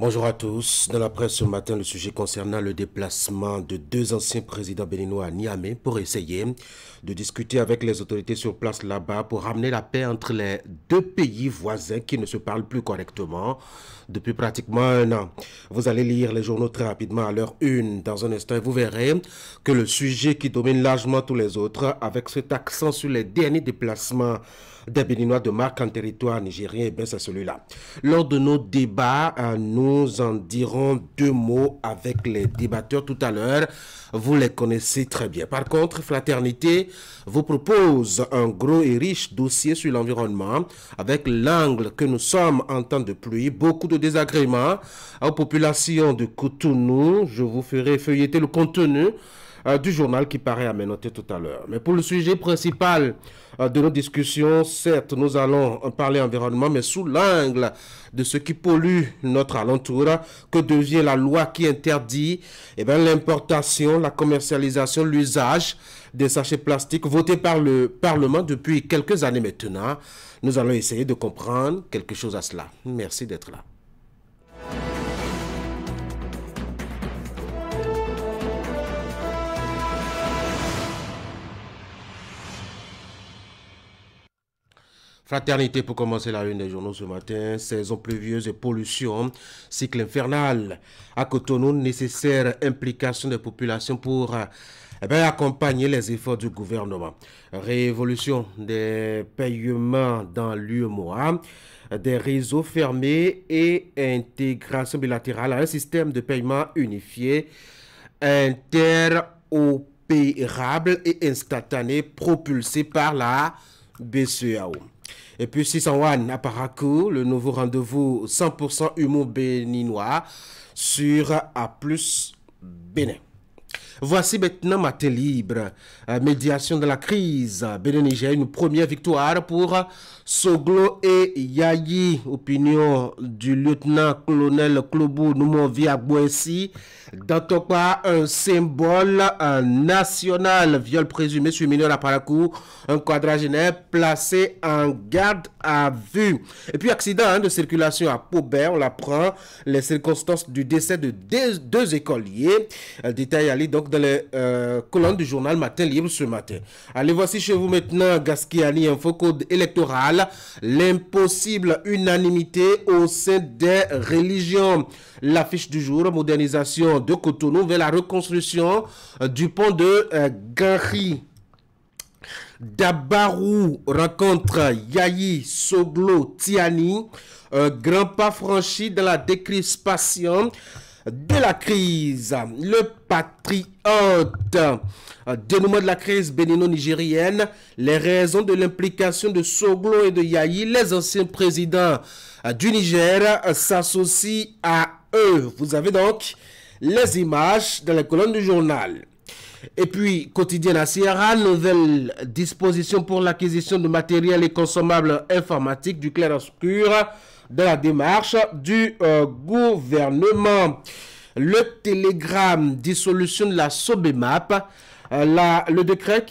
Bonjour à tous. Dans la presse ce matin, le sujet concernant le déplacement de deux anciens présidents béninois à Niamey pour essayer de discuter avec les autorités sur place là-bas pour ramener la paix entre les deux pays voisins qui ne se parlent plus correctement depuis pratiquement un an. Vous allez lire les journaux très rapidement à leur une. Dans un instant, vous verrez que le sujet qui domine largement tous les autres, avec cet accent sur les derniers déplacements des Béninois de marque en territoire nigérien, et bien c'est celui-là. Lors de nos débats, nous en dirons deux mots avec les débatteurs tout à l'heure. Vous les connaissez très bien. Par contre, Fraternité vous propose un gros et riche dossier sur l'environnement avec l'angle que nous sommes en temps de pluie, beaucoup de désagréments aux populations de Cotonou. Je vous ferai feuilleter le contenu du journal qui paraît à mes noter tout à l'heure. Mais pour le sujet principal de nos discussions, certes, nous allons parler environnement, mais sous l'angle de ce qui pollue notre alentour, que devient la loi qui interdit l'importation, la commercialisation, l'usage des sachets plastiques votés par le Parlement depuis quelques années maintenant. Nous allons essayer de comprendre quelque chose à cela. Merci d'être là. Fraternité pour commencer la une des journaux ce matin. Saison pluvieuse et pollution, cycle infernal. À Cotonou, nécessaire implication des populations pour accompagner les efforts du gouvernement. Révolution des paiements dans l'UEMOA, des réseaux fermés et intégration bilatérale à un système de paiement unifié, interopérable et instantané propulsé par la BCEAO. Et puis 601 à Parakou, le nouveau rendez-vous 100% humour béninois sur A+ Bénin. Voici maintenant Matin Libre, médiation de la crise. Bénin-Niger, une première victoire pour Soglo et Yayi. Opinion du lieutenant-colonel Klobou Noumovi Abouessi. Dans Tokwa, un symbole national. Viol présumé sur mineur à Parakou. Un quadragénaire placé en garde à vue. Et puis accident de circulation à Paubert, on l'apprend. Les circonstances du décès de deux écoliers. Détail à lire donc dans les colonnes du journal Matin Libre ce matin. Allez, voici chez vous maintenant Gaskiani, info code électoral. L'impossible unanimité au sein des religions. L'affiche du jour, modernisation de Cotonou vers la reconstruction du pont de Gari. Dabarou rencontre Yayi Soglo Tiani. Un grand pas franchi dans la décrispation de la crise. Le patriote. Dénouement de la crise bénino-nigérienne. Les raisons de l'implication de Soglo et de Yayi, les anciens présidents du Niger, s'associent à eux. Vous avez donc les images dans les colonnes du journal. Et puis, quotidien à Sierra, nouvelle disposition pour l'acquisition de matériel et consommables informatiques du clair-obscur de la démarche du gouvernement. Le télégramme dissolution de la Sobemap, le décret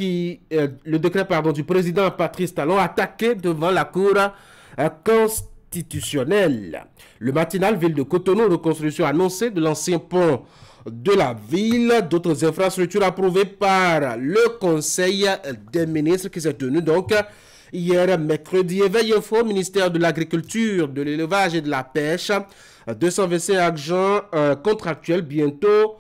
du président Patrice Talon attaqué devant la Cour constitutionnelle. Le matinal Ville de Cotonou, reconstruction annoncée de l'ancien pont de la ville, d'autres infrastructures approuvées par le Conseil des ministres qui s'est tenu donc hier mercredi. Éveil info, ministère de l'Agriculture, de l'Élevage et de la Pêche, 225 agents contractuels bientôt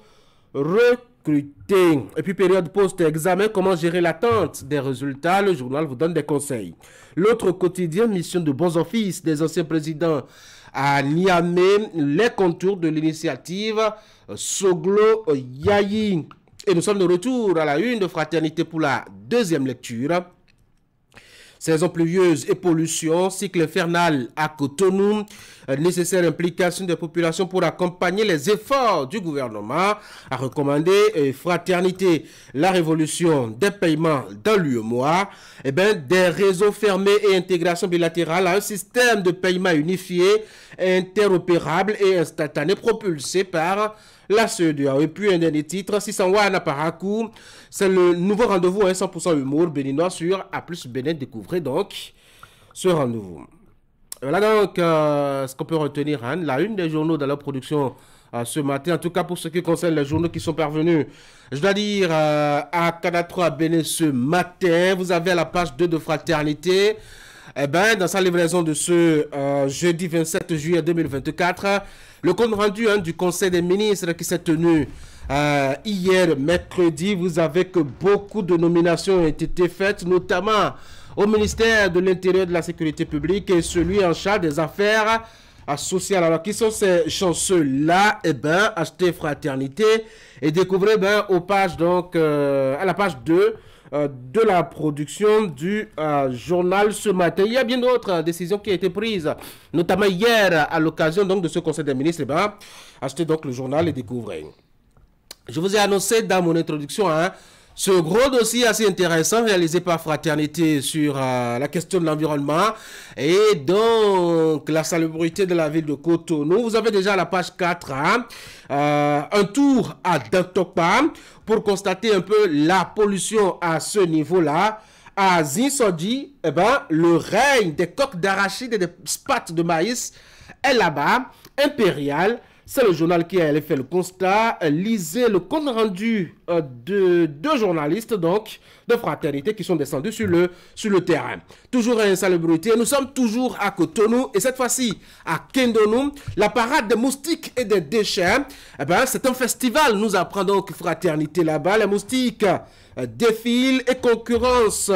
recrutés. Et puis période post-examen, comment gérer l'attente des résultats, le journal vous donne des conseils. L'autre quotidien, mission de bons offices des anciens présidents à Niamey, les contours de l'initiative Soglo Yayi. Et nous sommes de retour à la une de Fraternité pour la deuxième lecture. Saison pluvieuse et pollution, cycle infernal à Cotonou, nécessaire implication des populations pour accompagner les efforts du gouvernement, a recommandé Fraternité, la révolution des paiements dans l'UEMOA, des réseaux fermés et intégration bilatérale à un système de paiement unifié, interopérable et instantané propulsé par la CEDEAO. Et puis un dernier titre, 601 à Parakou, c'est le nouveau rendez-vous 100% humour béninois sur A+ Bénin. Découvrez donc ce rendez-vous. Voilà donc ce qu'on peut retenir, hein, la une des journaux dans leur production ce matin, en tout cas pour ce qui concerne les journaux qui sont parvenus. Je dois dire à Canal 3 Bénin ce matin, vous avez à la page 2 de Fraternité, eh ben, dans sa livraison de ce jeudi 27 juillet 2024, le compte rendu du Conseil des ministres qui s'est tenu hier mercredi, vous avez que beaucoup de nominations ont été faites, notamment au ministère de l'Intérieur et de la Sécurité publique et celui en charge des affaires sociales. Alors, qui sont ces chanceux-là? Eh bien, achetez Fraternité et découvrez aux pages, donc, à la page 2 de la production du journal ce matin. Il y a bien d'autres décisions qui ont été prises, notamment hier, à l'occasion donc de ce Conseil des ministres. Eh bien, achetez donc le journal et découvrez. Je vous ai annoncé dans mon introduction, ce gros dossier assez intéressant réalisé par Fraternité sur la question de l'environnement et donc la salubrité de la ville de Cotonou. Vous avez déjà à la page 4 un tour à Dantokpa pour constater un peu la pollution à ce niveau-là. À Zinsodi, eh ben, le règne des coques d'arachide et des spattes de maïs est là-bas, impérial. C'est le journal qui a fait le constat. Lisez le compte rendu de deux journalistes donc de Fraternité qui sont descendus sur le terrain. Toujours à insalubrité. Nous sommes toujours à Cotonou et cette fois-ci à Kendonou. La parade des moustiques et des déchets. Eh ben, c'est un festival. Nous apprend donc Fraternité là-bas. Les moustiques défilent et concurrencent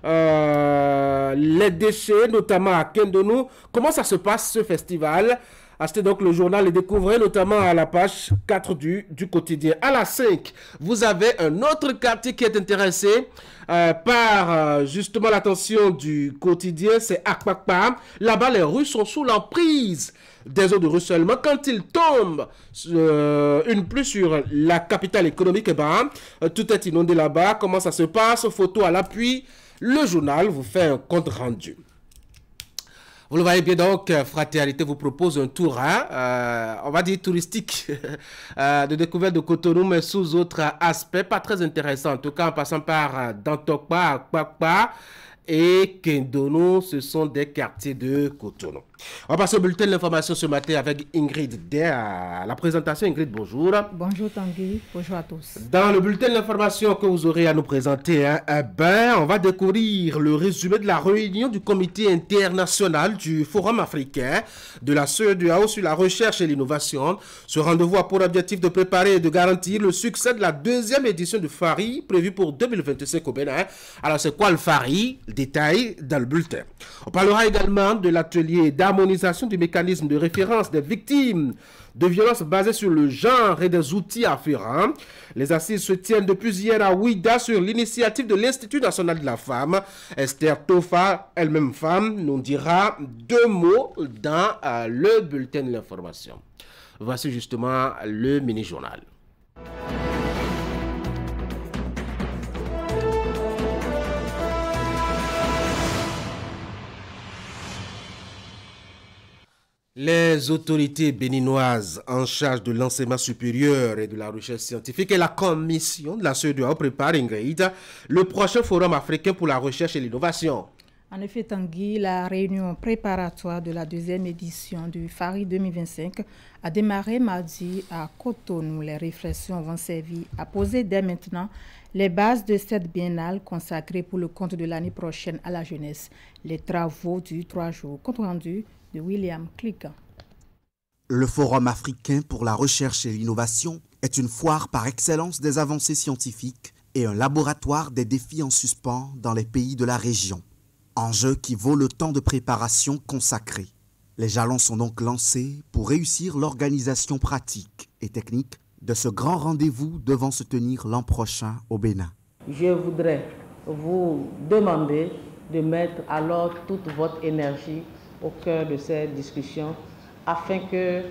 les déchets, notamment à Kendonou. Comment ça se passe ce festival? Achetez donc le journal et découvrez notamment à la page 4 du quotidien. À la 5, vous avez un autre quartier qui est intéressé par justement l'attention du quotidien, c'est Akpakpa. Là-bas, les rues sont sous l'emprise des eaux de ruissellement. Quand il tombe une pluie sur la capitale économique, eh ben, tout est inondé là-bas. Comment ça se passe? Photo à l'appui. Le journal vous fait un compte rendu. Vous le voyez bien donc, Fraternité vous propose un tour, on va dire touristique, de découverte de Cotonou, mais sous autre aspect, pas très intéressant. En tout cas, en passant par Dantokpa, Akpakpa et Kendonou, ce sont des quartiers de Cotonou. On va passer au bulletin de l'information ce matin avec Ingrid Day à la présentation. Ingrid, bonjour. Bonjour Tanguy, bonjour à tous. Dans le bulletin de l'information que vous aurez à nous présenter, on va découvrir le résumé de la réunion du comité international du Forum africain de la CEDEAO sur la recherche et l'innovation. Ce rendez-vous a pour objectif de préparer et de garantir le succès de la deuxième édition du FARI prévue pour 2025 au Bénin. Alors c'est quoi le FARI? Détail dans le bulletin. On parlera également de l'atelier d'harmonisation du mécanisme de référence des victimes de violences basées sur le genre et des outils afférents. Les assises se tiennent depuis hier à Ouida sur l'initiative de l'Institut national de la femme. Esther Tofa, elle-même femme, nous dira deux mots dans le bulletin de l'information. Voici justement le mini-journal. Les autorités béninoises en charge de l'enseignement supérieur et de la recherche scientifique et la commission de la CEDEAO préparent, Ingrid, le prochain forum africain pour la recherche et l'innovation. En effet, Tanguy, la réunion préparatoire de la deuxième édition du FARI 2025 a démarré mardi à Cotonou. Les réflexions vont servir à poser dès maintenant les bases de cette biennale consacrée pour le compte de l'année prochaine à la jeunesse. Les travaux du 3 jours. Compte rendu de William Click. Le Forum africain pour la recherche et l'innovation est une foire par excellence des avancées scientifiques et un laboratoire des défis en suspens dans les pays de la région. Enjeu qui vaut le temps de préparation consacré. Les jalons sont donc lancés pour réussir l'organisation pratique et technique de ce grand rendez-vous devant se tenir l'an prochain au Bénin. Je voudrais vous demander de mettre alors toute votre énergie au cœur de cette discussion afin que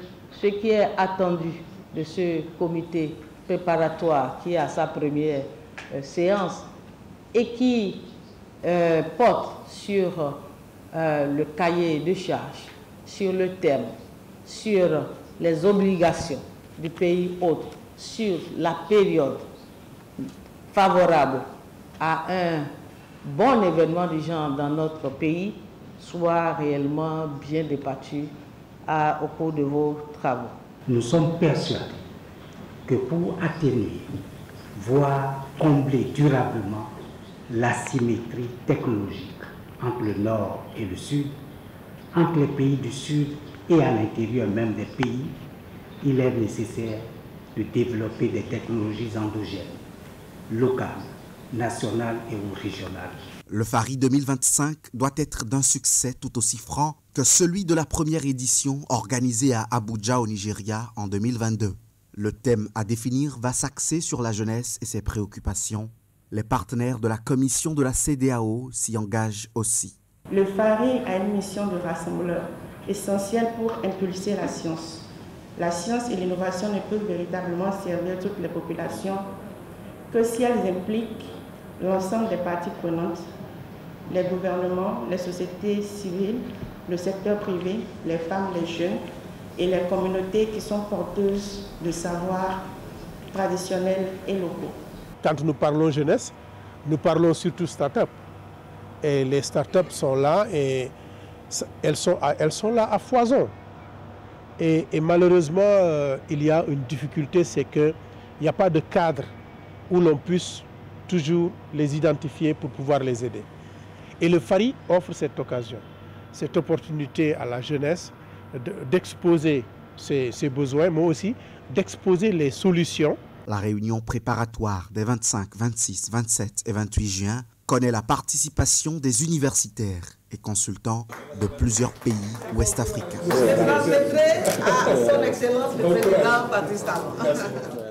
ce qui est attendu de ce comité préparatoire qui a sa première séance et qui porte sur le cahier de charge, sur le thème, sur les obligations du pays hôte, sur la période favorable à un bon événement du genre dans notre pays, soit réellement bien débattu au cours de vos travaux. Nous sommes persuadés que pour atténuer, voire combler durablement l'asymétrie technologique entre le Nord et le Sud, entre les pays du Sud et à l'intérieur même des pays, il est nécessaire de développer des technologies endogènes, locales, nationales et ou régionales. Le Fari 2025 doit être d'un succès tout aussi franc que celui de la première édition organisée à Abuja au Nigeria en 2022. Le thème à définir va s'axer sur la jeunesse et ses préoccupations. Les partenaires de la commission de la CEDEAO s'y engagent aussi. Le Fari a une mission de rassembleur essentielle pour impulser la science. La science et l'innovation ne peuvent véritablement servir toutes les populations que si elles impliquent l'ensemble des parties prenantes, les gouvernements, les sociétés civiles, le secteur privé, les femmes, les jeunes et les communautés qui sont porteuses de savoirs traditionnels et locaux. Quand nous parlons jeunesse, nous parlons surtout start-up. Et les start-up sont là et elles sont là à foison. Et malheureusement, il y a une difficulté, c'est qu'il n'y a pas de cadre où l'on puisse toujours les identifier pour pouvoir les aider. Et le Fari offre cette occasion, cette opportunité à la jeunesse d'exposer ses besoins, mais aussi d'exposer les solutions. La réunion préparatoire des 25, 26, 27 et 28 juin connaît la participation des universitaires et consultants de plusieurs pays ouest-africains. Je transmettrai à son Excellence le président Patrice Talon.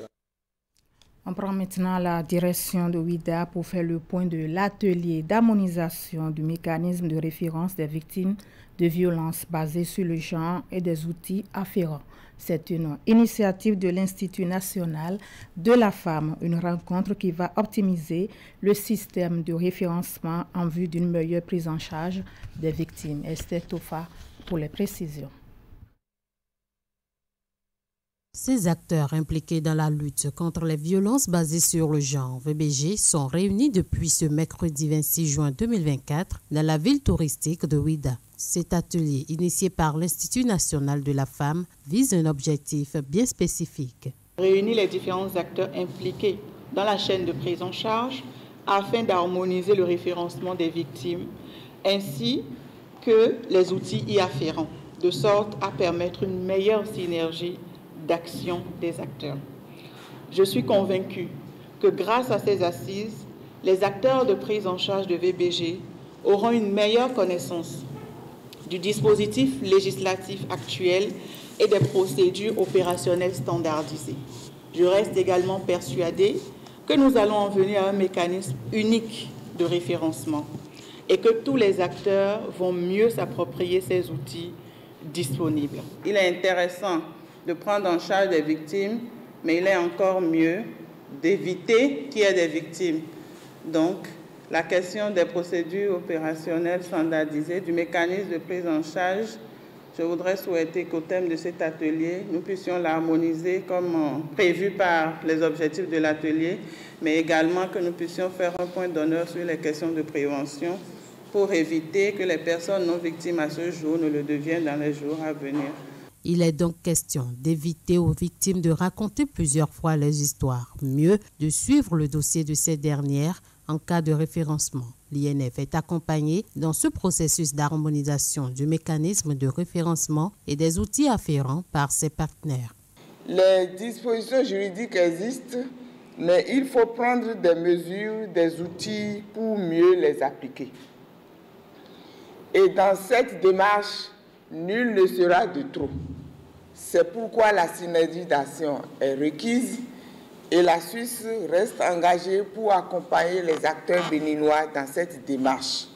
On prend maintenant la direction de WIDA pour faire le point de l'atelier d'harmonisation du mécanisme de référence des victimes de violences basées sur le genre et des outils afférents. C'est une initiative de l'Institut national de la femme, une rencontre qui va optimiser le système de référencement en vue d'une meilleure prise en charge des victimes. Esther Tofa pour les précisions. Ces acteurs impliqués dans la lutte contre les violences basées sur le genre, VBG, sont réunis depuis ce mercredi 26 juin 2024 dans la ville touristique de Ouidah. Cet atelier, initié par l'Institut national de la femme, vise un objectif bien spécifique. Réunir les différents acteurs impliqués dans la chaîne de prise en charge afin d'harmoniser le référencement des victimes ainsi que les outils y afférents, de sorte à permettre une meilleure synergie d'action des acteurs. Je suis convaincue que grâce à ces assises, les acteurs de prise en charge de VBG auront une meilleure connaissance du dispositif législatif actuel et des procédures opérationnelles standardisées. Je reste également persuadée que nous allons en venir à un mécanisme unique de référencement et que tous les acteurs vont mieux s'approprier ces outils disponibles. Il est intéressant de prendre en charge des victimes, mais il est encore mieux d'éviter qu'il y ait des victimes. Donc, la question des procédures opérationnelles standardisées, du mécanisme de prise en charge, je voudrais souhaiter qu'au thème de cet atelier, nous puissions l'harmoniser comme prévu par les objectifs de l'atelier, mais également que nous puissions faire un point d'honneur sur les questions de prévention pour éviter que les personnes non victimes à ce jour ne le deviennent dans les jours à venir. Il est donc question d'éviter aux victimes de raconter plusieurs fois leurs histoires, mieux de suivre le dossier de ces dernières en cas de référencement. L'INF est accompagné dans ce processus d'harmonisation du mécanisme de référencement et des outils afférents par ses partenaires. Les dispositions juridiques existent, mais il faut prendre des mesures, des outils pour mieux les appliquer. Et dans cette démarche, nul ne sera de trop. C'est pourquoi la synergie d'action est requise et la Suisse reste engagée pour accompagner les acteurs béninois dans cette démarche.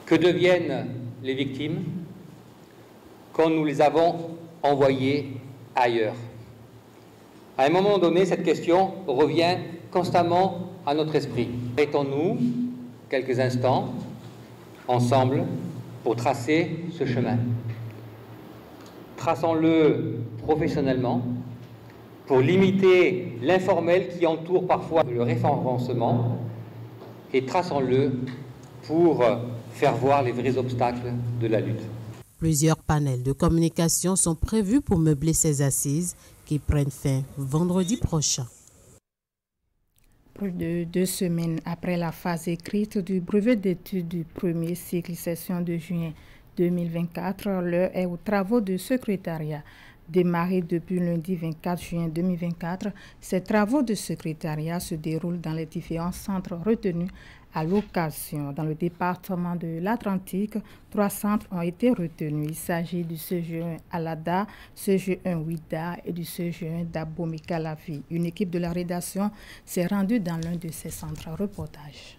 Que deviennent les victimes quand nous les avons envoyées ailleurs? À un moment donné, cette question revient constamment à notre esprit. Arrêtons-nous quelques instants ensemble pour tracer ce chemin. Traçons-le professionnellement pour limiter l'informel qui entoure parfois le référencement et traçons-le pour faire voir les vrais obstacles de la lutte. Plusieurs panels de communication sont prévus pour meubler ces assises qui prennent fin vendredi prochain. Plus de 2 semaines après la phase écrite du brevet d'études du premier cycle session de juin 2024, l'heure est aux travaux de secrétariat. Démarrés depuis lundi 24 juin 2024, ces travaux de secrétariat se déroulent dans les différents centres retenus à l'occasion. Dans le département de l'Atlantique, 3 centres ont été retenus. Il s'agit du CG1 Alada, CG1 Ouida et du CG1 Dabomey-Calavi. Une équipe de la rédaction s'est rendue dans l'un de ces centres. Reportage.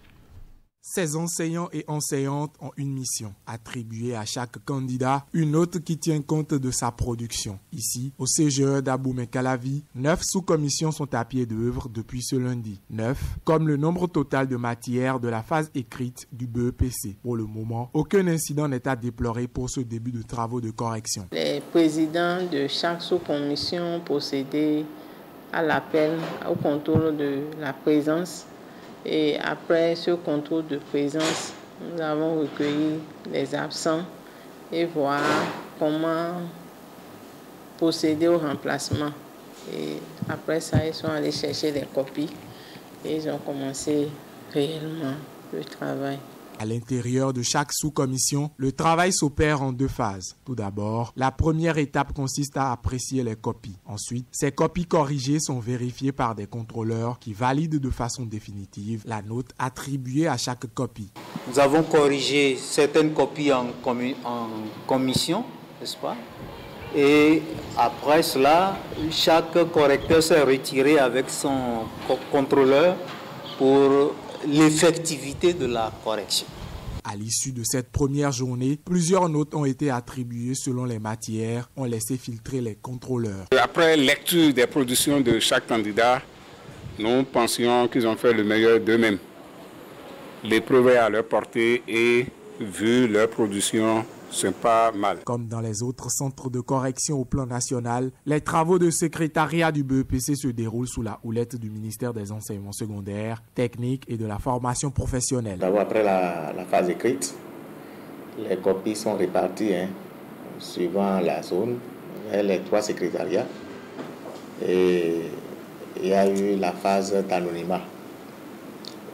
Ces enseignants et enseignantes ont une mission, attribuer à chaque candidat une note qui tient compte de sa production. Ici, au CGE d'Abomey-Calavi, 9 sous-commissions sont à pied d'œuvre depuis ce lundi. 9, comme le nombre total de matières de la phase écrite du BEPC. Pour le moment, aucun incident n'est à déplorer pour ce début de travaux de correction. Les présidents de chaque sous-commission procédaient à l'appel au contrôle de la présence. Et après ce contrôle de présence, nous avons recueilli les absents et voir comment procéder au remplacement. Et après ça, ils sont allés chercher des copies et ils ont commencé réellement le travail. À l'intérieur de chaque sous-commission, le travail s'opère en 2 phases. Tout d'abord, la première étape consiste à apprécier les copies. Ensuite, ces copies corrigées sont vérifiées par des contrôleurs qui valident de façon définitive la note attribuée à chaque copie. Nous avons corrigé certaines copies en commission, n'est-ce pas? Et après cela, chaque correcteur s'est retiré avec son contrôleur pour l'effectivité de la correction. À l'issue de cette première journée, plusieurs notes ont été attribuées selon les matières, ont laissé filtrer les contrôleurs. Après lecture des productions de chaque candidat, nous pensions qu'ils ont fait le meilleur d'eux-mêmes. L'épreuve est à leur portée et vu leur production, c'est pas mal. Comme dans les autres centres de correction au plan national, les travaux de secrétariat du BEPC se déroulent sous la houlette du ministère des Enseignements secondaires, techniques et de la formation professionnelle. D'abord, après la phase écrite, les copies sont réparties suivant la zone, les 3 secrétariats. Et il y a eu la phase d'anonymat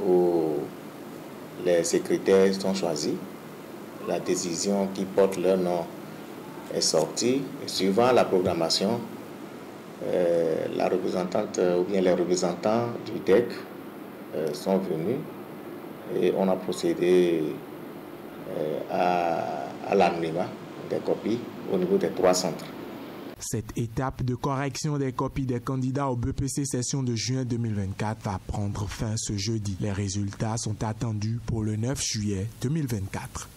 où les secrétaires sont choisis. La décision qui porte leur nom est sortie. Et suivant la programmation, la représentante ou bien les représentants du DEC sont venus et on a procédé à l'anonymat des copies au niveau des 3 centres. Cette étape de correction des copies des candidats au BEPC session de juin 2024 va prendre fin ce jeudi. Les résultats sont attendus pour le 9 juillet 2024.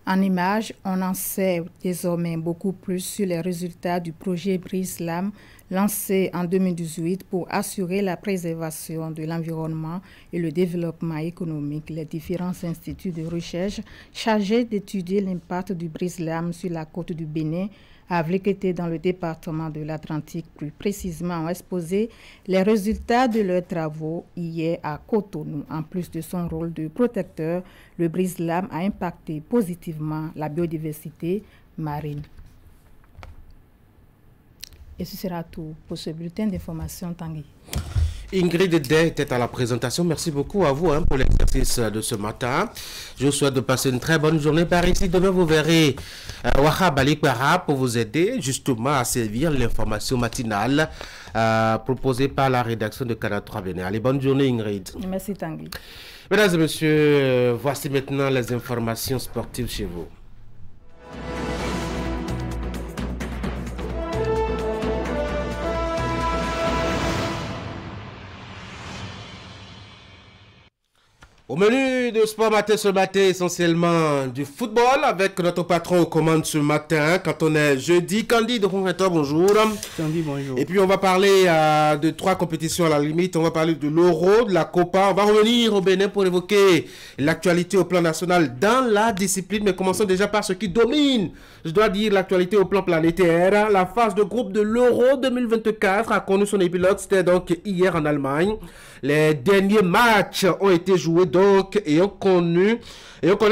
En images, on en sait désormais beaucoup plus sur les résultats du projet Brise-Lames lancé en 2018 pour assurer la préservation de l'environnement et le développement économique. Les différents instituts de recherche chargés d'étudier l'impact du Brise-Lames sur la côte du Bénin à Vlékété dans le département de l'Atlantique, plus précisément, ont exposé les résultats de leurs travaux hier à Cotonou. En plus de son rôle de protecteur, le Brise-Lames a impacté positivement la biodiversité marine. Et ce sera tout pour ce bulletin d'information Tanguy. Ingrid Day était à la présentation. Merci beaucoup à vous pour l'exercice de ce matin. Je vous souhaite de passer une très bonne journée par ici. Demain, vous verrez Wahab Alikwara pour vous aider justement à servir l'information matinale proposée par la rédaction de Canal 3 Bénin. Allez, bonne journée Ingrid. Merci Tanguy. Mesdames et messieurs, voici maintenant les informations sportives chez vous. Au menu de Sport Matin ce matin, essentiellement du football avec notre patron aux commandes ce matin. Quand on est jeudi, Candide Ronretor, bonjour. Candide, bonjour. Et puis on va parler de 3 compétitions à la limite. On va parler de l'Euro, de la Copa. On va revenir au Bénin pour évoquer l'actualité au plan national dans la discipline. Mais commençons déjà par ce qui domine, je dois dire, l'actualité au plan planétaire. La phase de groupe de l'Euro 2024 a connu son épilogue. C'était donc hier en Allemagne. Les derniers matchs ont été joués donc, et on connaît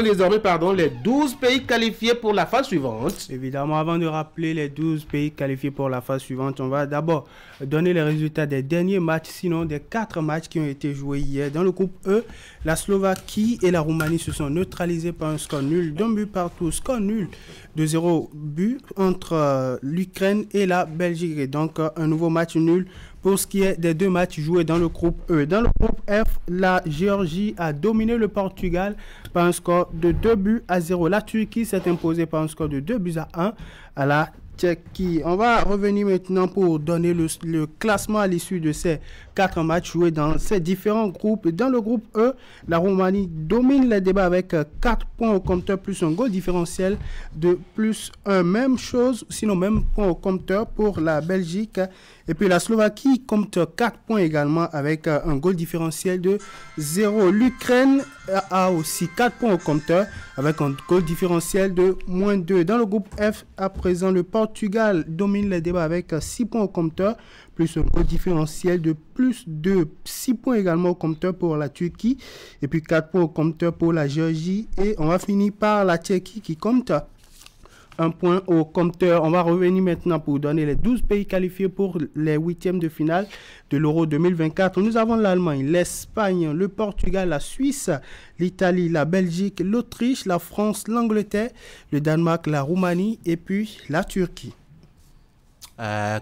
désormais les 12 pays qualifiés pour la phase suivante. Évidemment, avant de rappeler les 12 pays qualifiés pour la phase suivante, on va d'abord donner les résultats des derniers matchs, sinon des 4 matchs qui ont été joués hier. Dans le groupe E, la Slovaquie et la Roumanie se sont neutralisés par un score nul, d'un but partout, score nul de 0 but entre l'Ukraine et la Belgique. Et donc, un nouveau match nul pour ce qui est des 2 matchs joués dans le groupe E. Dans le groupe F, la Géorgie a dominé le Portugal par un score de 2-0. La Turquie s'est imposée par un score de 2-1 à la Tchéquie. On va revenir maintenant pour donner le classement à l'issue de ces 4 matchs joués dans ces différents groupes. Dans le groupe E, la Roumanie domine les débats avec 4 points au compteur plus un goal différentiel de plus 1. Même chose, sinon même point au compteur pour la Belgique. Et puis la Slovaquie compte 4 points également avec un goal différentiel de 0. L'Ukraine a aussi 4 points au compteur avec un goal différentiel de -2. Dans le groupe F, à présent, le Portugal domine les débats avec 6 points au compteur plus un goal différentiel de plus 2. 6 points également au compteur pour la Turquie et puis 4 points au compteur pour la Géorgie. Et on va finir par la Tchéquie qui compte un point au compteur. On va revenir maintenant pour donner les 12 pays qualifiés pour les 8e de finale de l'Euro 2024. Nous avons l'Allemagne, l'Espagne, le Portugal, la Suisse, l'Italie, la Belgique, l'Autriche, la France, l'Angleterre, le Danemark, la Roumanie et puis la Turquie.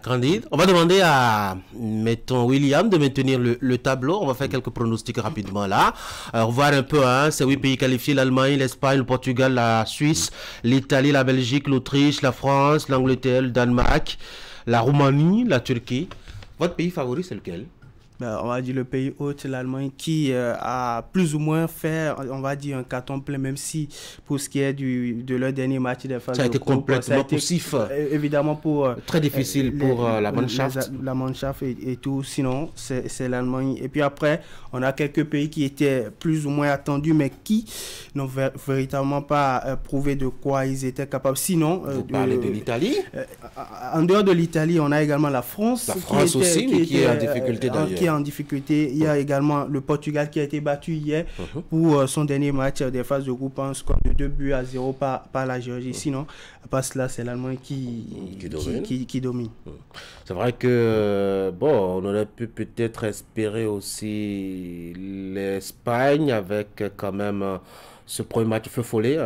Candide, on va demander à, mettons, William de maintenir le tableau. On va faire quelques pronostics rapidement là. Voir un peu, ces 8 pays qualifiés, l'Allemagne, l'Espagne, le Portugal, la Suisse, l'Italie, la Belgique, l'Autriche, la France, l'Angleterre, le Danemark, la Roumanie, la Turquie. Votre pays favori, c'est lequel? On va dire le pays hôte, l'Allemagne, qui a plus ou moins fait, on va dire, un carton plein, même si pour ce qui est de leur dernier match des phases ça a été complètement poussif. Évidemment, pour très difficile pour la Mannschaft. La Mannschaft et tout, sinon, c'est l'Allemagne. Et puis après, on a quelques pays qui étaient plus ou moins attendus, mais qui n'ont véritablement pas prouvé de quoi ils étaient capables. Sinon, vous parlez de l'Italie. En dehors de l'Italie, on a également la France. La France aussi, mais qui est en difficulté d'ailleurs. En difficulté. Il y a également le Portugal qui a été battu hier pour son dernier match des phases de groupe en score de 2-0 par la Géorgie. Sinon, à part cela, c'est l'Allemagne qui domine. C'est vrai que, on aurait pu peut-être espérer aussi l'Espagne avec quand même ce premier match feu follet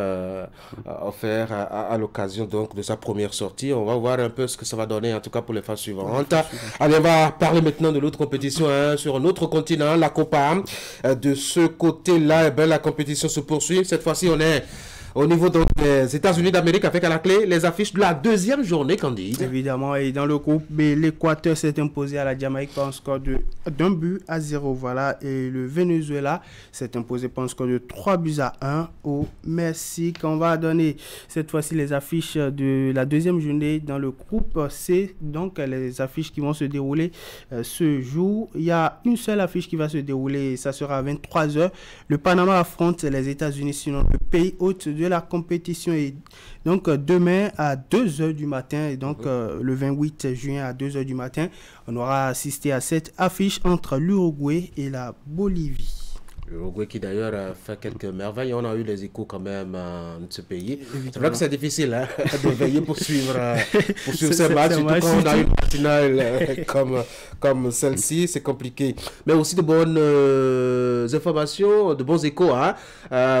offert à l'occasion donc de sa première sortie. On va voir un peu ce que ça va donner en tout cas pour les phases suivantes. Allez, on va parler maintenant de l'autre compétition sur un autre continent, la Copa. De ce côté-là, la compétition se poursuit. Cette fois-ci, on est au niveau donc, des États-Unis d'Amérique avec à la clé les affiches de la deuxième journée, Candide. Évidemment, et dans le groupe B, l'Équateur s'est imposé à la Jamaïque par un score de 1-0. Voilà, et le Venezuela s'est imposé par un score de 3-1 au Mexique. On va donner cette fois-ci les affiches de la deuxième journée dans le groupe C. Donc, les affiches qui vont se dérouler ce jour. Il y a une seule affiche qui va se dérouler, ça sera à 23h. Le Panama affronte les États-Unis, sinon le pays hôte de la compétition. Et donc demain à 2h du matin et donc le 28 juin à 2h du matin, on aura assisté à cette affiche entre l'Uruguay et la Bolivie. L'Uruguay qui d'ailleurs a fait quelques merveilles. On a eu les échos quand même de ce pays. C'est vrai que c'est difficile de veiller pour suivre ces matchs. Surtout quand on a une matinale comme celle-ci, c'est compliqué. Mais aussi de bonnes informations, de bons échos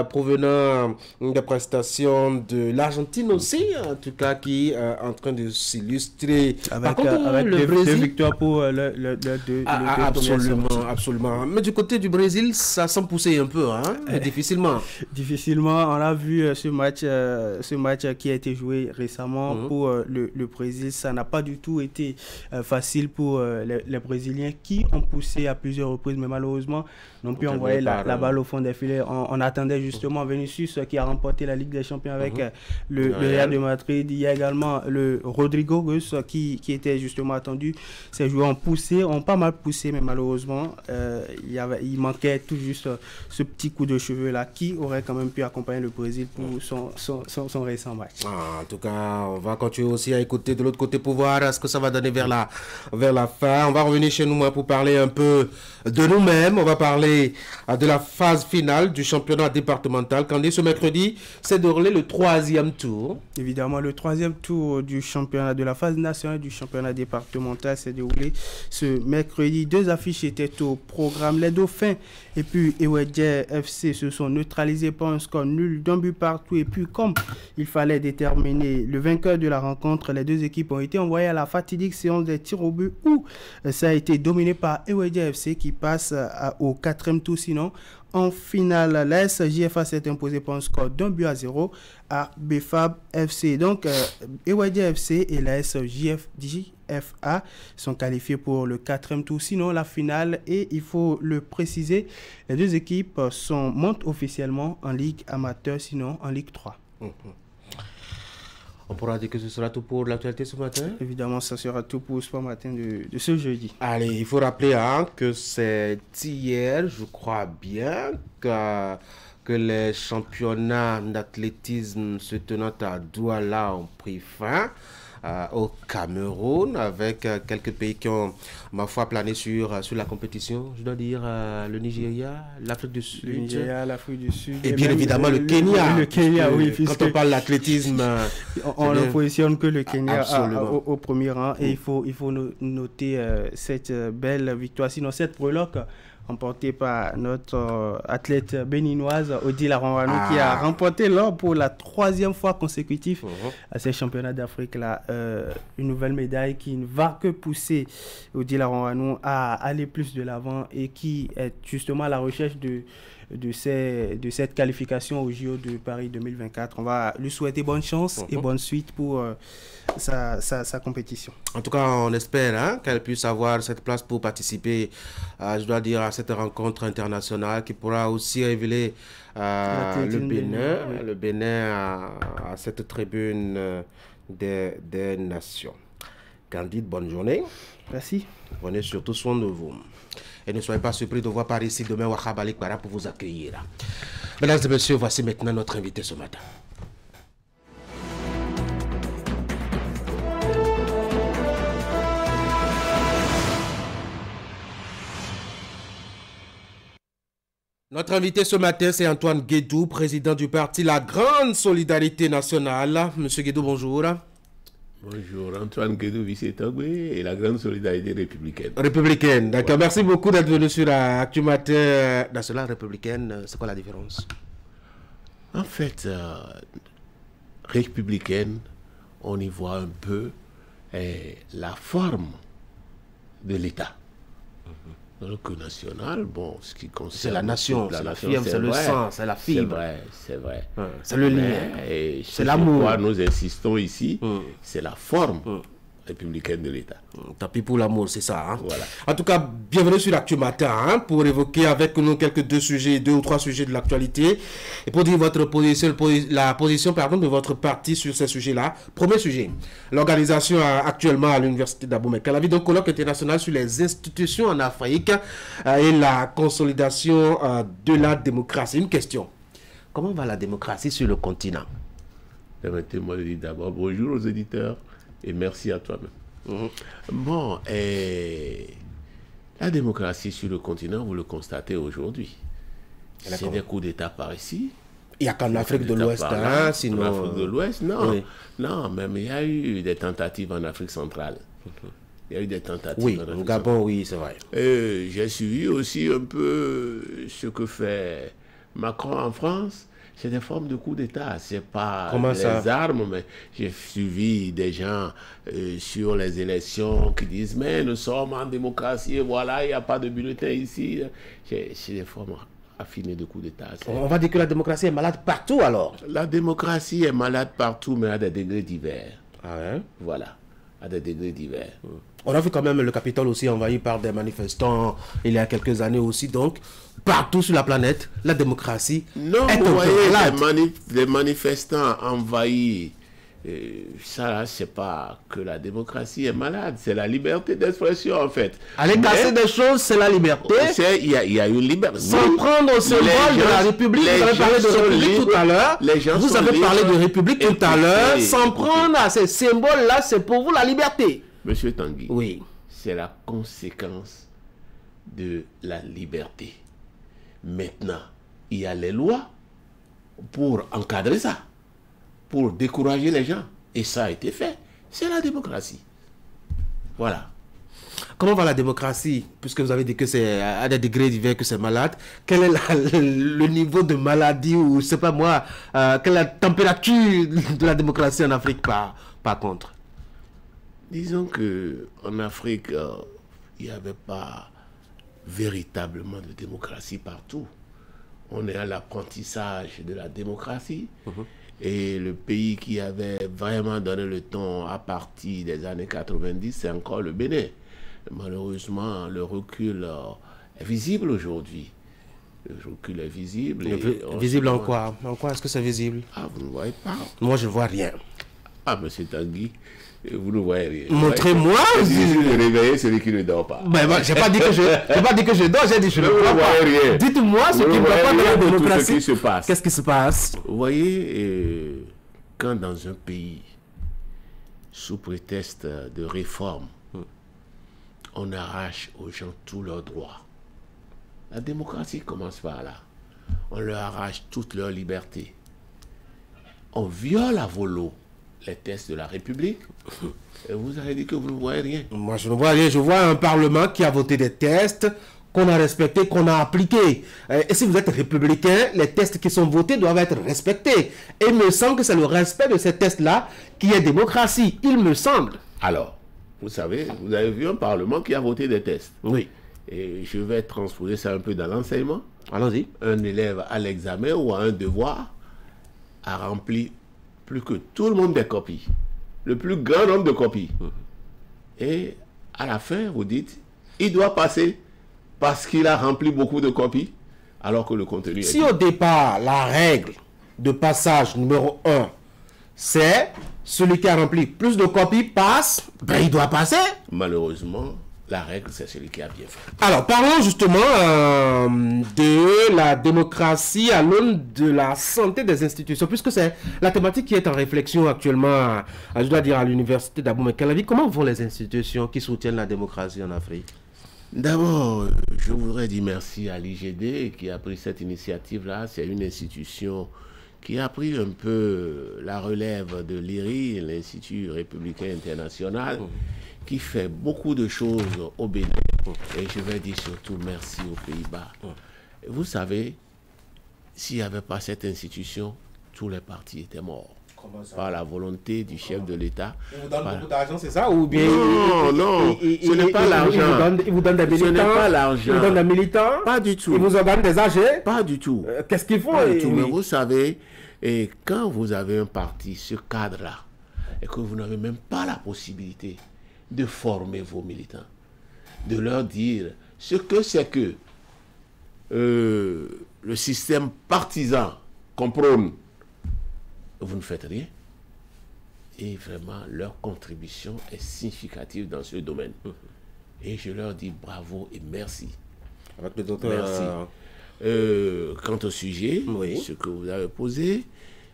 provenant des prestations de l'Argentine aussi, en tout cas qui est en train de s'illustrer. Avec deux victoires pour le absolument. Mais du côté du Brésil, ça semble pousser un peu, difficilement. Difficilement, on a vu ce match qui a été joué récemment pour le Brésil. Ça n'a pas du tout été facile pour les Brésiliens qui ont poussé à plusieurs reprises, mais malheureusement n'ont pu envoyer la balle au fond des filets. On attendait justement Vinicius qui a remporté la Ligue des Champions avec le Real de Madrid. Il y a également le Rodrigo Russo qui était justement attendu. Ces joueurs ont pas mal poussé, mais malheureusement il manquait tout juste juste ce petit coup de cheveux-là qui aurait quand même pu accompagner le Brésil pour son récent match. En tout cas, on va continuer aussi à écouter de l'autre côté pour voir ce que ça va donner vers la fin. On va revenir chez nous pour parler un peu de nous-mêmes. On va parler de la phase finale du championnat départemental. Quand ce mercredi, c'est déroulé le 3e tour. Évidemment, le 3e tour du championnat, de la phase nationale du championnat départemental s'est déroulé ce mercredi. 2 affiches étaient au programme. Les Dauphins et puis Ewedje FC se sont neutralisés par un score nul d'un but partout. Et puis, comme il fallait déterminer le vainqueur de la rencontre, les 2 équipes ont été envoyées à la fatidique séance des tirs au but où ça a été dominé par Ewedje FC qui passe au 4e tour. Sinon, en finale, la SJFA s'est imposée par un score d'un but à 0 à BFAB FC. Donc, Ewedje FC et la SJFA sont qualifiés pour le 4e tour. Sinon, la finale, et il faut le préciser, les 2 équipes montent officiellement en Ligue amateur, sinon en Ligue 3. On pourra dire que ce sera tout pour l'actualité ce matin? Évidemment, ça sera tout pour ce matin de ce jeudi. Allez, il faut rappeler que c'est hier, je crois bien, que les championnats d'athlétisme se tenant à Douala ont pris fin. Au Cameroun, avec quelques pays qui ont, ma foi, plané sur la compétition. Je dois dire le Nigeria, l'Afrique du Sud. Le Nigeria, l'Afrique du Sud. Et bien évidemment le Kenya. Le Kenya, oui. Quand on parle d'athlétisme... on ne positionne que le Kenya au premier rang. Et il faut noter cette belle victoire. Sinon, cette breloque remportée par notre athlète béninoise Odile Aronwano qui a remporté l'or pour la 3e fois consécutive à ces championnats d'Afrique là, une nouvelle médaille qui ne va que pousser Odile Aronwano à aller plus de l'avant et qui est justement à la recherche de cette qualification au JO de Paris 2024. On va lui souhaiter bonne chance et bonne suite pour sa compétition. En tout cas, on espère qu'elle puisse avoir cette place pour participer, je dois dire, à cette rencontre internationale qui pourra aussi révéler le Bénin à cette tribune des nations. Candide, bonne journée. Merci. Prenez surtout soin de vous. Et ne soyez pas surpris de voir par ici demain Wahab Alikbara pour vous accueillir. Mesdames et messieurs, voici maintenant notre invité ce matin. Notre invité ce matin, c'est Antoine Guédou, président du parti La Grande Solidarité Nationale. Monsieur Guédou, bonjour. Bonjour, Antoine Guédou, vice-togwe et la Grande Solidarité Républicaine. Républicaine, d'accord. Merci beaucoup d'être venu sur Actu Matin Nationale Républicaine. C'est quoi la différence? En fait, républicaine, on y voit un peu la forme de l'État. Donc national, bon, ce qui concerne... C'est la nation, c'est la fibre, c'est le sang, c'est la fibre. C'est vrai. C'est le lien, c'est l'amour. Nous insistons ici, c'est la forme républicaine de l'État. Tant pis pour l'amour, c'est ça. Voilà. En tout cas, bienvenue sur l'Actu Matin pour évoquer avec nous quelques 2 ou 3 sujets de l'actualité et pour dire votre position, la position de votre parti sur ces sujets-là. Premier sujet, l'organisation actuellement à l'université d'Abomey-Calavi d'un colloque international sur les institutions en Afrique et la consolidation de la démocratie. Une question, comment va la démocratie sur le continent? Permettez-moi de dire d'abord bonjour aux éditeurs. Et merci à toi-même. Bon, la démocratie sur le continent, vous le constatez aujourd'hui. C'est des coups d'État par ici. Il n'y a qu'en Afrique de l'Ouest, sinon... En Afrique de l'Ouest, non. Oui. Non, même il y a eu des tentatives en Afrique centrale. Il y a eu des tentatives en Afrique centrale. Au Gabon, oui, c'est vrai. J'ai suivi aussi un peu ce que fait Macron en France. C'est des formes de coup d'État, c'est pas les armes, mais j'ai suivi des gens sur les élections qui disent mais nous sommes en démocratie, voilà, il n'y a pas de bulletin ici. C'est des formes affinées de coup d'État. On va dire que la démocratie est malade partout alors? La démocratie est malade partout, mais à des degrés divers. Ah ouais? Voilà, à des degrés divers. On a vu quand même le Capitole aussi envahi par des manifestants il y a quelques années aussi, donc partout sur la planète, la démocratie est vous voyez les manifestants envahis Ça, c'est pas que la démocratie est malade, c'est la liberté d'expression en fait. Aller casser des choses, c'est la liberté. Il y a une liberté. Sans prendre au symbole de la République, vous avez parlé de République tout à l'heure. Vous avez parlé de République tout à l'heure. Sans prendre à ces symboles-là, c'est pour vous la liberté. Monsieur Tanguy, oui, c'est la conséquence de la liberté. Maintenant, il y a les lois pour encadrer ça, pour décourager les gens. Et ça a été fait. C'est la démocratie. Voilà. Comment va la démocratie? Puisque vous avez dit que c'est à des degrés divers que c'est malade. Quel est le niveau de maladie ou je sais pas moi, quelle est la température de la démocratie en Afrique par contre? Disons que en Afrique, il n'y avait pas véritablement de démocratie partout. On est à l'apprentissage de la démocratie. Et le pays qui avait vraiment donné le ton à partir des années 90, c'est encore le Bénin. Malheureusement, le recul est visible aujourd'hui. Le recul est visible. Visible en quoi? En quoi est-ce que c'est visible? Ah, vous ne voyez pas? Moi, je ne vois rien. Ah, monsieur Tanguy, vous ne voyez rien. Montrez-moi. Si vous réveillez, celui qui ne dort pas. Je n'ai pas dit que je dors, j'ai dit que je ne vois pas. Dites-moi ce qui ne va pas dans la démocratie. Qu'est-ce qui se passe? Vous voyez, quand dans un pays, sous prétexte de réforme, on arrache aux gens tous leurs droits. La démocratie commence par là. On leur arrache toutes leurs libertés. On viole à volo les textes de la République. Et vous avez dit que vous ne voyez rien. Moi, je ne vois rien. Je vois un Parlement qui a voté des textes qu'on a respectés, qu'on a appliqués. Et si vous êtes républicain, les textes qui sont votés doivent être respectés. Et il me semble que c'est le respect de ces textes-là qui est démocratie. Il me semble. Alors, vous savez, vous avez vu un Parlement qui a voté des tests. Oui. Et je vais transposer ça un peu dans l'enseignement. Allons-y. Un élève à l'examen ou à un devoir a rempli plus que tout le monde des copies. Le plus grand nombre de copies. Et à la fin, vous dites, il doit passer parce qu'il a rempli beaucoup de copies, alors que le contenu est... Si au départ, la règle de passage numéro 1, c'est celui qui a rempli plus de copies passe, ben il doit passer. Malheureusement, la règle, c'est celui qui a bien fait. Alors, parlons justement de la démocratie à l'aune de la santé des institutions, puisque c'est la thématique qui est en réflexion actuellement, je dois dire, à l'université d'Abomey-Calavi. Comment vont les institutions qui soutiennent la démocratie en Afrique? D'abord, je voudrais dire merci à l'IGD qui a pris cette initiative-là. C'est une institution qui a pris un peu la relève de l'IRI, l'Institut républicain international, qui fait beaucoup de choses au Bénin. Et je vais dire surtout merci aux Pays-Bas. Vous savez, s'il n'y avait pas cette institution, tous les partis étaient morts. Par la volonté du chef de l'État. Il vous donne beaucoup d'argent, c'est ça? Ou bien non, ce n'est pas l'argent. Il vous donne des militants? Ce n'est pas l'argent. Il vous donne des militants? Pas du tout. Il vous organise des AG? Pas du tout. Qu'est-ce qu'ils font? Pas du tout. Mais vous savez, et quand vous avez un parti, ce cadre-là, et que vous n'avez même pas la possibilité de former vos militants, de leur dire ce que c'est que le système partisan qu'on prône, vous ne faites rien. Et vraiment, leur contribution est significative dans ce domaine. Et je leur dis bravo et merci. Avec le docteur... Merci. Quant au sujet, ce que vous avez posé,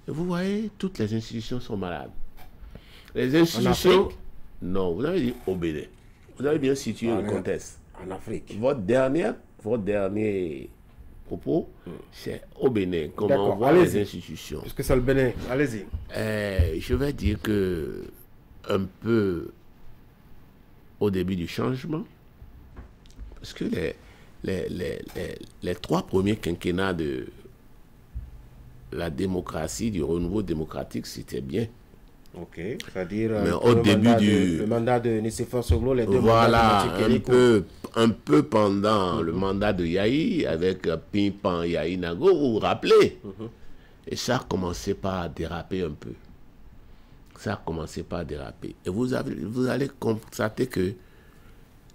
vous voyez, toutes les institutions sont malades. Les institutions... Non, vous avez dit au Bénin. Vous avez bien situé le contexte. En Afrique. Votre dernier propos, c'est au Bénin. Comment on voit les institutions. Parce que c'est le Bénin. Allez-y. Je vais dire que un peu au début du changement, parce que les 3 premiers quinquennats de la démocratie, du renouveau démocratique, c'était bien. Ok, c'est-à-dire le mandat de Nicéphore Soglo, les 2 mandats de un peu pendant le mandat de Yahi, avec Pimpan Yahi Nago, vous vous rappelez. Et ça a commencé par déraper un peu. Ça a commencé par déraper. Et vous allez constater que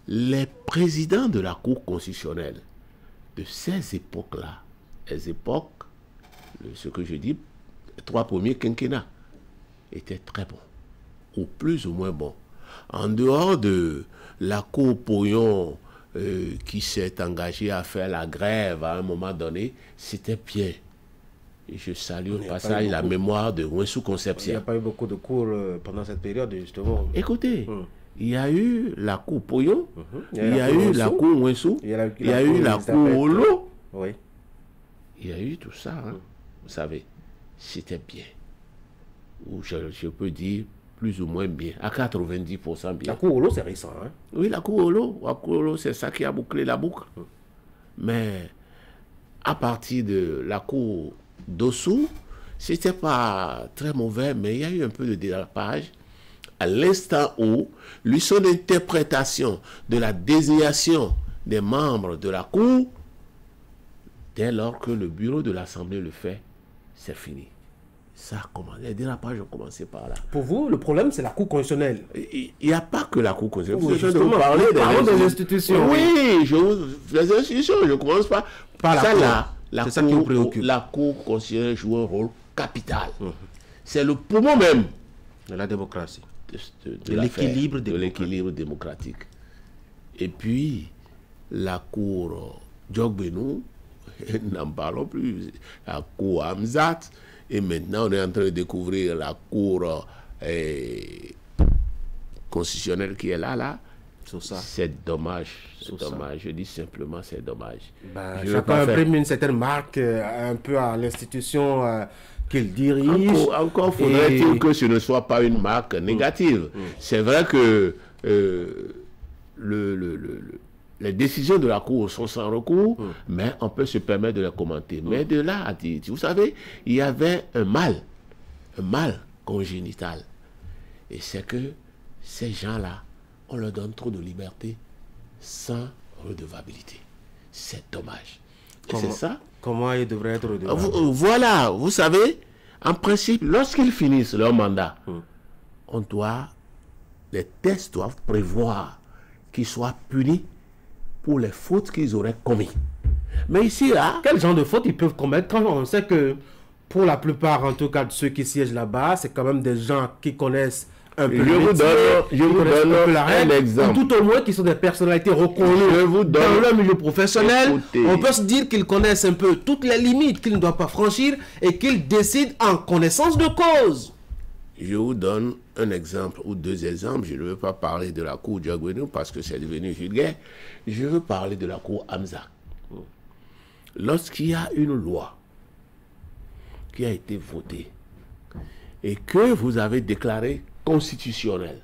les présidents de la Cour constitutionnelle de ces époques-là, les époques, ce que je dis, les 3 premiers quinquennats, était très bon, ou plus ou moins bon. En dehors de la Cour Pouillon qui s'est engagée à faire la grève à un moment donné, c'était bien. Et je salue au passage la mémoire de Ouensou Conception. Il n'y a pas eu beaucoup de cours pendant cette période, justement. Écoutez, il y a eu la Cour Pouillon, il y a eu la Cour Ouensou, il y a eu la Cour Olo. Oui. Il y a eu tout ça, hein. Vous savez, c'était bien. Ou je peux dire plus ou moins bien, à 90% bien. La Cour Olo, c'est récent, hein? Oui, la Cour Olo, c'est ça qui a bouclé la boucle. Mais à partir de la Cour d'Ossou, c'était pas très mauvais, mais il y a eu un peu de dérapage à l'instant où son interprétation de la désignation des membres de la Cour, dès lors que le bureau de l'Assemblée le fait, c'est fini. Ça a commencé. Les dérapages ont commencé par là. Pour vous, le problème, c'est la Cour constitutionnelle. Il n'y a pas que la Cour constitutionnelle. Oui, justement, parler des institutions. Oui, les institutions, je commence par la ça Cour. là. C'est ça qui vous préoccupe. La Cour constitutionnelle joue un rôle capital. C'est le poumon même de la démocratie. De l'équilibre démocratique. Et puis, la Cour Djogbenou, n'en parlons plus, la Cour Hamzat, et maintenant on est en train de découvrir la Cour constitutionnelle qui est là. C'est dommage. C'est dommage. Je dis simplement c'est dommage. Chacun imprime une certaine marque un peu à l'institution qu'il dirige. Encore faudrait-il que ce ne soit pas une marque négative. C'est vrai que les décisions de la Cour sont sans recours, mais on peut se permettre de les commenter. Mais de là à dire, vous savez, il y avait un mal congénital. Et c'est que ces gens-là, on leur donne trop de liberté sans redevabilité. C'est dommage. C'est ça. Comment ils devraient être redevables? Voilà, vous savez, en principe, lorsqu'ils finissent leur mandat, les textes doivent prévoir qu'ils soient punis pour les fautes qu'ils auraient commises. Mais ici, là... Quel genre de fautes ils peuvent commettre quand on sait que, pour la plupart, en tout cas, de ceux qui siègent là-bas, c'est quand même des gens qui connaissent un peu je vous donne un exemple. Tout au moins qui sont des personnalités reconnues dans leur milieu professionnel. Écoutez. On peut se dire qu'ils connaissent un peu toutes les limites qu'ils ne doivent pas franchir et qu'ils décident en connaissance de cause. Je vous donne un exemple ou deux exemples. Je ne veux pas parler de la Cour Djogbenou parce que c'est devenu vulgaire. Je veux parler de la Cour Hamzat. Lorsqu'il y a une loi qui a été votée et que vous avez déclarée constitutionnelle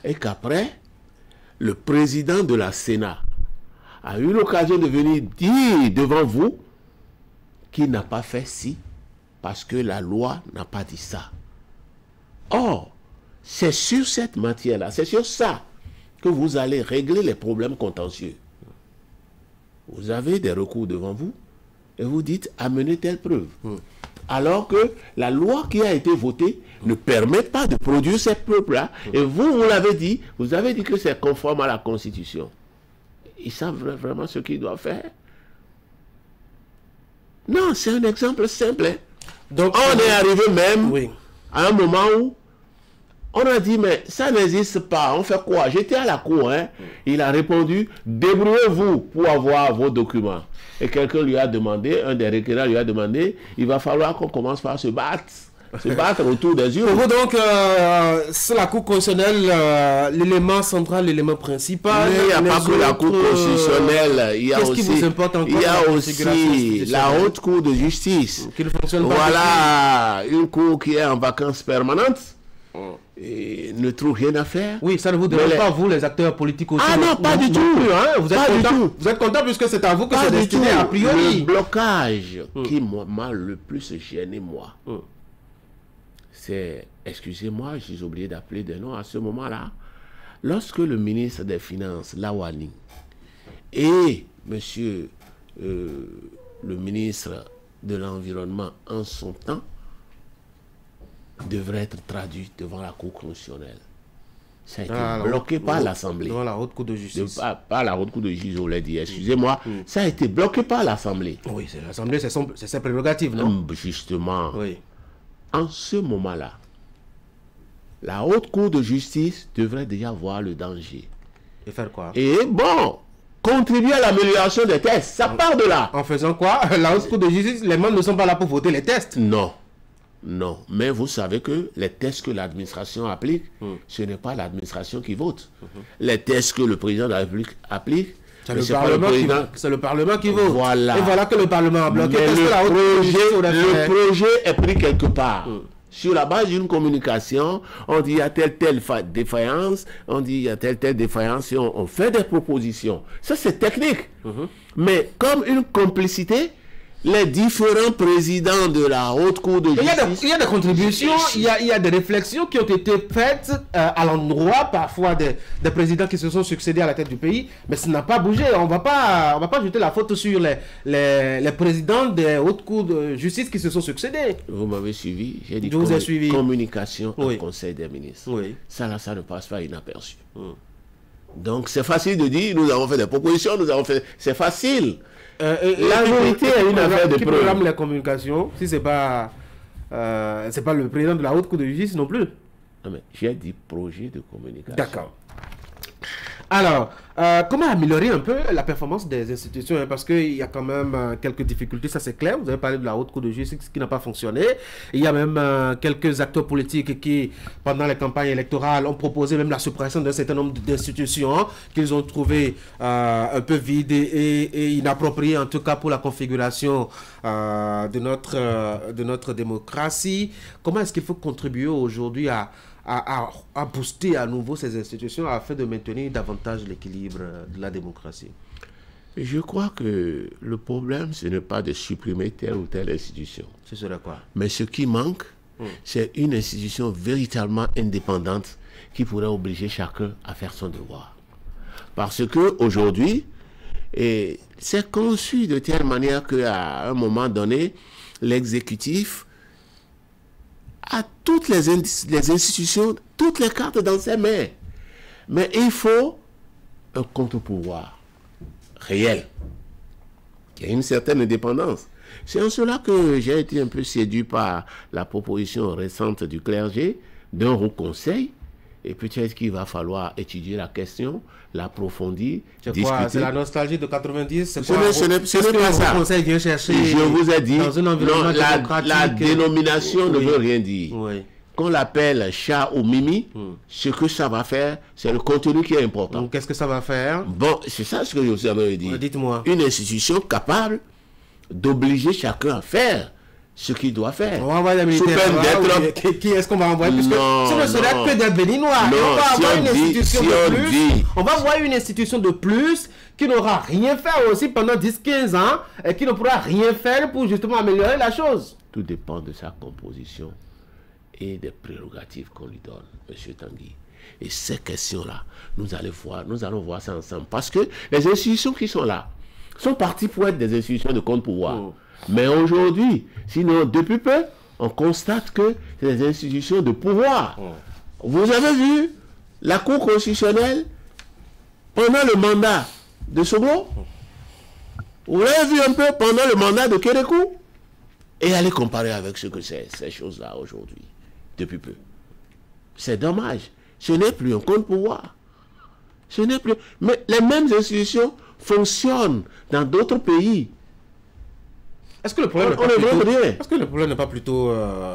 et qu'après, le président de la Sénat a eu l'occasion de venir dire devant vous qu'il n'a pas fait ci parce que la loi n'a pas dit ça. Or, c'est sur cette matière-là, c'est sur ça que vous allez régler les problèmes contentieux. Vous avez des recours devant vous et vous dites amenez telle preuve. Alors que la loi qui a été votée ne permet pas de produire cette preuve-là. Et vous l'avez dit, vous avez dit que c'est conforme à la Constitution. Ils savent vraiment ce qu'ils doivent faire. Non, c'est un exemple simple. Hein. Donc, on est arrivé même à un moment où on a dit, mais ça n'existe pas, on fait quoi? J'étais à la cour, hein. Il a répondu, débrouillez-vous pour avoir vos documents. Et quelqu'un lui a demandé, un des requérants lui a demandé, il va falloir qu'on commence par se battre autour des urnes. Pour vous donc, c'est la Cour constitutionnelle, l'élément central, l'élément principal. Mais il n'y a pas que la Cour constitutionnelle, il y a aussi la Haute Cour de justice. Qui ne fonctionne pas. Voilà, une cour qui est en vacances permanentes. Et ne trouve rien à faire. Oui, ça ne vous dérange pas, vous, les acteurs politiques aussi. Ah non, pas du tout. Hein, vous êtes content puisque c'est à vous que c'est destiné a priori. Le blocage qui m'a le plus gêné, moi, c'est, excusez-moi, j'ai oublié d'appeler des noms à ce moment-là, lorsque le ministre des Finances, Lawani, et monsieur le ministre de l'Environnement en son temps, devrait être traduit devant la Cour constitutionnelle. Ça a été bloqué par l'Assemblée. Devant la Haute Cour de justice. Pas la Haute Cour de justice, on l'a dit, excusez-moi. Ça a été bloqué par l'Assemblée. Oui, c'est l'Assemblée, c'est ses prérogatives, non? Justement. Oui. En ce moment-là, la Haute Cour de justice devrait déjà voir le danger. Et faire quoi? Et bon, contribuer à l'amélioration des tests. Ça part de là. En faisant quoi? La Haute Cour de justice, les membres ne sont pas là pour voter les tests. Non. Non. Mais vous savez que les tests que l'administration applique, ce n'est pas l'administration qui vote. Les tests que le président de la République applique, c'est le Parlement qui vote. Voilà. Et voilà que le Parlement a bloqué. Mais le projet est pris quelque part. Sur la base d'une communication, on dit il y a telle défaillance, on dit il y a telle défaillance, et on fait des propositions. Ça, c'est technique. Mais comme une complicité, les différents présidents de la Haute Cour de justice... Il y a des contributions, il y a des réflexions qui ont été faites à l'endroit parfois des présidents qui se sont succédés à la tête du pays, mais ça n'a pas bougé. On va pas jeter la faute sur les présidents des Hautes Cours de justice qui se sont succédés. Vous m'avez suivi, j'ai dit communication au Conseil des ministres. Ça ne passe pas inaperçu. Donc c'est facile de dire, nous avons fait des propositions, c'est facile. La vérité est une affaire de preuve. Qui programme la communication si c'est pas le président de la Haute Cour de justice non plus? Non mais j'ai dit projet de communication. D'accord. Alors, comment améliorer un peu la performance des institutions, hein, parce qu'il y a quand même quelques difficultés, ça c'est clair. Vous avez parlé de la Haute Cour de justice qui n'a pas fonctionné. Il y a même quelques acteurs politiques qui, pendant les campagnes électorales, ont proposé même la suppression d'un certain nombre d'institutions qu'ils ont trouvées un peu vides et inappropriées, en tout cas pour la configuration de notre démocratie. Comment est-ce qu'il faut contribuer aujourd'hui à booster à nouveau ces institutions afin de maintenir davantage l'équilibre de la démocratie? Je crois que le problème, ce n'est pas de supprimer telle ou telle institution. Ce serait quoi? Mais ce qui manque, c'est une institution véritablement indépendante qui pourrait obliger chacun à faire son devoir. Parce que aujourd'hui, c'est conçu de telle manière qu'à un moment donné, l'exécutif à toutes les institutions, toutes les cartes dans ses mains. Mais il faut un contre-pouvoir réel, qui a une certaine indépendance. C'est en cela que j'ai été un peu séduit par la proposition récente du clergé d'un haut conseil. Et peut-être qu'il va falloir étudier la question, l'approfondir, discuter. C'est la nostalgie de 90? Ce n'est pas ça. Conseil vient chercher je vous ai dit, dans un environnement la dénomination ne veut rien dire. Qu'on l'appelle chat ou mimi, ce que ça va faire, c'est le contenu qui est important. Qu'est-ce que ça va faire? Bon, c'est ça ce que je vous avais dit. Dites-moi. Une institution capable d'obliger chacun à faire ce qu'il doit faire. On va envoyer des militaires. Qui est-ce qu'on va envoyer? Puisque ce ne serait que des Béninois. On va avoir une institution de plus. On va avoir une institution de plus qui n'aura rien fait aussi pendant 10-15 ans et qui ne pourra rien faire pour justement améliorer la chose. Tout dépend de sa composition et des prérogatives qu'on lui donne, M. Tanguy. Et ces questions-là, nous allons voir ça ensemble. Parce que les institutions qui sont là sont parties pour être des institutions de contre-pouvoir. Mais aujourd'hui, sinon depuis peu, on constate que c'est des institutions de pouvoir. Vous avez vu la Cour constitutionnelle pendant le mandat de Soglo? Vous l'avez vu un peu pendant le mandat de Kérékou? Et allez comparer avec ce que c'est, ces choses-là aujourd'hui, depuis peu. C'est dommage. Ce n'est plus un contre-pouvoir. Ce n'est plus... Mais les mêmes institutions fonctionnent dans d'autres pays. Est-ce que le problème n'est pas plutôt,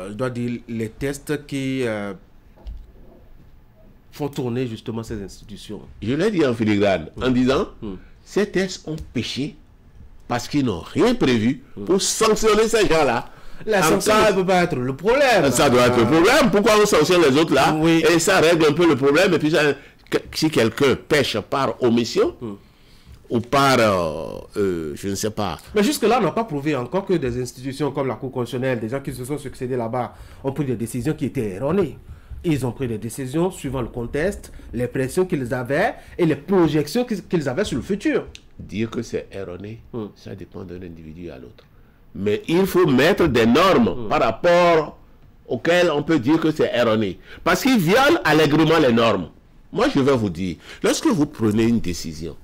je dois dire, les tests qui font tourner justement ces institutions? Je l'ai dit en filigrane, en disant, ces tests ont péché parce qu'ils n'ont rien prévu pour sanctionner ces gens-là. La sanction ne peut pas être le problème. Ça doit être le problème. Pourquoi on sanctionne les autres là? Et ça règle un peu le problème. Et puis si quelqu'un pêche par omission, ou par, je ne sais pas. Mais jusque-là, on n'a pas prouvé encore que des institutions comme la Cour constitutionnelle, des gens qui se sont succédés là-bas, ont pris des décisions qui étaient erronées. Ils ont pris des décisions suivant le contexte, les pressions qu'ils avaient et les projections qu'ils avaient sur le futur. Dire que c'est erroné, ça dépend d'un individu à l'autre. Mais il faut mettre des normes par rapport auxquelles on peut dire que c'est erroné. Parce qu'ils violent allègrement les normes. Moi, je vais vous dire, lorsque vous prenez une décision,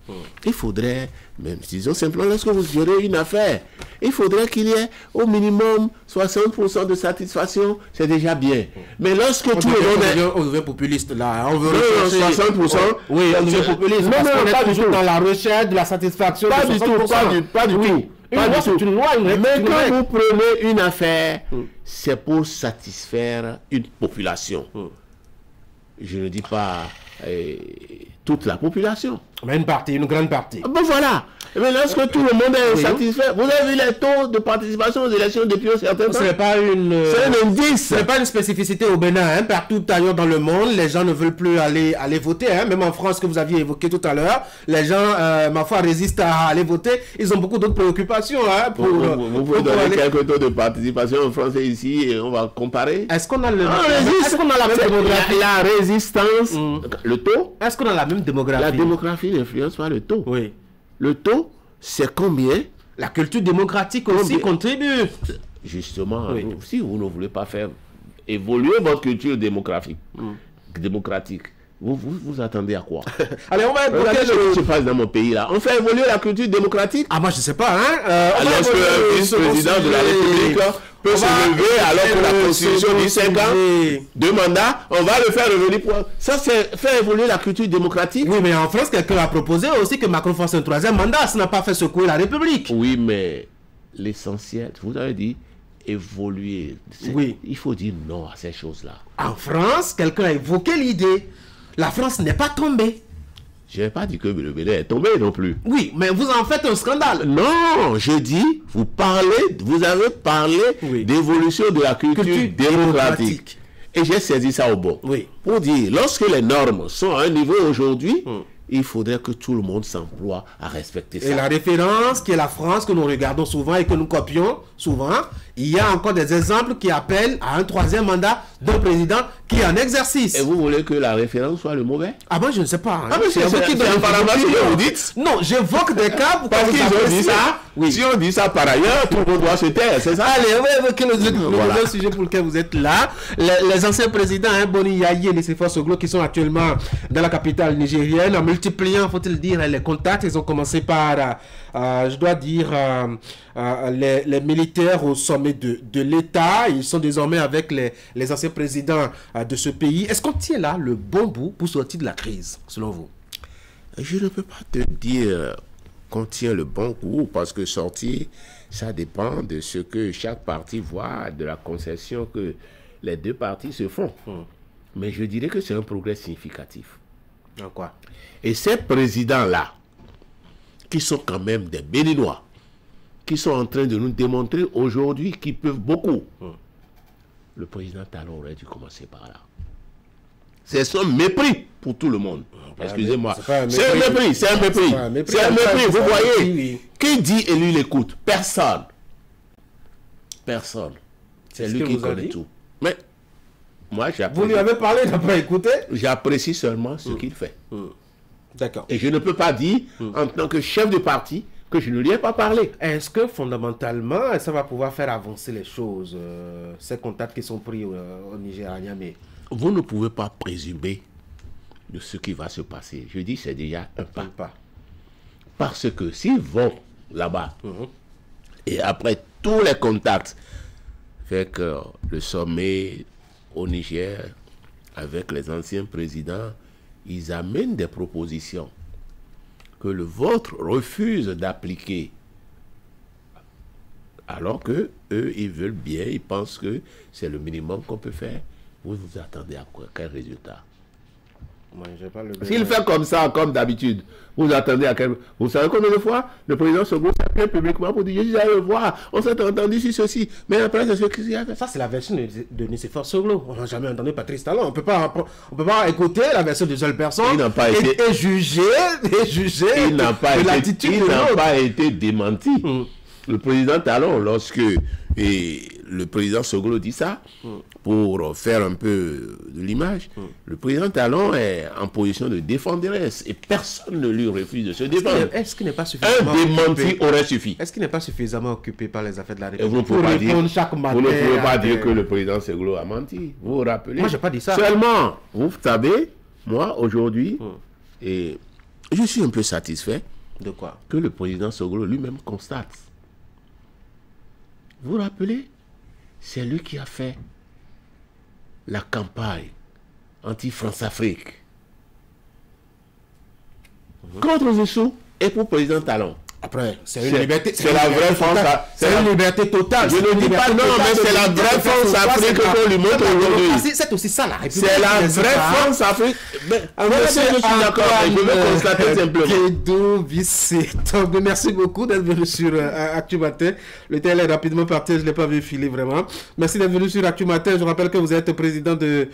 il faudrait, même disons simplement, lorsque vous gérez une affaire, il faudrait qu'il y ait au minimum 60% de satisfaction, c'est déjà bien. Mais lorsque tout le monde on devient populiste là, on veut 60%. Oui, on devient populiste. Non, parce qu'on est toujours tout. dans la recherche de la satisfaction. Pas du tout, pas du tout. C'est une loi, mais quand vous prenez une affaire, c'est pour satisfaire une population. Je ne dis pas toute la population. Mais une partie, une grande partie. Ben voilà. Mais lorsque tout le monde est satisfait, vous avez vu les taux de participation aux élections depuis un certain temps. Ce n'est pas c'est un indice. Ce n'est pas une spécificité au Bénin. Hein. Partout ailleurs dans le monde, les gens ne veulent plus aller voter. Hein. Même en France, que vous aviez évoqué tout à l'heure, les gens, ma foi, résistent à aller voter. Ils ont beaucoup d'autres préoccupations. Hein, vous pouvez donner quelques taux de participation en France et ici et on va comparer. Est-ce qu'on a la même démographie? La résistance, le taux. Est-ce qu'on a la même démographie? La démographie n'influence pas le taux. Oui. Le taux, c'est combien? La culture démocratique aussi contribue. Justement, si vous ne voulez pas faire évoluer votre culture démocratique, vous attendez à quoi? Allez, on va écouter ce qui se passe dans mon pays là. On fait évoluer la culture démocratique? Ah, moi je sais pas, hein. Alors que le vice-président de la République peut se lever alors que la Constitution dit 5 ans, 2 mandats, on va le faire revenir pour... Ça, c'est faire évoluer la culture démocratique. Oui, mais en France, quelqu'un a proposé aussi que Macron fasse un 3e mandat. Ça n'a pas fait secouer la République. Oui, mais l'essentiel, vous avez dit évoluer. Oui. Il faut dire non à ces choses-là. En France, quelqu'un a évoqué l'idée. La France n'est pas tombée. Je n'ai pas dit que le Bénin est tombé non plus. Oui, mais vous en faites un scandale. Non, je dis, vous avez parlé d'évolution de la culture démocratique. Et j'ai saisi ça au bon. Oui. Pour dire, lorsque les normes sont à un niveau aujourd'hui, il faudrait que tout le monde s'emploie à respecter ça. Et la référence qui est la France, que nous regardons souvent et que nous copions souvent, il y a encore des exemples qui appellent à un 3e mandat d'un président qui est en exercice. Et vous voulez que la référence soit le mauvais? Ah bon, je ne sais pas. Hein. Ah mais c'est un paradoxe que vous dites. Non, j'évoque des cas pour parce qu'ils ont dit ça. Oui. Si on dit ça par ailleurs, tout le monde doit se taire, c'est ça? Allez, on va évoquer le sujet pour lequel vous êtes là. Les anciens présidents, Boni Yayi et Nicéphore Soglo, qui sont actuellement dans la capitale nigérienne, en multipliant, faut-il dire, les contacts. Ils ont commencé par, je dois dire, les militaires au sommet de l'État. Ils sont désormais avec les anciens présidents de ce pays. Est-ce qu'on tient là le bon bout pour sortir de la crise, selon vous? Je ne peux pas te dire qu'on tient le bon bout, parce que sortir, ça dépend de ce que chaque parti voit, de la concession que les deux partis se font. Mais je dirais que c'est un progrès significatif. En quoi? Et ces présidents-là, qui sont quand même des Béninois, qui sont en train de nous démontrer aujourd'hui qu'ils peuvent beaucoup. Le président Talon aurait dû commencer par là. C'est son mépris pour tout le monde. Excusez-moi. C'est un mépris, c'est un mépris. C'est un mépris, vous voyez. Qui dit et lui l'écoute? Personne. Personne. C'est lui qui connaît tout. Mais moi, j'apprécie. Vous lui avez parlé, il n'a pas écouté? J'apprécie seulement ce qu'il fait. D'accord. Et je ne peux pas dire, en tant que chef de parti, que je ne lui ai pas parlé. Est-ce que fondamentalement, ça va pouvoir faire avancer les choses, ces contacts qui sont pris au Niger, à Niamey? Vous ne pouvez pas présumer de ce qui va se passer. Je dis, c'est déjà un pas. Parce que s'ils vont là-bas, et après tous les contacts, fait que le sommet au Niger, avec les anciens présidents, ils amènent des propositions que le vôtre refuse d'appliquer. Alors que eux, ils veulent bien, ils pensent que c'est le minimum qu'on peut faire. Vous vous attendez à quoi? Quel résultat? S'il fait comme ça, comme d'habitude, vous attendez à quel... Vous savez combien de fois le président Soglo s'appelle publiquement pour dire, je suis allé le voir, on s'est entendu sur ceci, mais après c'est ce qu'il a fait. Ça c'est la version de Nicéphore Soglo. On n'a jamais entendu Patrice Talon. On peut pas écouter la version de seule personne. Il n'a pas été... et juger il n'a pas été démenti. Le président Talon, lorsque le président Soglo dit ça, pour faire un peu de l'image, le président Talon est en position de défenderesse et personne ne lui refuse de se défendre. Est-ce qu'il n'est pas suffisamment un démenti aurait suffi. Est-ce qu'il n'est pas suffisamment occupé par les affaires de la République? Vous ne pouvez pas dire que le président Soglo a menti. Vous vous rappelez? Moi, je n'ai pas dit ça. Seulement, vous savez, Moi, aujourd'hui, et je suis un peu satisfait de quoi que le président Soglo lui-même constate. Vous vous rappelez, c'est lui qui a fait la campagne anti-France-Afrique contre Zissou et pour président Talon. Après, c'est une liberté. C'est la vraie France. C'est une liberté totale. Je ne dis pas non, mais c'est la vraie France Afrique qu'on lui montre aujourd'hui. C'est aussi ça la République. C'est la vraie France Afrique. Monsieur, je suis d'accord, mais je veux constater simplement. Merci beaucoup d'être venu sur Actu Matin. Le tel est rapidement parti, je ne l'ai pas vu filer vraiment. Merci d'être venu sur Actu Matin. Je rappelle que vous êtes président du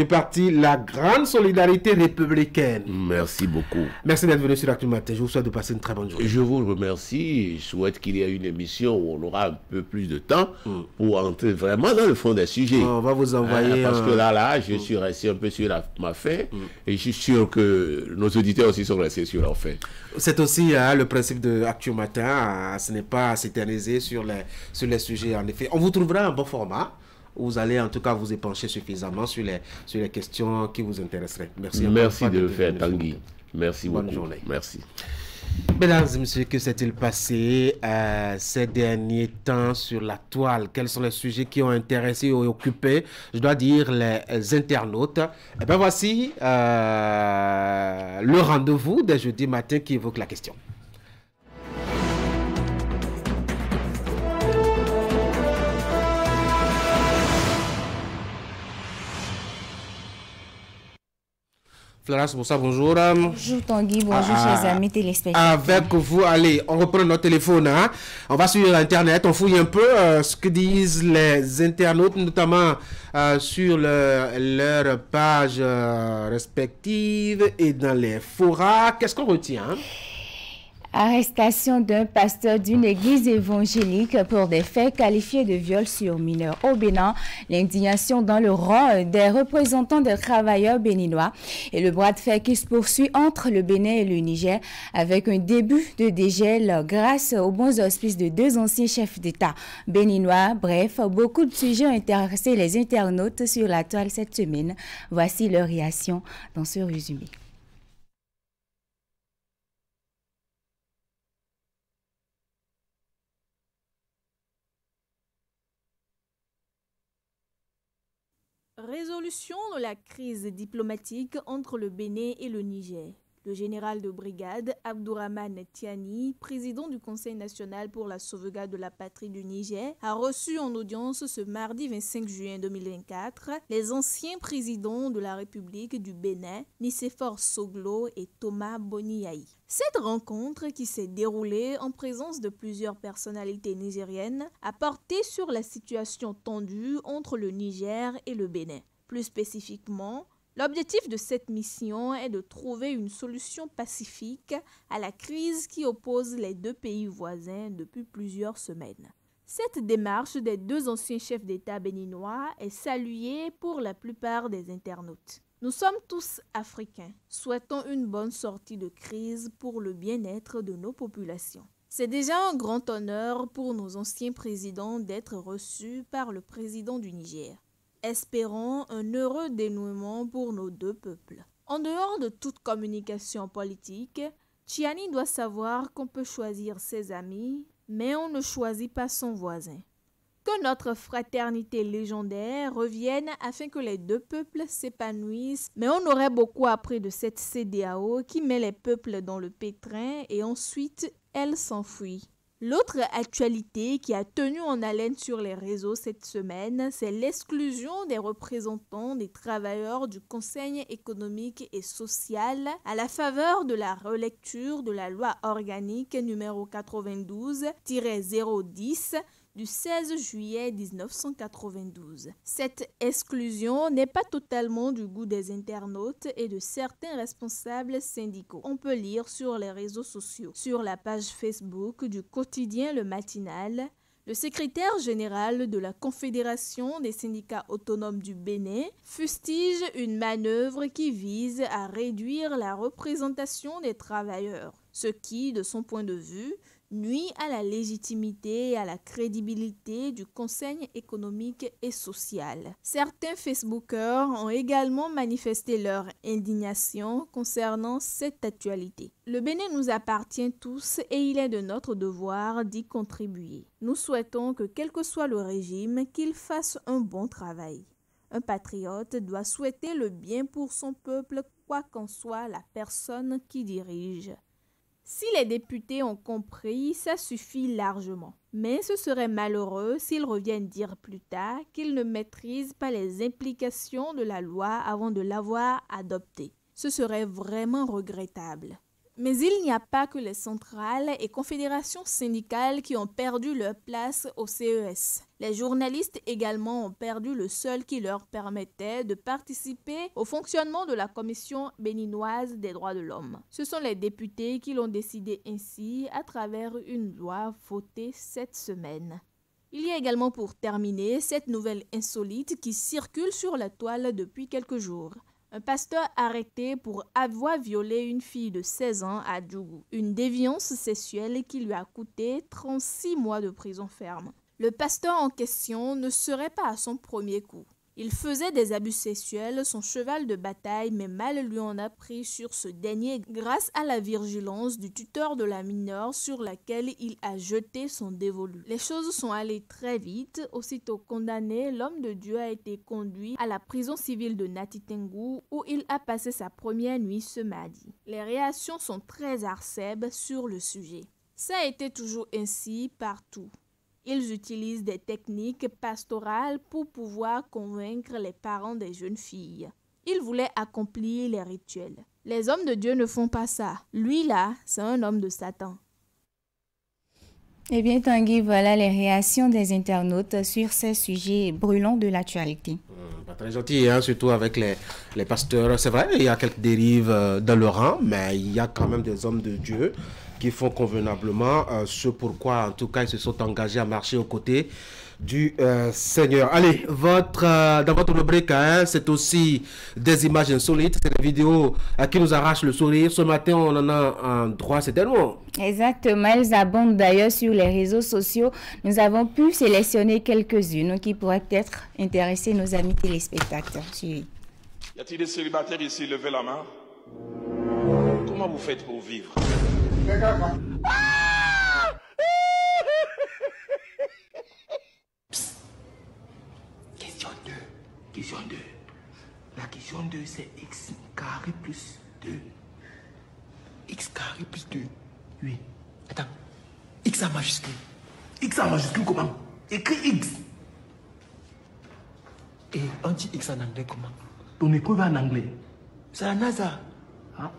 parti La Grande Solidarité Républicaine. Merci beaucoup. Merci d'être venu sur Actu Matin. Je vous souhaite de passer une très bonne journée. Je vous remercie. Je souhaite qu'il y ait une émission où on aura un peu plus de temps pour entrer vraiment dans le fond des sujets. On va vous envoyer... parce que là, je suis resté un peu sur ma faim et je suis sûr que nos auditeurs aussi sont restés sur leur faim. C'est aussi le principe de Actu Matin. Ce n'est pas s'éterniser sur les sujets. En effet, on vous trouvera un bon format. Vous allez en tout cas vous épancher suffisamment sur les questions qui vous intéresseraient. Merci de le faire, Tanguy. Merci beaucoup. Bonne journée. Merci. Mesdames et messieurs, que s'est-il passé ces derniers temps sur la toile? Quels sont les sujets qui ont intéressé et occupé, je dois dire, les internautes? Et bien voici le rendez-vous des jeudis matins qui évoque la question. Florence Boussa, bonjour. Bonjour Tanguy, bonjour chers amis téléspectateurs. Avec vous, allez, on reprend notre téléphone. Hein? On va sur Internet, on fouille un peu ce que disent les internautes, notamment sur leur page respective et dans les forats. Qu'est-ce qu'on retient? Arrestation d'un pasteur d'une église évangélique pour des faits qualifiés de viol sur mineurs au Bénin, l'indignation dans le rang des représentants des travailleurs béninois et le bras de fer qui se poursuit entre le Bénin et le Niger avec un début de dégel grâce aux bons auspices de deux anciens chefs d'État béninois. Bref, beaucoup de sujets ont intéressé les internautes sur la toile cette semaine. Voici leur réaction dans ce résumé. Résolution de la crise diplomatique entre le Bénin et le Niger. Le général de brigade Abdourahmane Tiani, président du Conseil national pour la sauvegarde de la patrie du Niger, a reçu en audience ce mardi 25 juin 2024 les anciens présidents de la République du Bénin, Nicéphore Soglo et Thomas Boniaï. Cette rencontre, qui s'est déroulée en présence de plusieurs personnalités nigériennes, a porté sur la situation tendue entre le Niger et le Bénin. Plus spécifiquement, l'objectif de cette mission est de trouver une solution pacifique à la crise qui oppose les deux pays voisins depuis plusieurs semaines. Cette démarche des deux anciens chefs d'État béninois est saluée pour la plupart des internautes. Nous sommes tous africains, souhaitons une bonne sortie de crise pour le bien-être de nos populations. C'est déjà un grand honneur pour nos anciens présidents d'être reçus par le président du Niger. Espérons un heureux dénouement pour nos deux peuples. En dehors de toute communication politique, Tiani doit savoir qu'on peut choisir ses amis, mais on ne choisit pas son voisin. Que notre fraternité légendaire revienne afin que les deux peuples s'épanouissent, mais on aurait beaucoup appris de cette CEDEAO qui met les peuples dans le pétrin et ensuite elle s'enfuit. L'autre actualité qui a tenu en haleine sur les réseaux cette semaine, c'est l'exclusion des représentants des travailleurs du Conseil économique et social à la faveur de la relecture de la loi organique numéro 92-010 du 16 juillet 1992. Cette exclusion n'est pas totalement du goût des internautes et de certains responsables syndicaux. On peut lire sur les réseaux sociaux, sur la page Facebook du quotidien Le Matinal, le secrétaire général de la Confédération des syndicats autonomes du Bénin fustige une manœuvre qui vise à réduire la représentation des travailleurs, ce qui, de son point de vue, nuit à la légitimité et à la crédibilité du Conseil économique et social. Certains Facebookers ont également manifesté leur indignation concernant cette actualité. Le Bénin nous appartient tous et il est de notre devoir d'y contribuer. Nous souhaitons que quel que soit le régime, qu'il fasse un bon travail. Un patriote doit souhaiter le bien pour son peuple, quoi qu'en soit la personne qui dirige. Si les députés ont compris, ça suffit largement. Mais ce serait malheureux s'ils reviennent dire plus tard qu'ils ne maîtrisent pas les implications de la loi avant de l'avoir adoptée. Ce serait vraiment regrettable. Mais il n'y a pas que les centrales et confédérations syndicales qui ont perdu leur place au CES. Les journalistes également ont perdu le seul qui leur permettait de participer au fonctionnement de la Commission béninoise des droits de l'homme. Ce sont les députés qui l'ont décidé ainsi à travers une loi votée cette semaine. Il y a également pour terminer cette nouvelle insolite qui circule sur la toile depuis quelques jours. Un pasteur arrêté pour avoir violé une fille de 16 ans à Djougou. Une déviance sexuelle qui lui a coûté 36 mois de prison ferme. Le pasteur en question ne serait pas à son premier coup. Il faisait des abus sexuels son cheval de bataille, mais mal lui en a pris sur ce dernier grâce à la vigilance du tuteur de la mineure sur laquelle il a jeté son dévolu. Les choses sont allées très vite. Aussitôt condamné, l'homme de Dieu a été conduit à la prison civile de Natitengu où il a passé sa première nuit ce mardi. Les réactions sont très acerbes sur le sujet. Ça a été toujours ainsi partout. Ils utilisent des techniques pastorales pour pouvoir convaincre les parents des jeunes filles. Ils voulaient accomplir les rituels. Les hommes de Dieu ne font pas ça. Lui là, c'est un homme de Satan. Eh bien, Tanguy, voilà les réactions des internautes sur ces sujets brûlants de l'actualité. Pas très gentil, hein, surtout avec les pasteurs. C'est vrai, il y a quelques dérives dans le rang, mais il y a quand même des hommes de Dieu qui font convenablement ce pourquoi, en tout cas, ils se sont engagés à marcher aux côtés du Seigneur. Allez, dans votre rubrique, hein, c'est aussi des images insolites, c'est des vidéos qui nous arrachent le sourire. Ce matin, on en a un droit, c'est tellement. Exactement, elles abondent d'ailleurs sur les réseaux sociaux. Nous avons pu sélectionner quelques-unes qui pourraient peut-être intéresser nos amis téléspectateurs. Y a-t-il des célibataires ici? Levez la main. Comment vous faites pour vivre? Question 2. Question 2. La question 2, c'est x carré plus 2. X carré plus 2. Oui. Attends. X en majuscule. X en majuscule comment? Écris X. Et on dit X en anglais comment? Ton épreuve en anglais. C'est la NASA. Hein?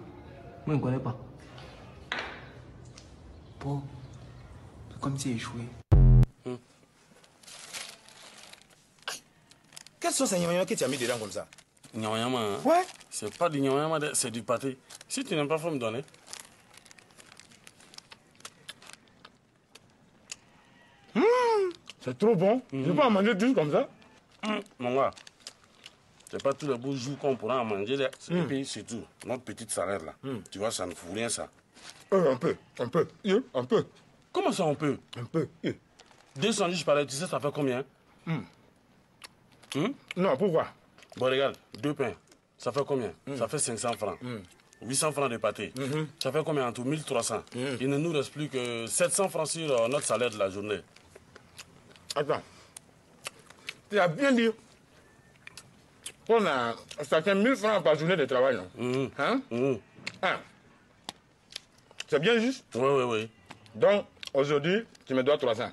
Moi, je ne connais pas. Bon. C'est comme si échoué. Quelles sont ces gnangnamas que tu as mis dedans comme ça? Gnangnamas, hein? Ouais. C'est pas du gnangnamas, c'est du pâté. Si tu n'aimes pas, faut me donner. C'est trop bon. Je peux en manger 10 comme ça. Mon gars, c'est pas tous les beaux jours qu'on pourra en manger. Et puis surtout, notre petite salaire là. Tu vois, ça ne fout rien ça. Un peu. Comment ça on peut? Un peu. 210 par heure, tu sais ça fait combien? Non, pourquoi? Bon, regarde, 2 pains, ça fait combien? Ça fait 500 francs. 800 francs de pâté. Ça fait combien en tout? 1300. Il ne nous reste plus que 700 francs sur notre salaire de la journée. Attends. Tu as bien dit qu'on a certains 1000 francs par journée de travail, non? Hein? C'est bien juste? Oui. Donc, aujourd'hui, tu me dois 300.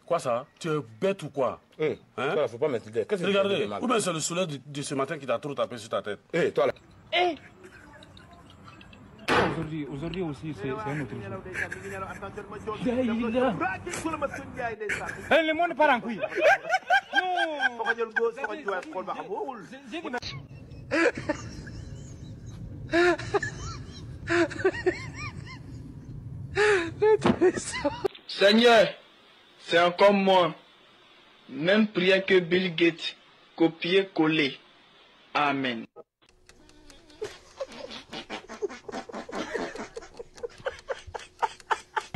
Quoi ça? Tu es bête ou quoi? Hein? Ça, faut pas m'insulter. Regardez, ou bien c'est le soleil de ce matin qui t'a trop tapé sur ta tête. Toi là. Aujourd'hui aussi, c'est un autre jour. Le monde part en couille. Seigneur, c'est encore moi. Même prière que Bill Gates, copier-coller. Amen.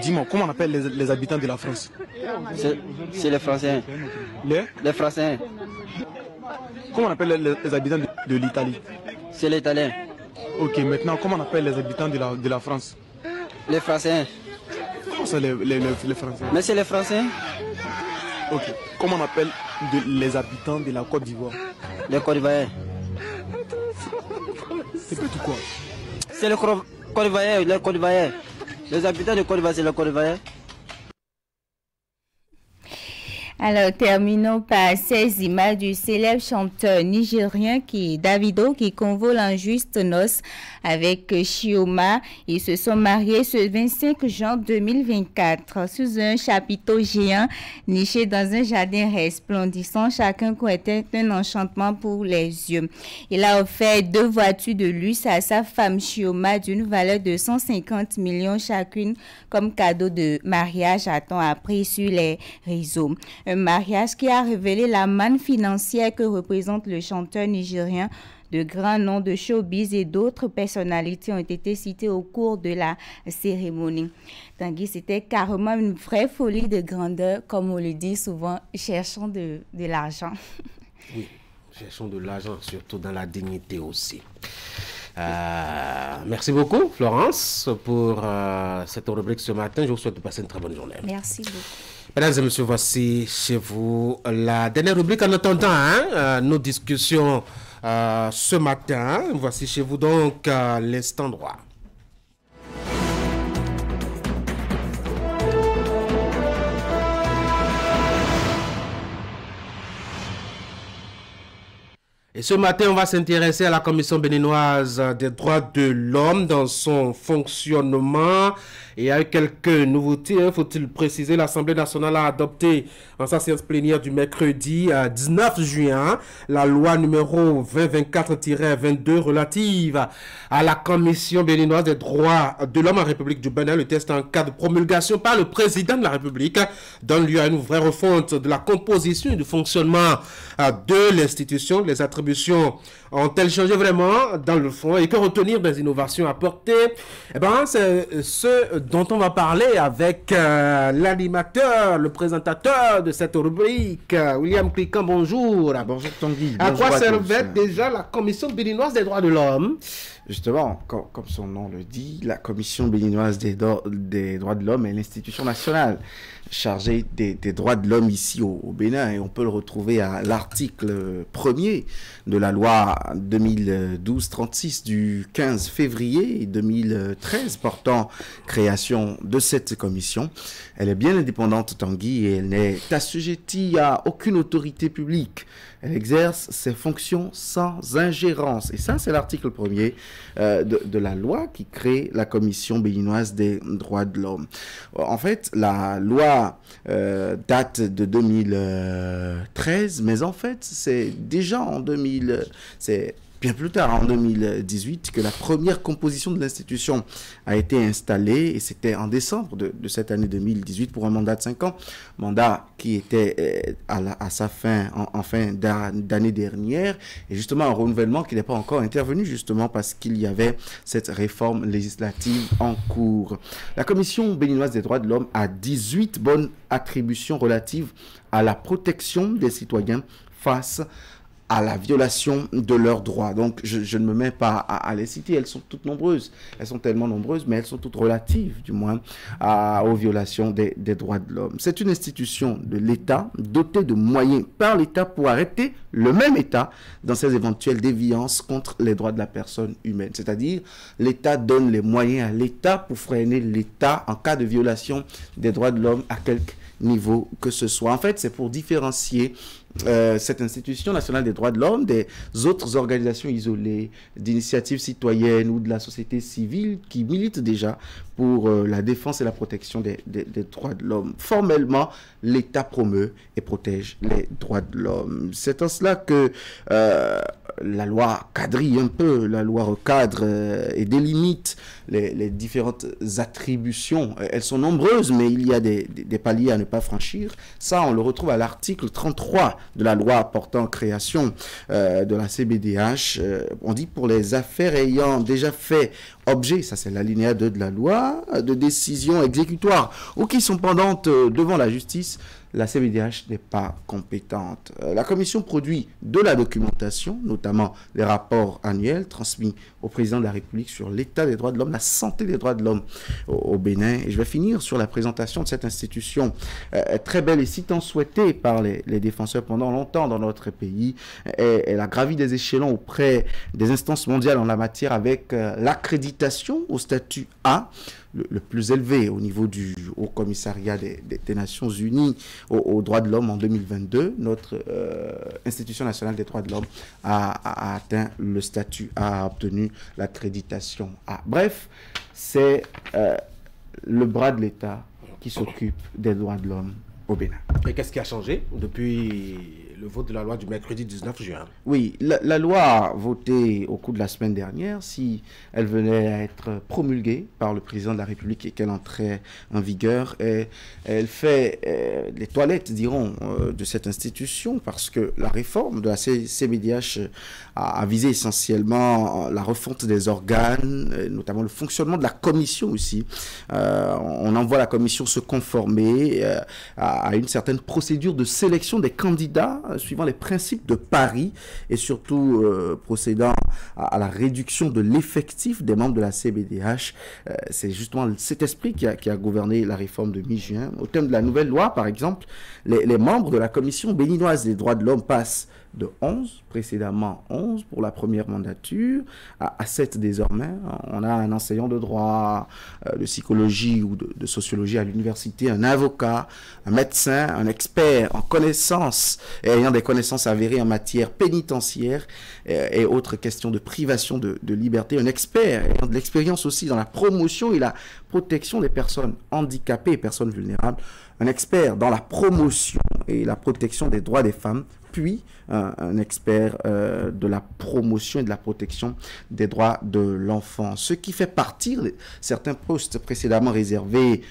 Dis-moi, comment on appelle les habitants de la France? C'est les Français. Les Français. Comment on appelle les habitants de l'Italie? C'est les Italiens. Ok, maintenant, comment on appelle les habitants de la France? Les Français. Comment ça, les Français? Mais c'est les Français. Ok, comment on appelle les habitants de la Côte d'Ivoire? Les Côte d'Ivoire. C'est tout quoi? C'est le Côte d'Ivoire, les Côte d'Ivoire. Les habitants de Côte d'Ivoire, c'est le Côte d'Ivoire. Alors, terminons par ces images du célèbre chanteur nigérien Davido qui convole en juste noces avec Chioma. Ils se sont mariés ce 25 juin 2024 sous un chapiteau géant niché dans un jardin resplendissant. Chacun était un enchantement pour les yeux. Il a offert 2 voitures de luxe à sa femme Chioma d'une valeur de 150 millions chacune comme cadeau de mariage, a-t-on appris sur les réseaux. Un mariage qui a révélé la manne financière que représente le chanteur nigérien. De grands noms de showbiz et d'autres personnalités ont été cités au cours de la cérémonie. Tanguy, c'était carrément une vraie folie de grandeur, comme on le dit souvent, cherchons de l'argent. Oui, cherchons de l'argent, surtout dans la dignité aussi. Merci beaucoup, Florence, pour cette rubrique ce matin. Je vous souhaite de passer une très bonne journée. Merci beaucoup. Mesdames et messieurs, voici chez vous la dernière rubrique en attendant nos discussions ce matin. Voici chez vous donc l'instant droit. Et ce matin, on va s'intéresser à la Commission béninoise des droits de l'homme dans son fonctionnement. Et il y a eu quelques nouveautés, faut-il préciser. L'Assemblée nationale a adopté en sa séance plénière du mercredi 19 juin la loi numéro 2024-22 relative à la Commission béninoise des droits de l'homme en République du Bénin. Le texte en cas de promulgation par le président de la République donne lieu à une vraie refonte de la composition et du fonctionnement de l'institution. Les attributions ont-elles changé vraiment dans le fond et que retenir des innovations apportées? Eh bien, c'est ce dont on va parler avec l'animateur, le présentateur de cette rubrique, William Cliquant. Bonjour. Bonjour Tanguy. À quoi servait déjà la Commission béninoise des droits de l'homme? Justement, comme son nom le dit, la Commission béninoise des droits de l'homme est l'institution nationale chargée des droits de l'homme ici au Bénin. Et on peut le retrouver à l'article 1er de la loi 2012-36 du 15 février 2013 portant création de cette commission. Elle est bien indépendante, Tanguy, et elle n'est assujettie à aucune autorité publique. Elle exerce ses fonctions sans ingérence. Et ça, c'est l'article 1er de la loi qui crée la Commission béninoise des droits de l'homme. En fait, la loi date de 2013, mais en fait, c'est déjà en 2000... c'est bien plus tard, en 2018, que la première composition de l'institution a été installée, et c'était en décembre de cette année 2018 pour un mandat de 5 ans, mandat qui était à sa fin, en fin d'année dernière, et justement un renouvellement qui n'est pas encore intervenu, justement parce qu'il y avait cette réforme législative en cours. La Commission béninoise des droits de l'homme a 18 bonnes attributions relatives à la protection des citoyens face à la violation de leurs droits. Donc, je ne me mets pas à les citer, elles sont toutes nombreuses. Elles sont tellement nombreuses, mais elles sont toutes relatives, du moins, aux violations des droits de l'homme. C'est une institution de l'État, dotée de moyens par l'État pour arrêter le même État dans ses éventuelles déviances contre les droits de la personne humaine. C'est-à-dire, l'État donne les moyens à l'État pour freiner l'État en cas de violation des droits de l'homme à quelque niveau que ce soit. En fait, c'est pour différencier cette institution nationale des droits de l'homme des autres organisations isolées, d'initiatives citoyennes ou de la société civile qui militent déjà pour la défense et la protection des droits de l'homme. Formellement, l'État promeut et protège les droits de l'homme. C'est en cela que la loi quadrille un peu, la loi recadre et délimite les différentes attributions. Elles sont nombreuses, mais il y a des paliers à ne pas franchir. Ça, on le retrouve à l'article 33 de la loi portant création de la CBDH. On dit pour les affaires ayant déjà fait objet, ça c'est l'alinéa 2 de la loi, de décisions exécutoires ou qui sont pendantes devant la justice, la CBDH n'est pas compétente. La commission produit de la documentation, notamment les rapports annuels transmis au président de la République sur l'état des droits de l'homme, la santé des droits de l'homme au Bénin. Et je vais finir sur la présentation de cette institution très belle et si tant souhaitée par les défenseurs pendant longtemps dans notre pays. Elle a gravi des échelons auprès des instances mondiales en la matière avec l'accréditation au statut A, le plus élevé au niveau du Haut Commissariat des Nations Unies aux droits de l'homme en 2022. Notre institution nationale des droits de l'homme a atteint le statut A, a obtenu l'accréditation A. Bref, c'est le bras de l'État qui s'occupe des droits de l'homme au Bénin. Et qu'est-ce qui a changé depuis le vote de la loi du mercredi 19 juin? Oui, la loi votée au cours de la semaine dernière, si elle venait à être promulguée par le président de la République et qu'elle entrait en vigueur, elle fait les toilettes, diront, de cette institution parce que la réforme de la CBDH a visé essentiellement la refonte des organes, notamment le fonctionnement de la commission aussi. On envoie la commission se conformer à une certaine procédure de sélection des candidats suivant les principes de pari et surtout procédant à la réduction de l'effectif des membres de la CBDH. C'est justement cet esprit qui a gouverné la réforme de mi-juin. Au thème de la nouvelle loi, par exemple, les membres de la Commission béninoise des droits de l'homme passent de 11, précédemment 11 pour la première mandature, à 7 désormais. On a un enseignant de droit, de psychologie ou de sociologie à l'université, un avocat, un médecin, un expert en connaissances, ayant des connaissances avérées en matière pénitentiaire et autres questions de privation de liberté, un expert ayant de l'expérience aussi dans la promotion et la protection des personnes handicapées et personnes vulnérables, un expert dans la promotion et la protection des droits des femmes, puis un expert de la promotion et de la protection des droits de l'enfant. Ce qui fait partir certains postes précédemment réservés,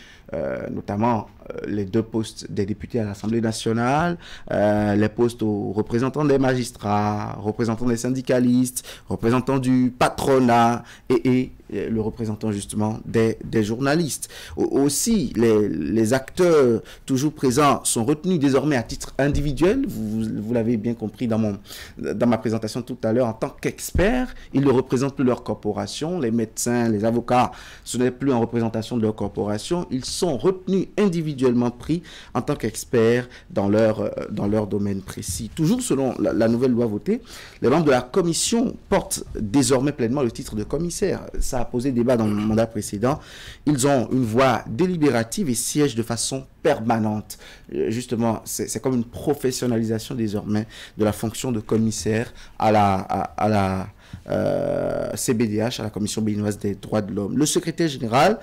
notamment les 2 postes des députés à l'Assemblée nationale, les postes aux représentants des magistrats, représentants des syndicalistes, représentants du patronat et le représentant justement des journalistes. Aussi, les acteurs toujours présents sont retenus désormais à titre individuel. Vous l'avez bien compris dans ma présentation tout à l'heure, en tant qu'experts, ils ne représentent plus leur corporation. Les médecins, les avocats, ce n'est plus en représentation de leur corporation. Ils sont retenus individuellement pris en tant qu'experts dans leur domaine précis. Toujours selon la nouvelle loi votée, les membres de la commission portent désormais pleinement le titre de commissaire. Ça a posé débat dans le mandat précédent. Ils ont une voix délibérative et siègent de façon permanente. Justement, c'est comme une professionnalisation désormais de la fonction de commissaire à la CBDH, à la Commission béninoise des droits de l'homme. Le secrétaire général,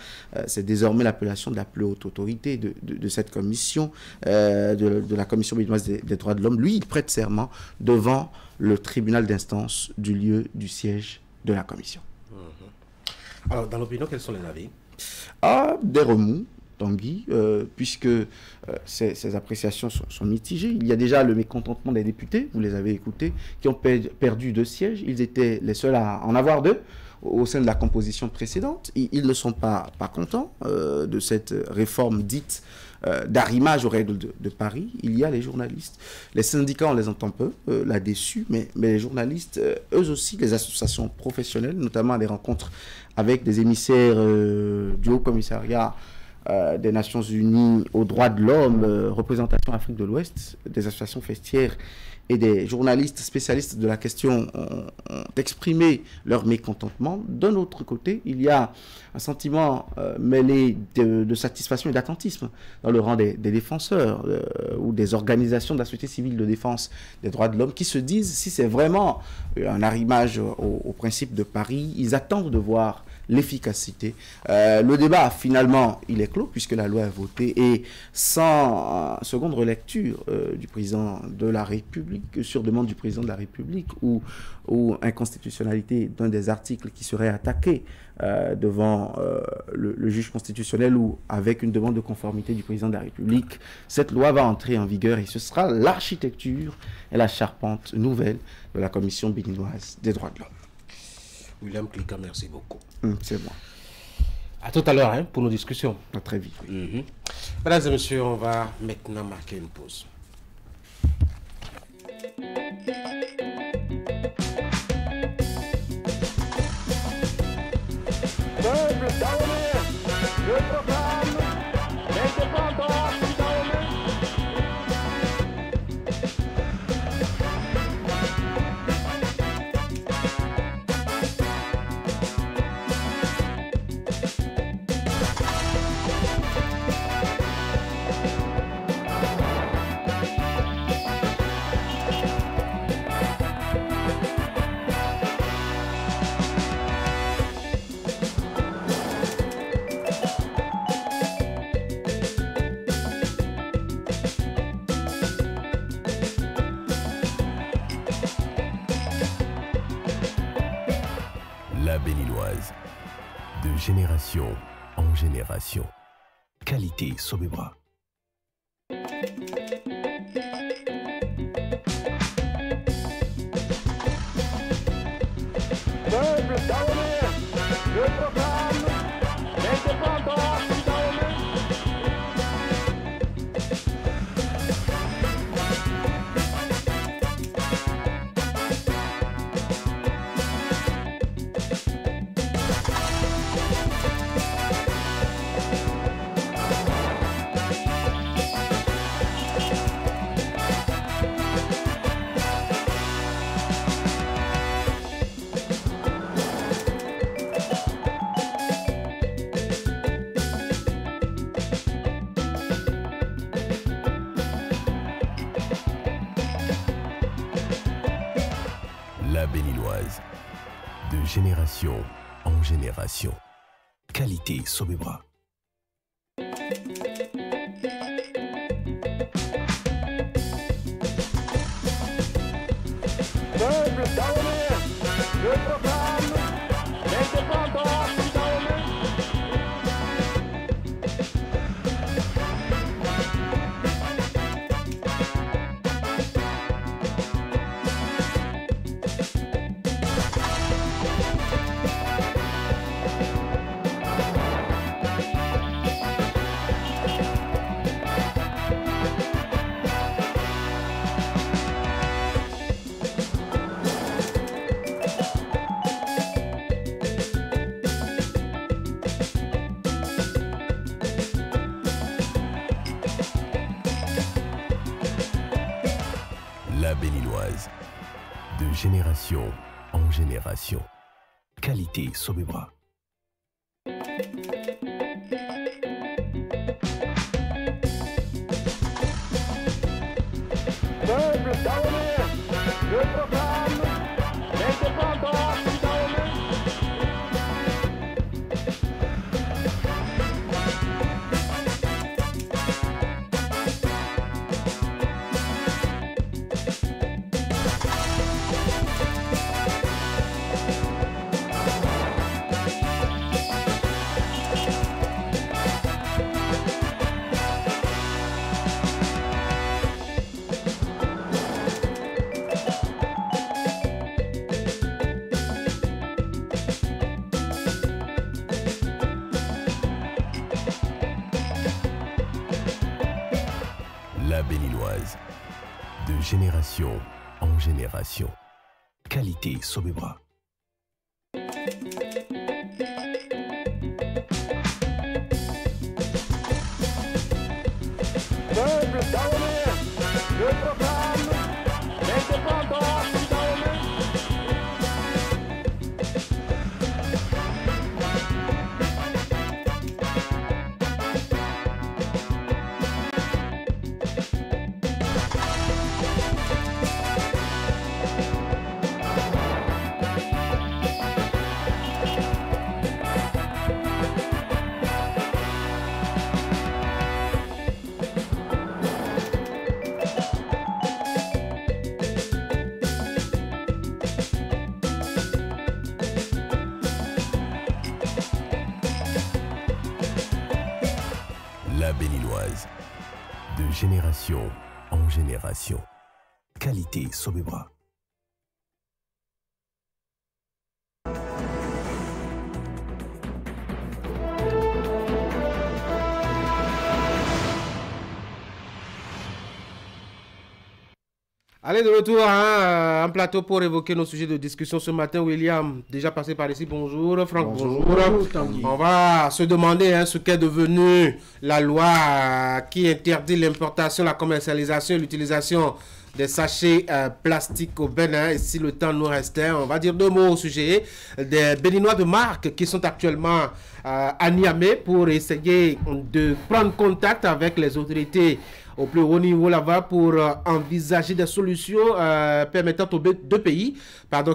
c'est désormais l'appellation de la plus haute autorité de cette commission, de la Commission béninoise des droits de l'homme. Lui, il prête serment devant le tribunal d'instance du lieu du siège de la commission. Alors, dans l'opinion, quels sont les avis? Des remous, Tanguy, puisque ces appréciations sont mitigées. Il y a déjà le mécontentement des députés, vous les avez écoutés, qui ont perdu 2 sièges. Ils étaient les seuls à en avoir 2 au sein de la composition précédente. Ils ne sont pas contents de cette réforme dite d'arrimage aux règles de Paris. Il y a les journalistes. Les syndicats, on les entend peu là-dessus, mais les journalistes, eux aussi, les associations professionnelles, notamment à des rencontres avec des émissaires du Haut Commissariat des Nations Unies aux droits de l'homme, représentation Afrique de l'Ouest, des associations festières et des journalistes spécialistes de la question ont exprimé leur mécontentement. D'un autre côté, il y a un sentiment mêlé de satisfaction et d'attentisme dans le rang des défenseurs ou des organisations de la société civile de défense des droits de l'homme qui se disent, si c'est vraiment un arrimage au principe de Paris, ils attendent de voir l'efficacité. Le débat, finalement, il est clos puisque la loi est votée et sans seconde relecture du président de la République, sur demande du président de la République ou inconstitutionnalité d'un des articles qui serait attaqué devant le juge constitutionnel ou avec une demande de conformité du président de la République, cette loi va entrer en vigueur et ce sera l'architecture et la charpente nouvelle de la Commission béninoise des droits de l'homme. William Klika, merci beaucoup. C'est bon. À tout à l'heure hein, pour nos discussions. À très vite. Oui. Mesdames et messieurs, on va maintenant marquer une pause. Peuple daoulé, le programme l'indépendance daoulé. La Béninoise, de génération en génération. Qualité Sobebra. Peuple daoulé, le programme l'indépendance daoulé. La Béninoise, de génération en génération. Qualité Sobebra. Peuple daoulé, le programme l'indépendance daoulé. La Béninoise, de génération en génération. Qualité Sobebra. Peuple daoulé, le programme l'indépendance daoulé. La Béninoise, de génération en génération. Qualité Sobebra. Peuple daoulé, le programme l'indépendance daoulé. La Béninoise, de génération en génération. Qualité Sobebra. Allez, de retour en plateau pour évoquer nos sujets de discussion ce matin. William, déjà passé par ici, bonjour. Franck, bonjour. On va se demander ce qu'est devenu la loi qui interdit l'importation, la commercialisation et l'utilisation des sachets plastiques au Bénin. Et si le temps nous restait, on va dire 2 mots au sujet des Béninois de marque qui sont actuellement à Niamey pour essayer de prendre contact avec les autorités au plus haut niveau là-bas pour envisager des solutions permettant aux 2 pays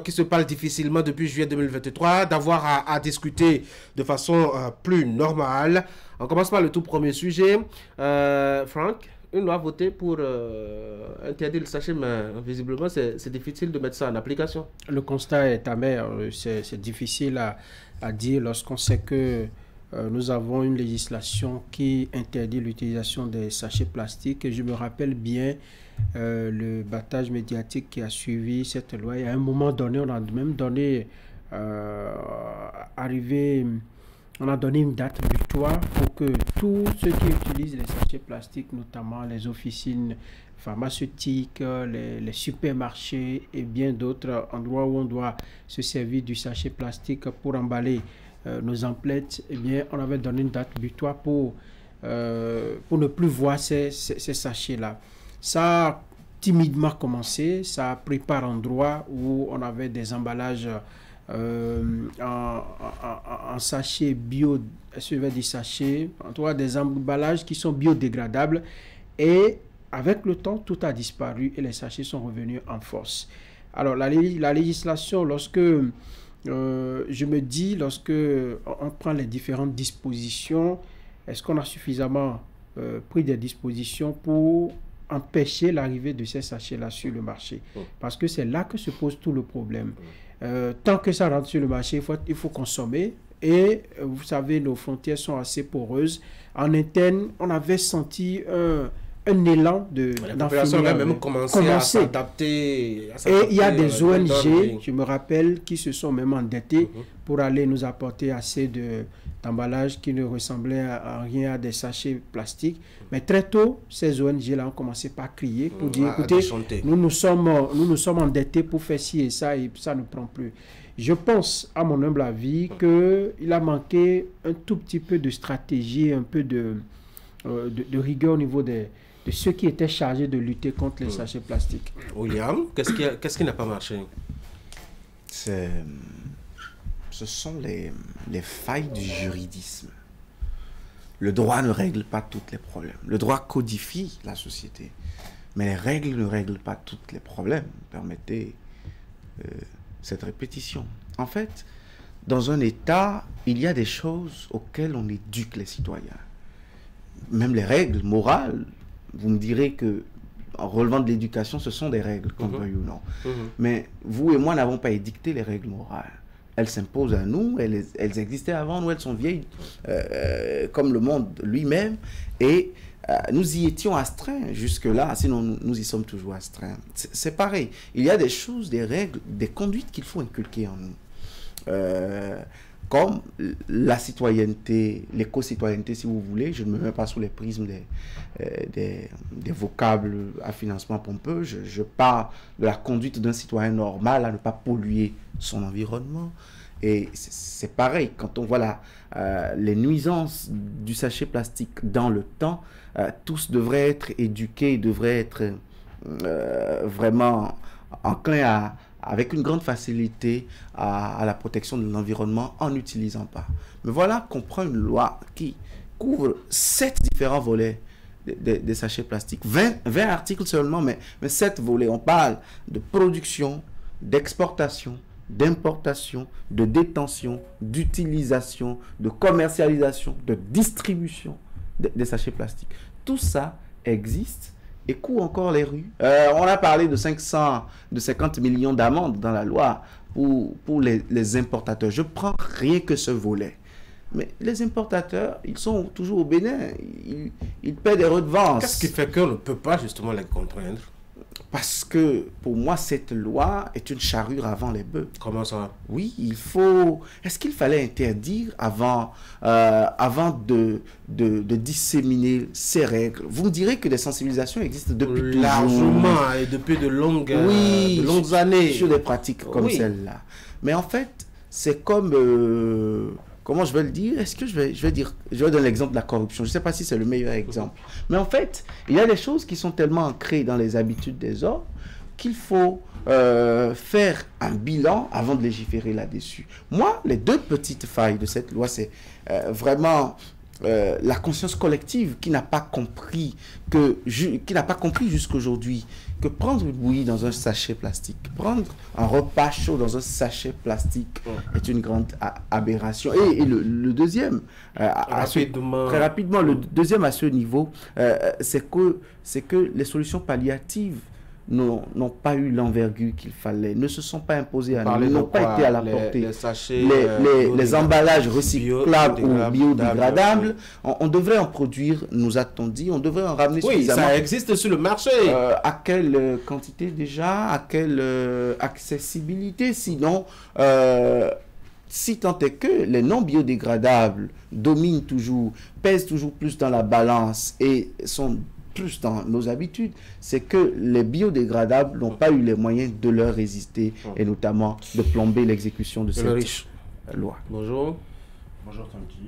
qui se parlent difficilement depuis juillet 2023 d'avoir à discuter de façon plus normale. On commence par le tout premier sujet. Franck, une loi votée pour interdire le sachet, mais visiblement c'est difficile de mettre ça en application. Le constat est amer, c'est difficile à dire lorsqu'on sait que nous avons une législation qui interdit l'utilisation des sachets plastiques. Et je me rappelle bien le battage médiatique qui a suivi cette loi. Et à un moment donné, on a même donné, on a donné une date butoir pour que tous ceux qui utilisent les sachets plastiques, notamment les officines pharmaceutiques, les supermarchés et bien d'autres endroits où on doit se servir du sachet plastique pour emballer nos emplettes, eh bien, on avait donné une date butoir pour ne plus voir ces sachets-là. Ça a timidement commencé, ça a pris par endroits où on avait des emballages en sachets bio, des sachets, en tout cas des emballages qui sont biodégradables, et avec le temps, tout a disparu et les sachets sont revenus en force. Alors, la législation, lorsque je me dis, lorsque on prend les différentes dispositions, est-ce qu'on a suffisamment pris des dispositions pour empêcher l'arrivée de ces sachets-là sur le marché? Parce que c'est là que se pose tout le problème. Tant que ça rentre sur le marché, il faut consommer. Et vous savez, nos frontières sont assez poreuses. En interne, on avait senti un élan la population a même commencé à s'adapter. Et il y a des ONG, je me rappelle, qui se sont même endettés pour aller nous apporter assez d'emballages qui ne ressemblaient à rien à des sachets plastiques. Mais très tôt, ces ONG-là ont commencé par crier pour dire, écoutez, nous nous sommes endettés pour faire ci et ça ne prend plus. Je pense, à mon humble avis, qu'il a manqué un tout petit peu de stratégie, un peu de rigueur au niveau de ceux qui étaient chargés de lutter contre les sachets plastiques. William, qu'est-ce qui n'a pas marché? Ce sont les failles du juridisme. Le droit ne règle pas tous les problèmes. Le droit codifie la société, mais les règles ne règlent pas tous les problèmes. Permettez cette répétition. En fait, dans un État, il y a des choses auxquelles on éduque les citoyens. Même les règles morales, vous me direz que en relevant de l'éducation, ce sont des règles, qu'on veuille ou non. Mais vous et moi n'avons pas édicté les règles morales. Elles s'imposent à nous, elles existaient avant nous, elles sont vieilles comme le monde lui-même. Et nous y étions astreints jusque-là, sinon nous y sommes toujours astreints. C'est pareil. Il y a des choses, des règles, des conduites qu'il faut inculquer en nous. Comme la citoyenneté, l'éco-citoyenneté, si vous voulez. Je ne me mets pas sous les prismes des vocables à financement pompeux. Je parle de la conduite d'un citoyen normal à ne pas polluer son environnement. Et c'est pareil, quand on voit les nuisances du sachet plastique dans le temps, tous devraient être éduqués, devraient être vraiment enclins avec une grande facilité à la protection de l'environnement en n'utilisant pas. Mais voilà qu'on prend une loi qui couvre 7 différents volets des sachets plastiques. 20 articles seulement, mais 7 volets. On parle de production, d'exportation, d'importation, de détention, d'utilisation, de commercialisation, de distribution des sachets plastiques. Tout ça existe et court encore les rues. On a parlé de 50 millions d'amendes dans la loi pour les importateurs. Je prends rien que ce volet. Mais les importateurs, ils sont toujours au Bénin. Ils paient des redevances. Qu'est-ce qui fait qu'on ne peut pas justement les contraindre? Parce que pour moi, cette loi est une charrue avant les bœufs. Comment ça? Oui, il faut... Est-ce qu'il fallait interdire avant de disséminer ces règles? Vous me direz que des sensibilisations existent depuis largement et depuis de longues années. Sur des pratiques comme celle-là. Mais en fait, c'est comme... comment je vais le dire? Est-ce que je vais donner l'exemple de la corruption. Je ne sais pas si c'est le meilleur exemple. Mais en fait, il y a des choses qui sont tellement ancrées dans les habitudes des hommes qu'il faut faire un bilan avant de légiférer là-dessus. Moi, les deux petites failles de cette loi, c'est vraiment la conscience collective qui n'a pas compris jusqu'aujourd'hui que prendre une bouillie dans un sachet plastique, prendre un repas chaud dans un sachet plastique est une grande aberration. Et le deuxième, très rapidement, le deuxième à ce niveau, c'est que les solutions palliatives n'ont pas eu l'envergure qu'il fallait, ne se sont pas imposées à nous, n'ont pas été à la portée. Les emballages recyclables ou biodégradables, on devrait en produire, nous a-t-on dit, on devrait en ramener suffisamment. Ça existe sur le marché. À quelle quantité déjà, à quelle accessibilité, sinon... si tant est que les non biodégradables dominent toujours, pèsent toujours plus dans la balance et sont plus dans nos habitudes, c'est que les biodégradables n'ont pas eu les moyens de leur résister et notamment de plomber l'exécution de cette loi. Bonjour. Bonjour Tanguy.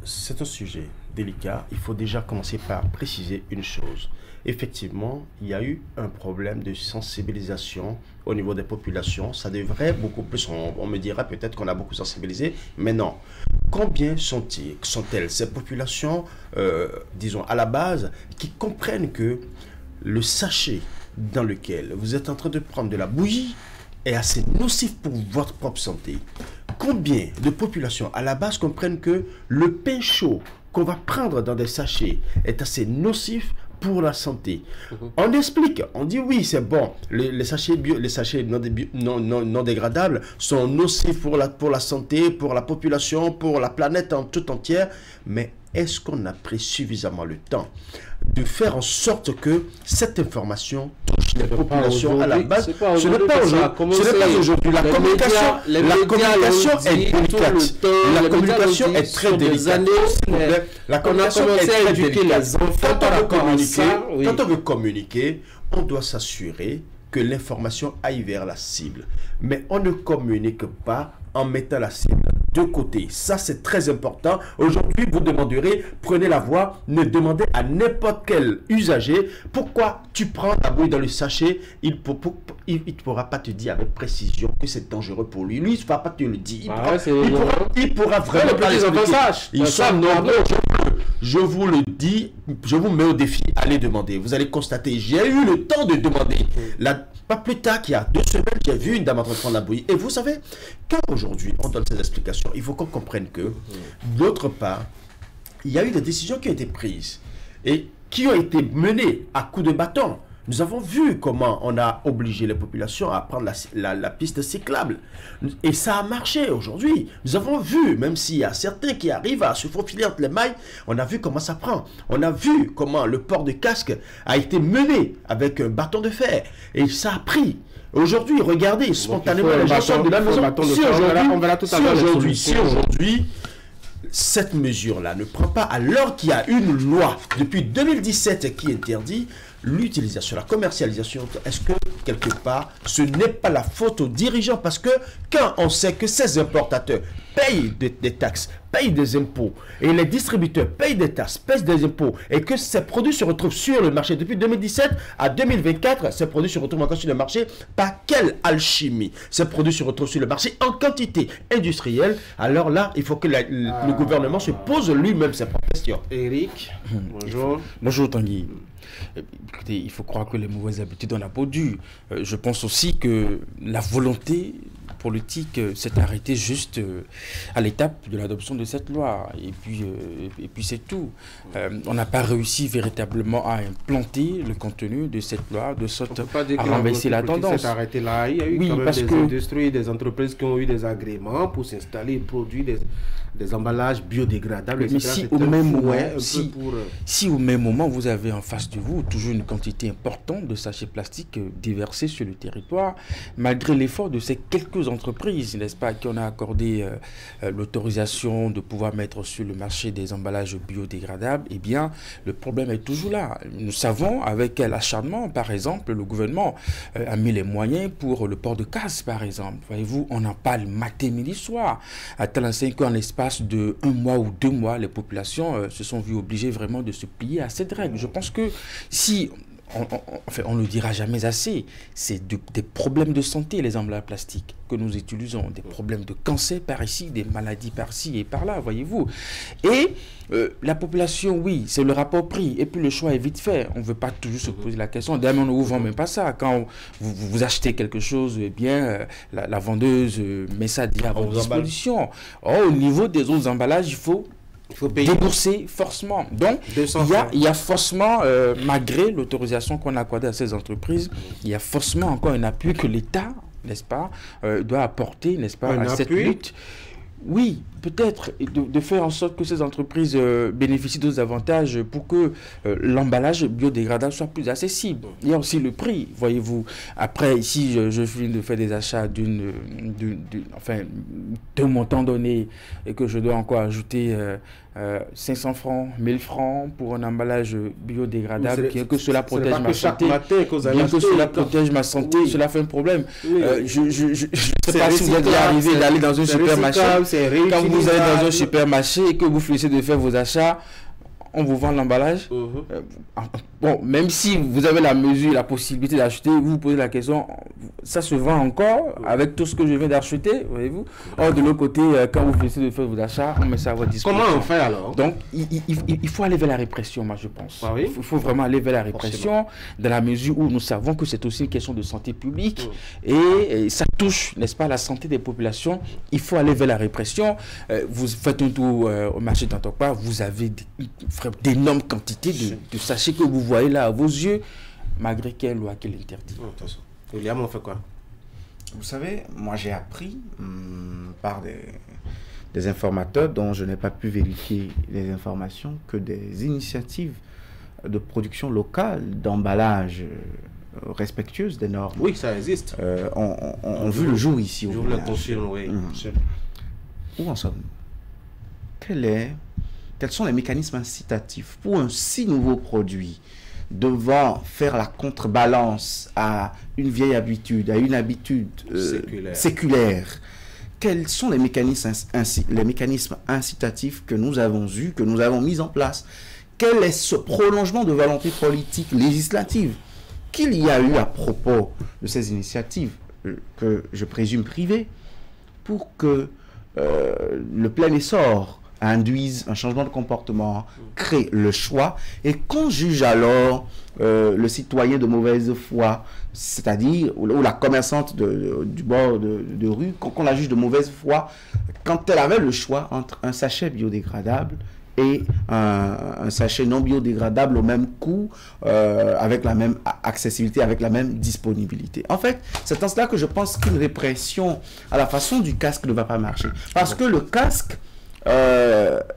C'est un sujet délicat. Il faut déjà commencer par préciser une chose. Effectivement, il y a eu un problème de sensibilisation au niveau des populations. Ça devrait beaucoup plus, on me dira peut-être qu'on a beaucoup sensibilisé, mais non. Combien sont-elles, ces populations, disons à la base, qui comprennent que le sachet dans lequel vous êtes en train de prendre de la bouillie est assez nocif pour votre propre santé? Combien de populations à la base comprennent que le pain chaud qu'on va prendre dans des sachets est assez nocif pour la santé? On explique, on dit oui, c'est bon, les sachets non dégradables sont nocifs pour la santé, pour la population, pour la planète en tout entière, mais est-ce qu'on a pris suffisamment le temps de faire en sorte que cette information touche les populations à la base? Ce n'est pas aujourd'hui. La communication est délicate. La communication est très délicate. La communication est très délicate. Quand on veut communiquer, on doit s'assurer que l'information aille vers la cible. Mais on ne communique pas en mettant la cible de côté. Ça, c'est très important. Aujourd'hui, vous demanderez, prenez la voie, ne demandez à n'importe quel usager pourquoi tu prends la bouillie dans le sachet. Il ne pourra pas te dire avec précision que c'est dangereux pour lui. Lui, il ne va pas te le dire. Il pourra vraiment pas l'expliquer. Ils sont nombreux. Je vous le dis, je vous mets au défi. Allez demander. Vous allez constater, j'ai eu le temps de demander. Pas plus tard qu'il y a 2 semaines, j'ai vu une dame en train de prendre la bouillie. Et vous savez, quand aujourd'hui on donne ces explications, il faut qu'on comprenne que, d'autre part, il y a eu des décisions qui ont été prises et qui ont été menées à coups de bâton. Nous avons vu comment on a obligé les populations à prendre la piste cyclable. Et ça a marché aujourd'hui. Nous avons vu, même s'il y a certains qui arrivent à se faufiler entre les mailles, on a vu comment ça prend. On a vu comment le port de casque a été mené avec un bâton de fer. Et ça a pris. Aujourd'hui, regardez, spontanément, les gens sortent de la maison. Si aujourd'hui, cette mesure-là ne prend pas, alors qu'il y a une loi depuis 2017 qui interdit l'utilisation, la commercialisation, est-ce que quelque part ce n'est pas la faute aux dirigeants? Parce que quand on sait que ces importateurs payent des taxes, payent des impôts, et les distributeurs payent des taxes, payent des impôts, et que ces produits se retrouvent sur le marché depuis 2017 à 2024, ces produits se retrouvent encore sur le marché, par quelle alchimie? Ces produits se retrouvent sur le marché en quantité industrielle. Alors là, il faut que le gouvernement se pose lui-même ses propres questions. Eric, bonjour. Bonjour Tanguy. Écoutez, il faut croire que les mauvaises habitudes en a pas dû. Je pense aussi que la volonté politique s'est arrêtée juste à l'étape de l'adoption de cette loi. Et puis c'est tout. On n'a pas réussi véritablement à implanter le contenu de cette loi, de sorte à renverser la tendance. S'est arrêté là. Il y a eu quand même des industries, des entreprises qui ont eu des agréments pour s'installer et produire des emballages biodégradables. Mais si au même moment vous avez en face de vous toujours une quantité importante de sachets plastiques déversés sur le territoire, malgré l'effort de ces quelques entreprises, n'est-ce pas, qui ont accordé l'autorisation de pouvoir mettre sur le marché des emballages biodégradables, eh bien, le problème est toujours là. Nous savons avec quel acharnement, par exemple, le gouvernement a mis les moyens pour le port de casque, par exemple. Voyez-vous, on en parle matin, midi, soir. À tel enseigne qu'en espace de 1 mois ou 2 mois, les populations se sont vues obligées vraiment de se plier à cette règle. Je pense que si... on ne le dira jamais assez, c'est des problèmes de santé, les emballages plastiques que nous utilisons, des problèmes de cancer par ici, des maladies par-ci et par-là, voyez-vous. Et la population, oui, c'est le rapport prix, et puis le choix est vite fait. On ne veut pas toujours se poser la question. D'ailleurs, on ne vous vend même pas ça. Quand vous achetez quelque chose, eh bien, la vendeuse met ça déjà à votre disposition. Au niveau des autres emballages, il faut débourser forcément. Donc, il y a forcément, malgré l'autorisation qu'on a accordée à ces entreprises, il y a forcément encore un appui que l'État, n'est-ce pas, doit apporter, n'est-ce pas, à cette lutte. Oui, peut-être de faire en sorte que ces entreprises bénéficient d'autres avantages pour que l'emballage biodégradable soit plus accessible. Il y a aussi le prix, voyez-vous. Après, ici, je viens de faire des achats d'un montant donné et que je dois encore ajouter 500 francs, 1000 francs pour un emballage biodégradable, bien que cela protège ma santé. Bien que cela protège ma santé, cela fait un problème. Je ne sais pas si vous êtes arrivé d'aller dans un supermarché. Quand vous allez dans un supermarché et que vous finissez de faire vos achats, on vous vend l'emballage. Bon, même si vous avez la mesure, la possibilité d'acheter, vous vous posez la question, ça se vend encore avec tout ce que je viens d'acheter, voyez-vous. Or, de l'autre côté, quand vous finissez de faire vos achats, on met ça à votre disposition. Comment on fait alors? Donc, il faut aller vers la répression, moi je pense. Il faut vraiment aller vers la répression, dans la mesure où nous savons que c'est aussi une question de santé publique et ça touche, n'est-ce pas, la santé des populations. Il faut aller vers la répression. Vous faites un tour au marché d'Antokpa, vous avez d'énormes quantités de sachets que vous voyez là à vos yeux, malgré quelle loi qui l'interdit. William, on fait quoi? Vous savez, moi j'ai appris par des informateurs dont je n'ai pas pu vérifier les informations que des initiatives de production locale d'emballage respectueuses des normes. Oui, ça existe. ont vu le jour ici. Je vous le confirme, oui. Où en sommes-nous? Quels sont les mécanismes incitatifs pour un si nouveau produit devant faire la contrebalance à une vieille habitude, à une habitude séculaire? Quels sont les mécanismes incitatifs que nous avons eus, que nous avons mis en place? Quel est ce prolongement de volonté politique législative qu'il y a eu à propos de ces initiatives, que je présume privées, pour que le plein essor induisent un changement de comportement, créent le choix, et qu'on juge alors le citoyen de mauvaise foi, c'est-à-dire ou la commerçante du bord de rue, qu'on la juge de mauvaise foi quand elle avait le choix entre un sachet biodégradable et un sachet non biodégradable au même coût, avec la même accessibilité, avec la même disponibilité. En fait, c'est en cela que je pense qu'une répression à la façon du casque ne va pas marcher. Parce que le casque,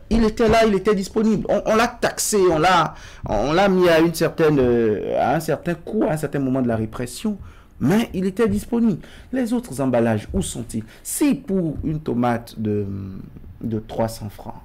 il était là, il était disponible. On l'a taxé, on l'a mis à un certain coût, à un certain moment de la répression, mais il était disponible. Les autres emballages, où sont-ils? Si pour une tomate de 300 francs,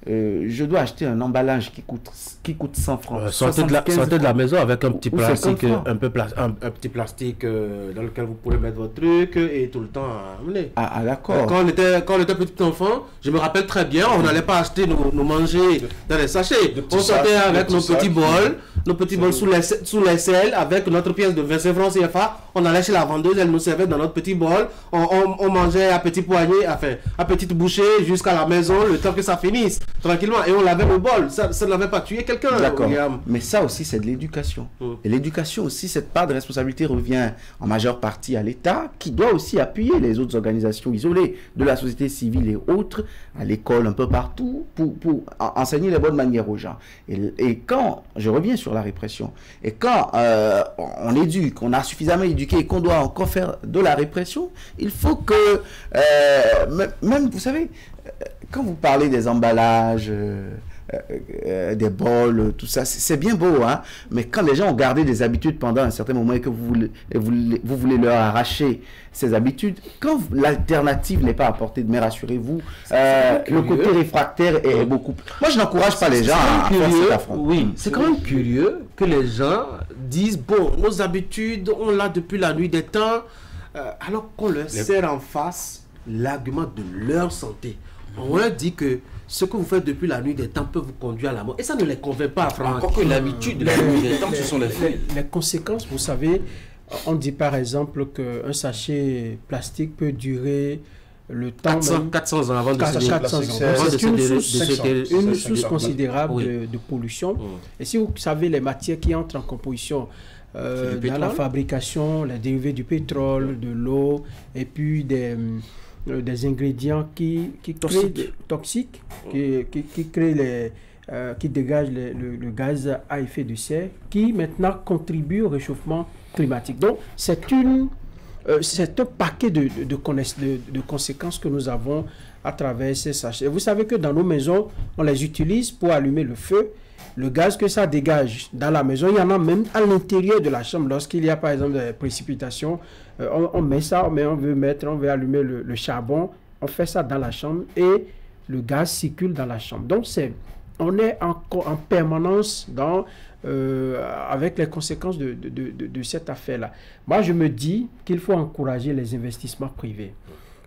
je dois acheter un emballage qui coûte 100 francs. Sortez de la maison avec un petit plastique, un petit plastique dans lequel vous pouvez mettre votre truc et tout le temps amener. Ah d'accord. Quand on était petit enfant, je me rappelle très bien, on n'allait pas acheter nos manger dans les sachets. On sortait avec nos petits bols, nos petits bols sous les selles avec notre pièce de 25 francs CFA. On allait chez la vendeuse, elle nous servait dans notre petit bol. On mangeait à petit poignet, enfin, à petite bouchée jusqu'à la maison, le temps que ça finisse, tranquillement. Et on lavait le bol. Ça n'avait pas tué quelqu'un. D'accord. Mais ça aussi, c'est de l'éducation. Et l'éducation aussi, cette part de responsabilité revient en majeure partie à l'État, qui doit aussi appuyer les autres organisations isolées de la société civile et autres, à l'école, un peu partout, pour enseigner les bonnes manières aux gens. Et quand, je reviens sur la répression, et quand on éduque, on a suffisamment éduqué et qu'on doit encore faire de la répression, il faut que, même, vous savez, quand vous parlez des emballages, des bols, tout ça, c'est bien beau, hein, mais quand les gens ont gardé des habitudes pendant un certain moment et que vous voulez leur arracher ces habitudes, quand l'alternative n'est pas apportée, mais rassurez-vous, le côté réfractaire est beaucoup... Moi, je n'encourage pas les gens à faire cet affront. Oui, c'est quand même curieux que les gens disent, bon, nos habitudes, on l'a depuis la nuit des temps, alors qu'on leur sert en face l'argument de leur santé. On leur dit que ce que vous faites depuis la nuit des temps peut vous conduire à la mort. Et ça ne les convainc pas, Franck. Encore que l'habitude de la nuit des temps, ce sont les faits. Les conséquences, vous savez, on dit par exemple qu'un sachet plastique peut durer le temps... 400 ans avant de se C'est une source considérable de pollution. Et si vous savez les matières qui entrent en composition dans la fabrication, les dérivés du pétrole, de l'eau, et puis des ingrédients toxiques qui dégagent le gaz à effet de serre, qui maintenant contribuent au réchauffement climatique. Donc c'est un paquet de conséquences que nous avons à travers ces sachets. Vous savez que dans nos maisons, on les utilise pour allumer le feu. Le gaz que ça dégage dans la maison, il y en a même à l'intérieur de la chambre. Lorsqu'il y a par exemple des précipitations, on met ça, mais on veut allumer le charbon, on fait ça dans la chambre et le gaz circule dans la chambre. Donc on est en permanence avec les conséquences de cette affaire-là. Moi, je me dis qu'il faut encourager les investissements privés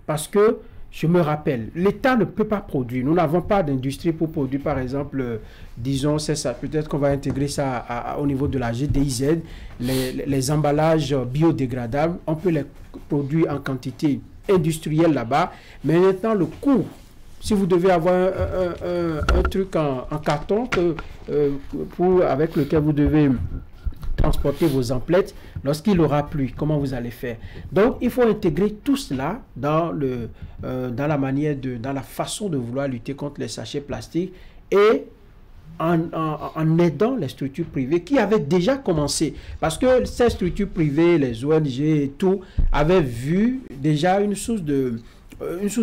parce que je me rappelle, l'État ne peut pas produire. Nous n'avons pas d'industrie pour produire, par exemple, disons, c'est ça. Peut-être qu'on va intégrer ça au niveau de la GDIZ. Les emballages biodégradables, on peut les produire en quantité industrielle là-bas. Mais maintenant, le coût, si vous devez avoir un truc en carton avec lequel vous devez transporter vos emplettes, lorsqu'il aura plu, comment vous allez faire? Donc, il faut intégrer tout cela dans la façon de vouloir lutter contre les sachets plastiques et en aidant les structures privées qui avaient déjà commencé. Parce que ces structures privées, les ONG et tout, avaient vu déjà une source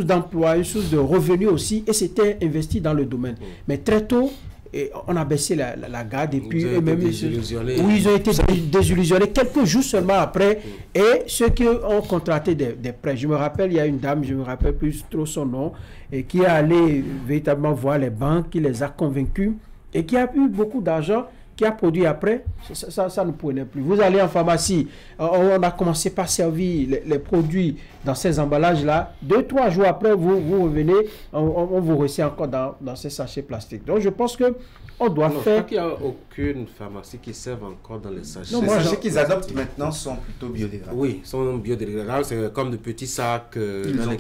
d'emploi, une source de revenus aussi, et s'étaient investis dans le domaine. Mais très tôt, et on a baissé la garde et puis eux-mêmes ils ont été désillusionnés quelques jours seulement après. Et ceux qui ont contracté des prêts, je me rappelle, il y a une dame, je ne me rappelle plus trop son nom, et qui est allée véritablement voir les banques, qui les a convaincus et qui a eu beaucoup d'argent, qui a produit après, ça ne prenait plus. Vous allez en pharmacie, on a commencé par servir les produits dans ces emballages-là. 2-3 jours après, vous revenez, on vous reçoit encore dans ces sachets plastiques. Donc je pense que on doit faire... Il n'y a aucune pharmacie qui serve encore dans les sachets. Les sachets qu'ils adoptent maintenant sont plutôt biodégradables. Oui, sont biodégradables. C'est comme de petits sacs qu'ils ont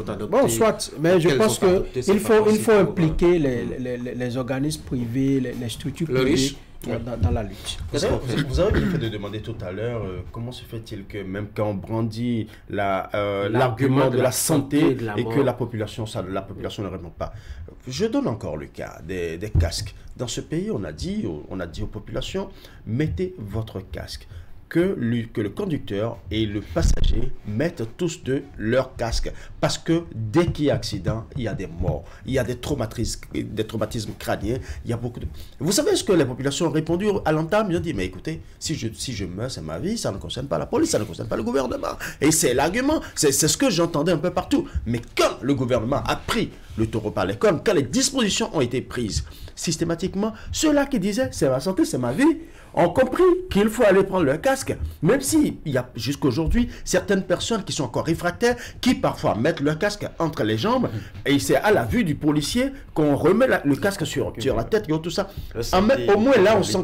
adoptés. Bon, soit, mais je pense qu'il faut impliquer les organismes privés, les structures privées dans la lutte. Vous avez bien fait de demander tout à l'heure comment se fait-il que même quand on brandit l'argument de la santé et que la population ne répond pas. Je donne encore le cas des casques. Dans ce pays, on a dit aux populations, mettez votre casque. Que le conducteur et le passager mettent tous deux leur casque. Parce que dès qu'il y a accident, il y a des morts, il y a des traumatismes crâniens, il y a beaucoup de... Vous savez ce que les populations ont répondu à l'entame? Ils ont dit, mais écoutez, si je meurs, c'est ma vie, ça ne concerne pas la police, ça ne concerne pas le gouvernement. Et c'est l'argument, c'est ce que j'entendais un peu partout. Mais quand le gouvernement a pris le taureau par les cornes, quand les dispositions ont été prises, systématiquement, ceux-là qui disaient c'est ma santé, c'est ma vie, ont compris qu'il faut aller prendre leur casque, même si il y a jusqu'aujourd'hui certaines personnes qui sont encore réfractaires, qui parfois mettent leur casque entre les jambes, et c'est à la vue du policier qu'on remet le casque sur la tête, tout ça. Au moins là, on sent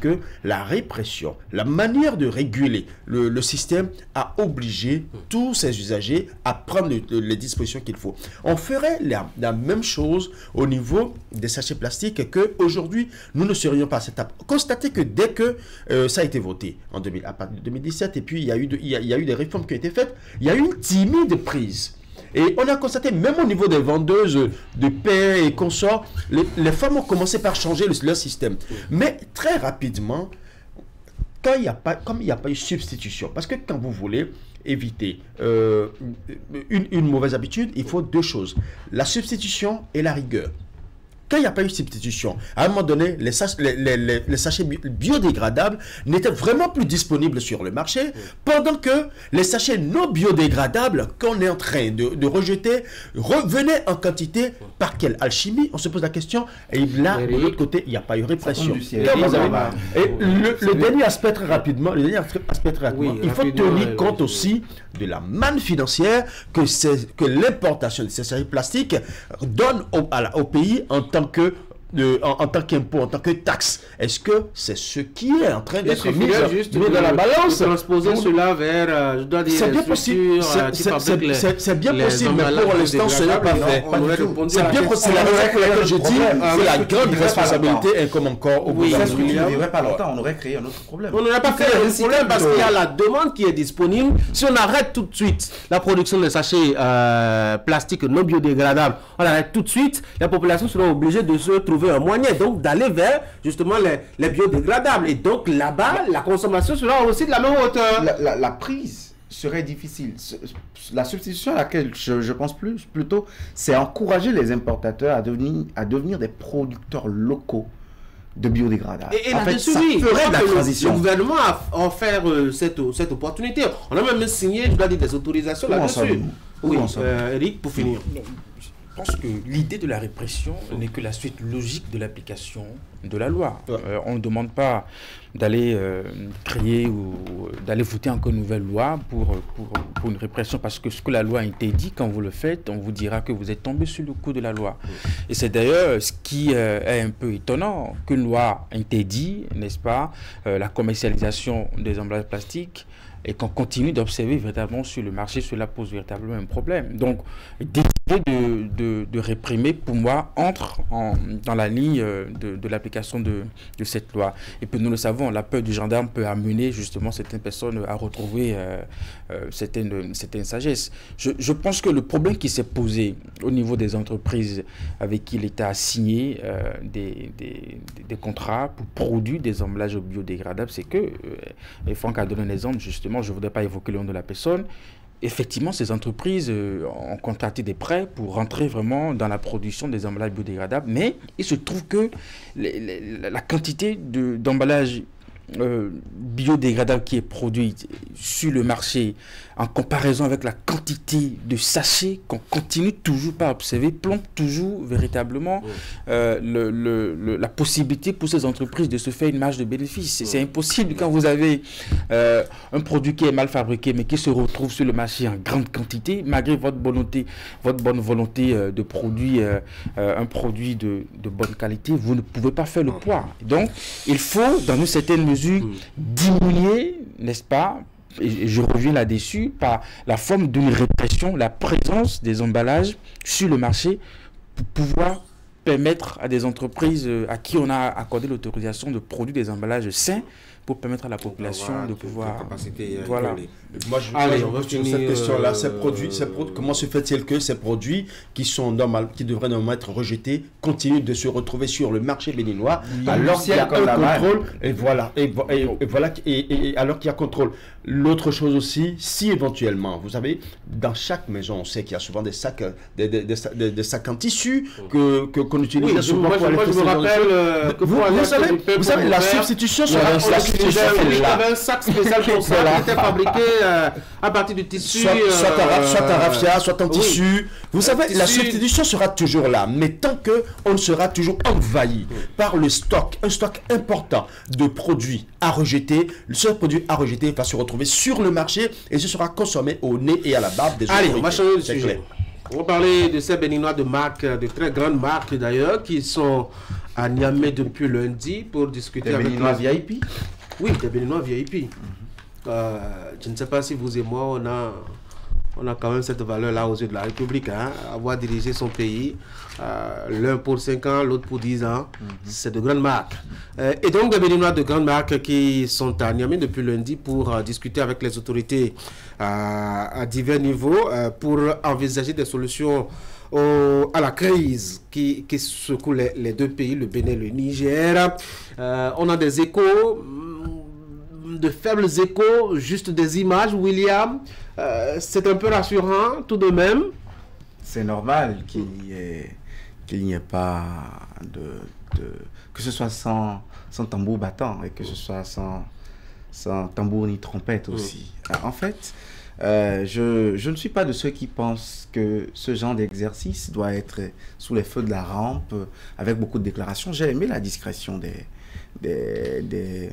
que la répression, la manière de réguler le système a obligé tous ces usagers à prendre les dispositions qu'il faut. On ferait la même chose au niveau des sachets plastiques, qu'aujourd'hui, nous ne serions pas à cette étape. Constatez que dès que ça a été voté à partir de 2017, et puis il y a eu des réformes qui ont été faites, il y a eu une timide prise. Et on a constaté, même au niveau des vendeuses de pain et consorts, les femmes ont commencé par changer leur système. Mais très rapidement, comme il n'y a pas eu substitution, parce que quand vous voulez éviter une mauvaise habitude, il faut deux choses, la substitution et la rigueur. Quand il n'y a pas eu de substitution, à un moment donné, les sachets biodégradables n'étaient vraiment plus disponibles sur le marché, pendant que les sachets non biodégradables qu'on est en train de rejeter revenaient en quantité. Par quelle alchimie? On se pose la question. Et là, de l'autre côté, il n'y a pas eu répression. Le dernier aspect très rapidement, il faut tenir compte aussi de la manne financière que l'importation de ces sachets plastiques donne au pays en tant qu'impôt, en tant que taxe. Est-ce que c'est ce qui est en train d'être mis dans la balance? Transposer cela vers, je dois dire, c'est bien possible. C'est bien possible, mais pour l'instant, ce n'est pas fait. C'est bien possible. C'est la raison pour laquelle je dis que la grande responsabilité est comme encore au gouvernement. Ça ne durerait pas longtemps, on aurait créé un autre problème. On n'aurait pas créé un problème parce qu'il y a la demande qui est disponible. Si on arrête tout de suite la production de sachets plastiques non biodégradables, on arrête tout de suite, la population sera obligée de se trouver un moyen donc d'aller vers justement les biodégradables, et donc là-bas la consommation sera aussi de la même hauteur. La prise serait difficile. La substitution à laquelle je pense plutôt, c'est encourager les importateurs à devenir des producteurs locaux de biodégradables. Et là-dessus, oui, le gouvernement a offert cette opportunité. On a même signé, je dois dire, des autorisations là-dessus. Oui, Eric, pour finir. Je pense que l'idée de la répression n'est que la suite logique de l'application de la loi. On ne demande pas d'aller créer ou d'aller voter encore une nouvelle loi pour une répression, parce que ce que la loi interdit, quand vous le faites, on vous dira que vous êtes tombé sur le coup de la loi. Et c'est d'ailleurs ce qui est un peu étonnant, qu'une loi interdit, n'est-ce pas, la commercialisation des emballages plastiques, et qu'on continue d'observer véritablement sur le marché, cela pose véritablement un problème. Donc, décider de réprimer, pour moi, entre dans la ligne de l'application de cette loi. Et puis, nous le savons, la peur du gendarme peut amener justement certaines personnes à retrouver certaines sagesses. Je pense que le problème qui s'est posé au niveau des entreprises avec qui l'État a signé des contrats pour produire des emballages biodégradables, c'est que, et Franck a donné un exemple, justement, je ne voudrais pas évoquer le nom de la personne, effectivement, ces entreprises ont contracté des prêts pour rentrer vraiment dans la production des emballages biodégradables, mais il se trouve que la quantité d'emballages biodégradable qui est produit sur le marché en comparaison avec la quantité de sachets qu'on continue toujours pas à observer plombe toujours véritablement la possibilité pour ces entreprises de se faire une marge de bénéfice. C'est impossible quand vous avez un produit qui est mal fabriqué mais qui se retrouve sur le marché en grande quantité, malgré votre bonne volonté de produire un produit de bonne qualité, vous ne pouvez pas faire le poids. Donc il faut dans une certaine mesure diminuer, n'est-ce pas, et je reviens là-dessus, par la forme d'une répression, la présence des emballages sur le marché pour pouvoir permettre à des entreprises à qui on a accordé l'autorisation de produire des emballages sains pour permettre à la population de pouvoir... Voilà. Moi, je reviens sur cette question-là. Comment se fait-il que ces produits qui devraient normalement être rejetés continuent de se retrouver sur le marché béninois alors qu'il y a un contrôle alors qu'il y a contrôle. L'autre chose aussi, si éventuellement, vous savez, dans chaque maison, on sait qu'il y a souvent des sacs en tissu que qu'on utilisait oui, souvent pour je me rappelle que vous savez, la substitution sera il y avait un sac spécial pour ça qui était fabriqué à partir du tissu. Soit en raffia, soit en tissu. Vous savez, la substitution sera toujours là, mais tant qu'on sera toujours envahi par le stock, un stock important de produits à rejeter, ce produit à rejeter va se retrouver sur le marché et ce sera consommé au nez et à la barbe des autorités. Allez, on va changer de sujet. On va parler de ces béninois de marques, de très grandes marques d'ailleurs, qui sont à Niamey depuis lundi pour discuter avec béninois VIP. Oui, des béninois VIP. Je ne sais pas si vous et moi, on a quand même cette valeur-là aux yeux de la République, hein, avoir dirigé son pays, l'un pour 5 ans, l'autre pour 10 ans, c'est de grandes marques. Et donc des béninois de grandes marques qui sont à Niamey depuis lundi pour discuter avec les autorités à divers niveaux pour envisager des solutions à la crise qui secoue les deux pays, le Bénin et le Niger. On a des échos, de faibles échos, juste des images, William. C'est un peu rassurant tout de même. C'est normal qu'il n'y ait pas que ce soit sans tambour battant et que ce soit sans tambour ni trompette aussi. En fait, je ne suis pas de ceux qui pensent que ce genre d'exercice doit être sous les feux de la rampe avec beaucoup de déclarations. J'ai aimé la discrétion des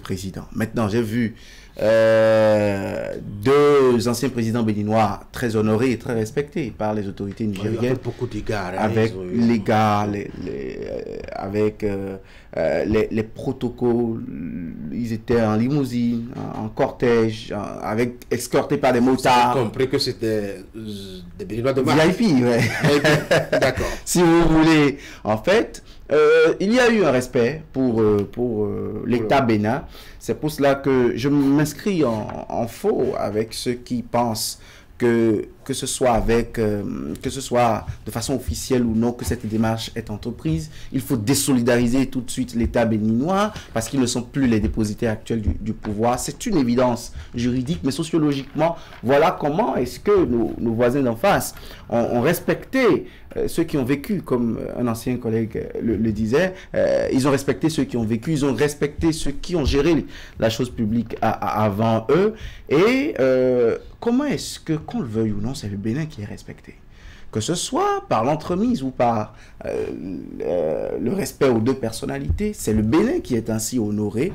présidents. Maintenant, j'ai vu deux anciens présidents béninois très honorés et très respectés par les autorités nigériennes. Beaucoup d'égards. Avec les gars, avec les protocoles. Ils étaient en limousine, en cortège, escortés par des motards. J'ai compris que c'était des béninois de marque. VIP, ouais. D'accord. Si vous voulez, en fait, il y a eu un respect pour l'État bénin. C'est pour cela que je m'inscris en faux avec ceux qui pensent que ce soit de façon officielle ou non que cette démarche est entreprise. Il faut désolidariser tout de suite l'État béninois parce qu'ils ne sont plus les dépositaires actuels du pouvoir. C'est une évidence juridique, mais sociologiquement, voilà comment est-ce que nos voisins d'en face ont respecté ceux qui ont vécu, comme un ancien collègue le disait. Ils ont respecté ceux qui ont vécu, ils ont respecté ceux qui ont géré la chose publique avant eux. Et comment est-ce que, qu'on le veuille ou non, c'est le Bénin qui est respecté? Que ce soit par l'entremise ou par le respect aux deux personnalités, c'est le Bénin qui est ainsi honoré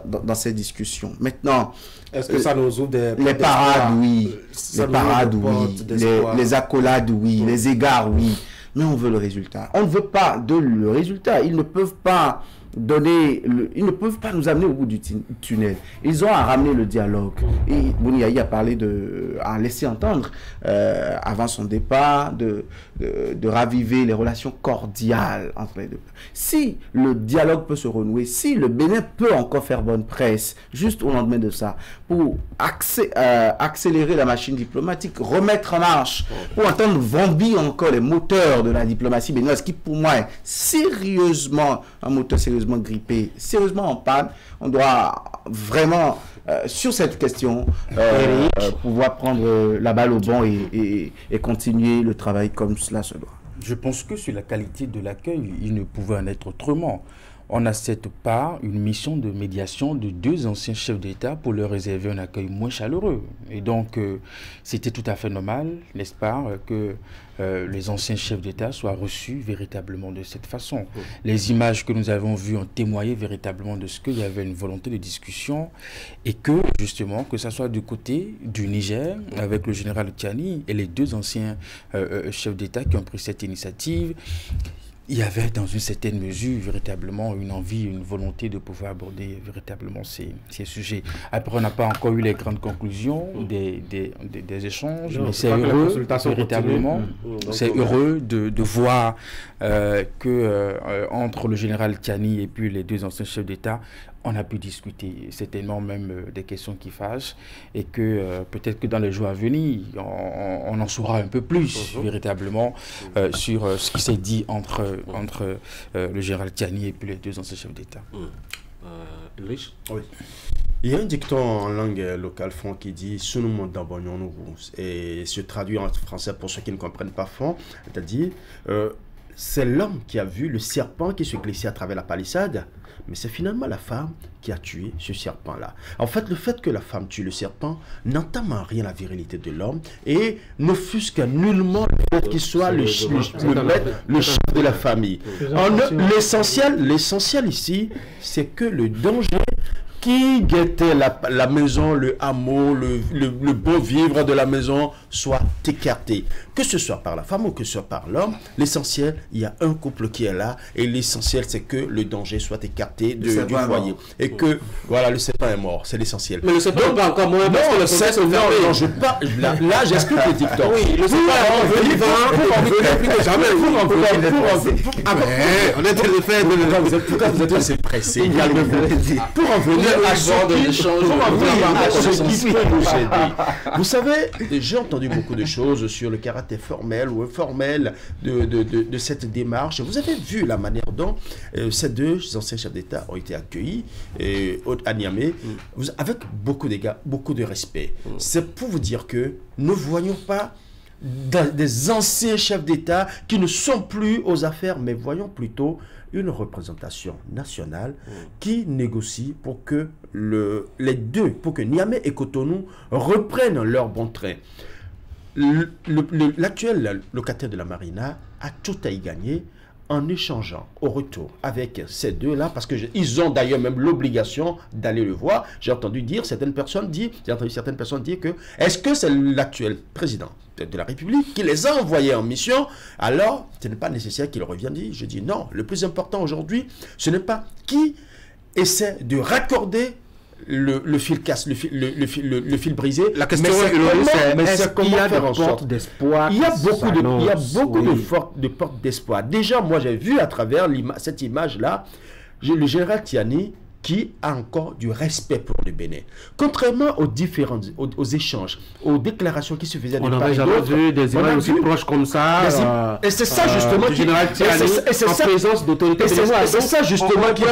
dans ces discussions. Maintenant, est-ce que ça nous ouvre les parades, oui. Les parades, oui. Les accolades, oui. Les égards, oui. Mais on veut le résultat. On ne veut pas le résultat. Ils ne peuvent pas ils ne peuvent pas nous amener au bout du tunnel. Ils ont à ramener le dialogue. Et Bouniaï a laissé entendre avant son départ de raviver les relations cordiales entre les deux. Si le dialogue peut se renouer, si le Bénin peut encore faire bonne presse juste au lendemain de ça, pour accélérer la machine diplomatique, remettre en marche, pour entendre vomir encore les moteurs de la diplomatie béninoise, qui pour moi est sérieusement un moteur sérieusement grippé, sérieusement en panne, on doit vraiment sur cette question pouvoir prendre la balle au bon et continuer le travail comme cela se doit. Je pense que sur la qualité de l'accueil, il ne pouvait en être autrement. On a cette part, une mission de médiation de deux anciens chefs d'État pour leur réserver un accueil moins chaleureux. Et donc, c'était tout à fait normal, n'est-ce pas, que les anciens chefs d'État soient reçus véritablement de cette façon. Les images que nous avons vues ont témoigné véritablement de ce qu'il y avait une volonté de discussion et que, justement, que ce soit du côté du Niger, avec le général Tiani et les deux anciens chefs d'État qui ont pris cette initiative, il y avait dans une certaine mesure véritablement une envie, une volonté de pouvoir aborder véritablement ces sujets. Après, on n'a pas encore eu les grandes conclusions des échanges, mais c'est heureux, véritablement. C'est heureux de voir que entre le général Tiani et puis les deux anciens chefs d'État, on a pu discuter certainement même des questions qui fâchent et que peut-être que dans les jours à venir, on en saura un peu plus véritablement sur ce qui s'est dit entre le général Tiani et puis les deux anciens chefs d'État. Ulrich ? Oui. Il y a un dicton en langue locale fond qui dit « Sous nous monte d'abord nous » et se traduit en français pour ceux qui ne comprennent pas fond, c'est-à-dire c'est l'homme qui a vu le serpent qui se glissait à travers la palissade, mais c'est finalement la femme qui a tué ce serpent-là. En fait, le fait que la femme tue le serpent n'entame en rien la virilité de l'homme et n'offusque nullement le fait qu'il soit le chef de la famille. L'essentiel ici, c'est que le danger qui guettait la maison, le hameau, le beau vivre de la maison soit écarté. Que ce soit par la femme ou que ce soit par l'homme, l'essentiel, il y a un couple qui est là et l'essentiel, c'est que le danger soit écarté du foyer. Et que, voilà, le serpent est mort, c'est l'essentiel. Mais le serpent n'est pas encore mort parce que le contexte est fermé. Non, je parle, là j'explique le dicton. Oui, le serpent est vivant, plus que jamais. On est très fait. Pourquoi vous êtes assez pressé? Pour en venir à ce qui peut nous aider. Vous savez, j'ai entendu beaucoup de choses sur le caractère formel ou informel de cette démarche. Vous avez vu la manière dont ces deux anciens chefs d'État ont été accueillis à Niamey avec beaucoup de respect. C'est pour vous dire que ne voyons pas des anciens chefs d'État qui ne sont plus aux affaires, mais voyons plutôt une représentation nationale qui négocie pour que pour que Niamey et Cotonou reprennent leur bon train. L'actuel locataire de la Marina a tout à y gagner en échangeant au retour avec ces deux-là, parce qu'ils ont d'ailleurs même l'obligation d'aller le voir. J'ai entendu certaines personnes dire que est-ce que c'est l'actuel président de la République qui les a envoyés en mission, alors ce n'est pas nécessaire qu'il revienne. Je dis non, le plus important aujourd'hui, ce n'est pas qui essaie de raccorder le fil casse, le fil brisé. La question c'est comment faire en sorte d'espoir. Il y a beaucoup de portes d'espoir. Déjà, moi j'ai vu à travers cette image-là, le général Tiani qui a encore du respect pour le Bénin. Contrairement aux échanges, aux déclarations qui se faisaient on n'avait jamais vu des images aussi proches comme ça. Et c'est ça justement qui en présence d'autorités. C'est ça justement qui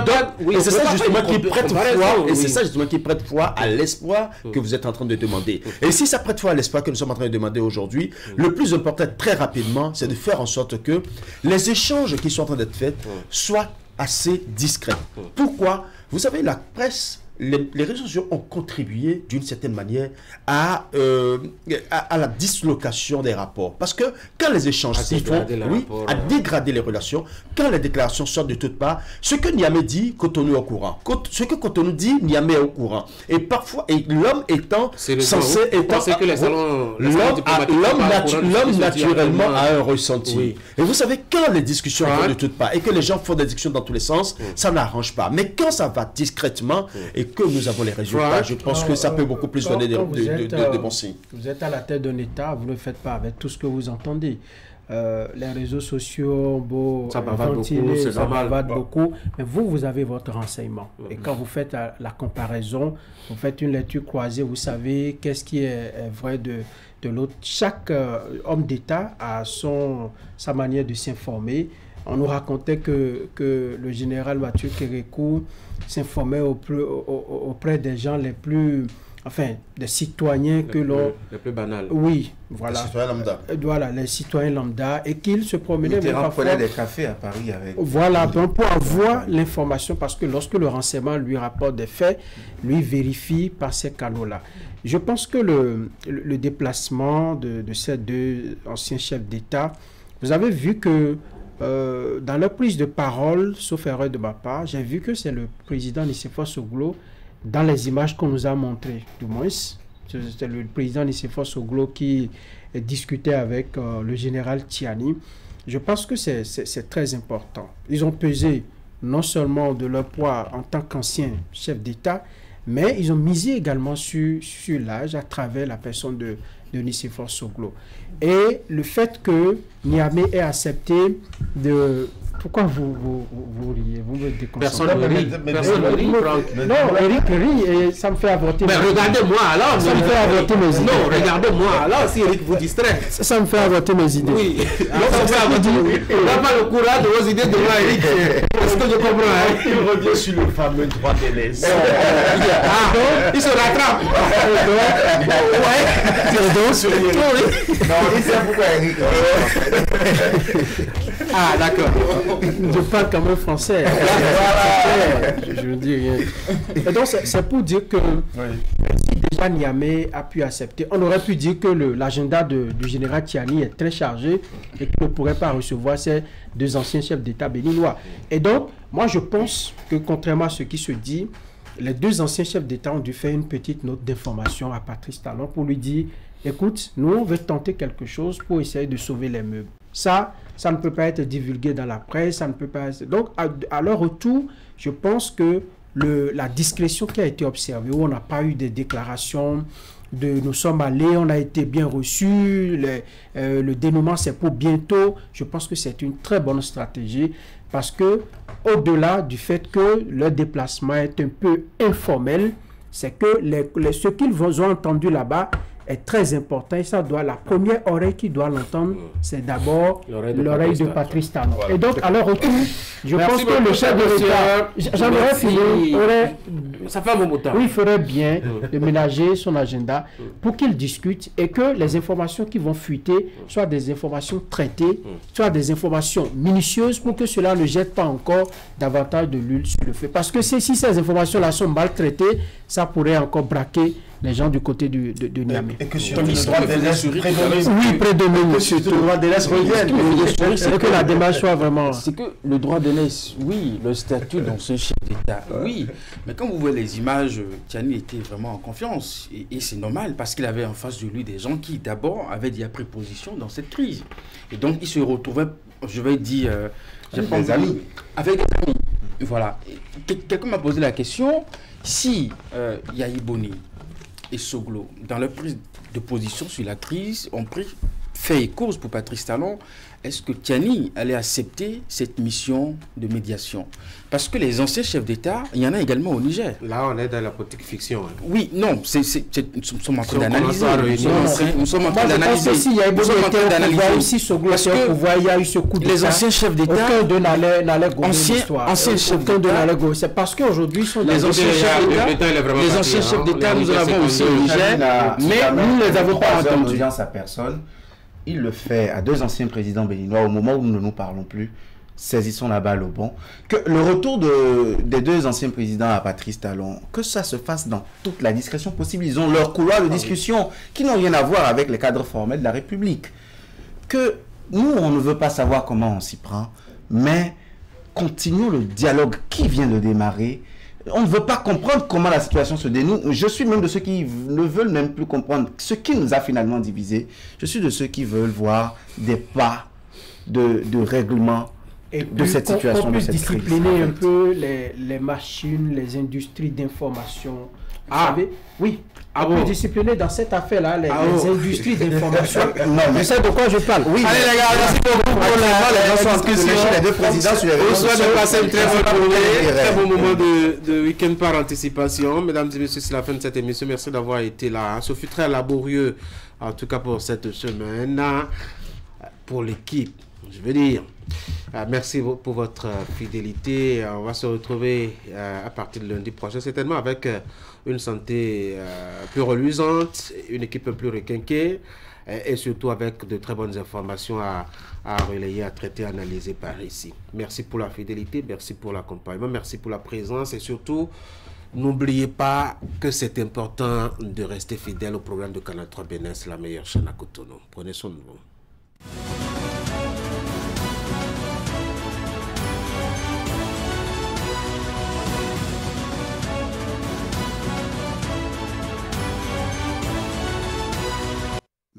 prête foi. Et c'est ça justement qui prête foi à l'espoir que vous êtes en train de demander. Et si ça prête foi à l'espoir que nous sommes en train de demander aujourd'hui, le plus important très rapidement, c'est de faire en sorte que les échanges qui sont en train d'être faits soient assez discrets. Pourquoi? Vous savez, la presse, les réseaux sociaux ont contribué d'une certaine manière à la dislocation des rapports. Parce que quand les échanges s'y font, à dégrader les relations, quand les déclarations sortent de toutes parts, ce que Niamey dit, Cotonou est au courant. Ce que Cotonou dit, Niamey est au courant. Et parfois, l'homme étant censé... L'homme naturellement a un ressenti. Oui. Et vous savez, quand les discussions vont de toutes parts et que les gens font des discussions dans tous les sens, ça n'arrange pas. Mais quand ça va discrètement et que nous avons les résultats, je pense que ça peut beaucoup plus donner de bons signes. Vous êtes à la tête d'un État, vous ne le faites pas avec tout ce que vous entendez. Les réseaux sociaux, ça bavade beaucoup, mais vous avez votre renseignement. Et quand vous faites la comparaison, vous faites une lecture croisée, vous savez qu'est-ce qui est vrai de l'autre. Chaque homme d'État a sa manière de s'informer. On nous racontait que le général Mathieu Kérékou s'informait auprès des gens les plus... Enfin, des citoyens les plus banals. Oui, voilà. Les citoyens lambda. Voilà, les citoyens lambda. Et qu'ils se promenaient... Ils prenaient des cafés à Paris avec... Voilà, donc pour avoir l'information, parce que lorsque le renseignement lui rapporte des faits, lui vérifie par ces canaux-là. Je pense que le déplacement de ces deux anciens chefs d'État, vous avez vu que dans leur prise de parole, sauf erreur de ma part, j'ai vu que c'est le président Nicéphore Soglo, dans les images qu'on nous a montrées, du moins, c'était le président Nicéphore Soglo qui discutait avec le général Tiani. Je pense que c'est très important. Ils ont pesé non seulement de leur poids en tant qu'anciens chefs d'État, mais ils ont misé également sur l'âge à travers la personne de Nicéphore Soglo. Et le fait que Niamey ait accepté de... Pourquoi vous riez? Vous me déconcentrez. Personne ne rit. Non, Eric rit et ça me fait avorter. Mais regardez-moi alors. Ça me fait avorter mes idées. Non, regardez-moi alors si Eric vous distrait. Ça me fait avorter mes idées. Oui. Non, ça me fait avorter. Il n'a pas le courage de vos idées devant Eric. Est-ce que je comprends? Il revient sur le fameux droit de l'aise. Il se rattrape. Non, il sait pourquoi Eric. Ah, d'accord. Je parle quand même français. Je ne dis rien. Et donc, c'est pour dire que si déjà Niamey a pu accepter, on aurait pu dire que l'agenda du général Tiani est très chargé et qu'il ne pourrait pas recevoir ces deux anciens chefs d'État béninois. Et donc, moi, je pense que contrairement à ce qui se dit, les deux anciens chefs d'État ont dû faire une petite note d'information à Patrice Talon pour lui dire, écoute, nous, on veut tenter quelque chose pour essayer de sauver les meubles. Ça ne peut pas être divulgué dans la presse, ça ne peut pas être... Donc, à leur retour, je pense que la discrétion qui a été observée, où on n'a pas eu de déclarations nous sommes allés, on a été bien reçus, le dénouement c'est pour bientôt, je pense que c'est une très bonne stratégie parce que au-delà du fait que le déplacement est un peu informel, c'est que ce qu'ils ont entendu là-bas est très important et ça doit, la première oreille qui doit l'entendre, c'est d'abord l'oreille de Patrice Talon. Voilà. Et donc, à leur retour, je pense que le chef de l'État, j'en aurais fini, ça fait un bon temps. Oui, il ferait bien de ménager son agenda pour qu'il discute et que les informations qui vont fuiter soient des informations traitées, soient des informations minutieuses pour que cela ne jette pas encore davantage de l'huile sur le feu. Parce que si ces informations-là sont mal traitées, ça pourrait encore braquer les gens du côté de Niamey. Et que surtout le droit d'aînesse prédomine. Oui, prédomine. Que surtout le droit d'aînesse revienne. C'est que la démarche soit vraiment... C'est que le droit d'aînesse, oui, le statut d'ancien chef d'État, oui. Mais quand vous voyez les images, Tiani était vraiment en confiance. Et c'est normal parce qu'il avait en face de lui des gens qui d'abord avaient déjà pris position dans cette crise. Et donc il se retrouvait, je vais dire... avec des amis. Avec des amis. Voilà. Quelqu'un m'a posé la question, si Yahi Boni et Soglo, dans leur prise de position sur la crise, ont fait et cause pour Patrice Talon, est-ce que Tiani allait accepter cette mission de médiation? Parce que les anciens chefs d'État, il y en a également au Niger. Là, on est dans la politique fiction. Hein. Oui, non, nous sommes en train d'analyser. Nous sommes en train d'analyser. S'il y a eu besoin de aussi Soglo, parce qu'il y a eu ce coup d'État. Les anciens chefs d'État, aucun d'eux n'allait gommer l'histoire. C'est parce qu'aujourd'hui, ils sont les anciens chefs d'État, nous en avons aussi au Niger, mais nous ne les avons pas entendus. À personne. Il le fait à deux anciens présidents béninois au moment où nous ne nous parlons plus. Saisissons la balle au bon. Que le retour des deux anciens présidents à Patrice Talon, que ça se fasse dans toute la discrétion possible. Ils ont leur couloir de discussion qui n'ont rien à voir avec les cadres formels de la République. Que nous, on ne veut pas savoir comment on s'y prend, mais continuons le dialogue qui vient de démarrer. On ne veut pas comprendre comment la situation se dénoue. Je suis même de ceux qui ne veulent même plus comprendre ce qui nous a finalement divisés. Je suis de ceux qui veulent voir des pas de règlement de cette situation, de cette crise. Discipliner un peu les machines, les industries d'information. Vous savez, oui. On peut discipliner dans cette affaire-là les industries d'information. Non, mais c'est de quoi je parle. Oui. Allez les gars, merci beaucoup pour la discussion. Les deux présidents sur les réseaux sociaux. On souhaite de passer une très bonne journée, très bon moment de week-end par anticipation. Mesdames et messieurs, c'est la fin de cette émission. Merci d'avoir été là. Ce fut très laborieux, en tout cas pour cette semaine, pour l'équipe, je veux dire. Merci pour votre fidélité. On va se retrouver à partir de lundi prochain, certainement avec une santé plus reluisante, une équipe plus requinquée et surtout avec de très bonnes informations à relayer, à traiter, à analyser par ici. Merci pour la fidélité, merci pour l'accompagnement, merci pour la présence et surtout, n'oubliez pas que c'est important de rester fidèle au programme de Canal 3 Bénin, c'est la meilleure chaîne à Cotonou. Prenez soin de vous.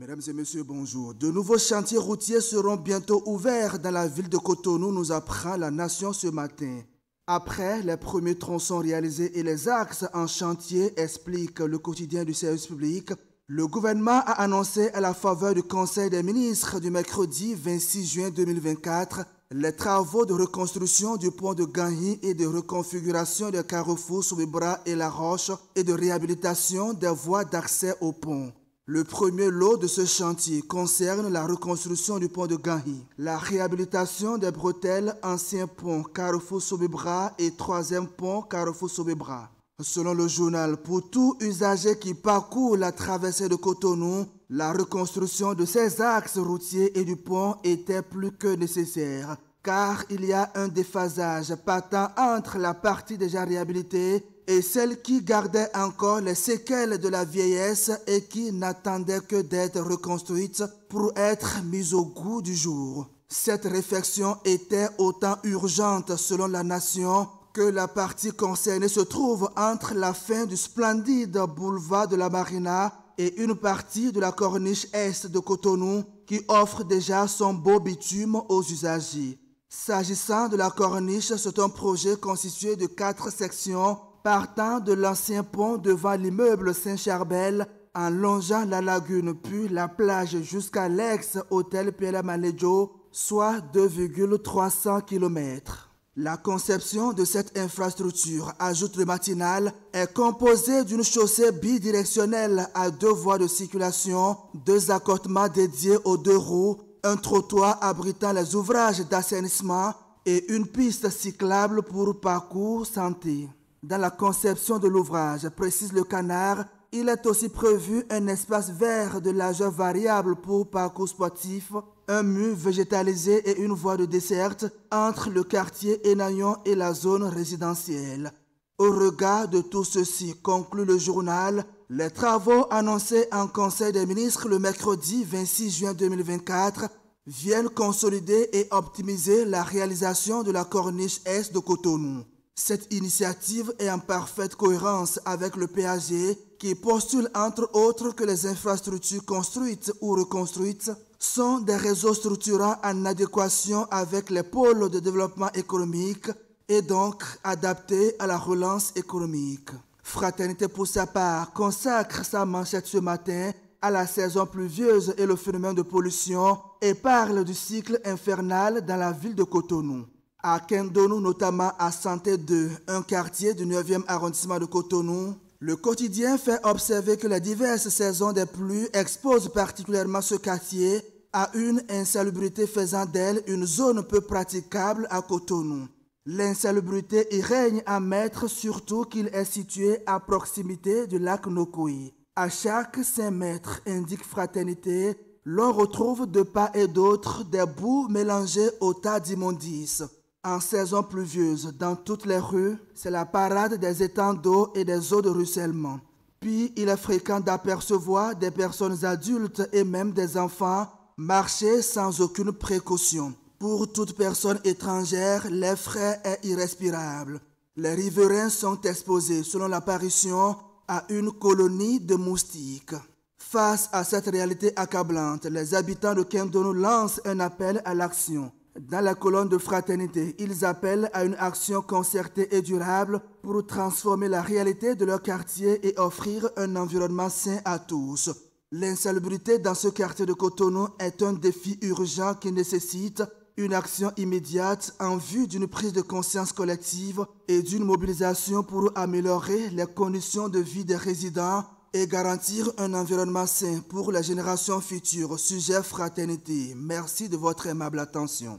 Mesdames et messieurs, bonjour. De nouveaux chantiers routiers seront bientôt ouverts dans la ville de Cotonou, nous apprend la Nation ce matin. Après les premiers tronçons réalisés et les axes en chantier, explique le quotidien du service public, le gouvernement a annoncé à la faveur du Conseil des ministres du mercredi 26 juin 2024 les travaux de reconstruction du pont de Gagny et de reconfiguration des carrefours Sobibra et La Roche et de réhabilitation des voies d'accès au pont. Le premier lot de ce chantier concerne la reconstruction du pont de Gagny, la réhabilitation des bretelles, ancien pont Carrefour Sobibra et troisième pont Carrefour Sobibra. Selon le journal, pour tout usager qui parcourt la traversée de Cotonou, La reconstruction de ces axes routiers et du pont était plus que nécessaire, car il y a un déphasage patent entre la partie déjà réhabilitée et celle qui gardait encore les séquelles de la vieillesse et qui n'attendait que d'être reconstruite pour être mise au goût du jour. Cette réflexion était autant urgente selon la nation que la partie concernée se trouve entre la fin du splendide boulevard de la Marina et une partie de la corniche est de Cotonou qui offre déjà son beau bitume aux usagers. S'agissant de la corniche, c'est un projet constitué de 4 sections partant de l'ancien pont devant l'immeuble Saint-Charbel en longeant la lagune puis la plage jusqu'à l'ex-hôtel Pierre Maledjo, soit 2,300 km. La conception de cette infrastructure, ajoute le matinal, est composée d'une chaussée bidirectionnelle à 2 voies de circulation, 2 accotements dédiés aux 2 roues, un trottoir abritant les ouvrages d'assainissement et une piste cyclable pour parcours santé. Dans la conception de l'ouvrage, précise le Canard, il est aussi prévu un espace vert de largeur variable pour parcours sportifs, un mur végétalisé et une voie de desserte entre le quartier Enayon et la zone résidentielle. Au regard de tout ceci, conclut le journal, les travaux annoncés en Conseil des ministres le mercredi 26 juin 2024 viennent consolider et optimiser la réalisation de la corniche est de Cotonou. Cette initiative est en parfaite cohérence avec le PAG qui postule entre autres que les infrastructures construites ou reconstruites sont des réseaux structurants en adéquation avec les pôles de développement économique et donc adaptés à la relance économique. Fraternité pour sa part consacre sa manchette ce matin à la saison pluvieuse et le phénomène de pollution et parle du cycle infernal dans la ville de Cotonou. À Kendonou, notamment à Santé 2, un quartier du 9e arrondissement de Cotonou, le quotidien fait observer que les diverses saisons des pluies exposent particulièrement ce quartier à une insalubrité faisant d'elle une zone peu praticable à Cotonou. L'insalubrité y règne à maître, surtout qu'il est situé à proximité du lac Nokoué. À chaque 5 mètres, indique Fraternité, l'on retrouve de part et d'autre des boues mélangées au tas d'immondices. En saison pluvieuse, dans toutes les rues, c'est la parade des étangs d'eau et des eaux de ruissellement. Puis, il est fréquent d'apercevoir des personnes adultes et même des enfants marcher sans aucune précaution. Pour toute personne étrangère, l'air frais est irrespirable. Les riverains sont exposés, selon l'apparition, à une colonie de moustiques. Face à cette réalité accablante, les habitants de Kendonou lancent un appel à l'action. Dans la colonne de Fraternité, ils appellent à une action concertée et durable pour transformer la réalité de leur quartier et offrir un environnement sain à tous. L'insalubrité dans ce quartier de Cotonou est un défi urgent qui nécessite une action immédiate en vue d'une prise de conscience collective et d'une mobilisation pour améliorer les conditions de vie des résidents et garantir un environnement sain pour les générations futures. Sujet Fraternité. Merci de votre aimable attention.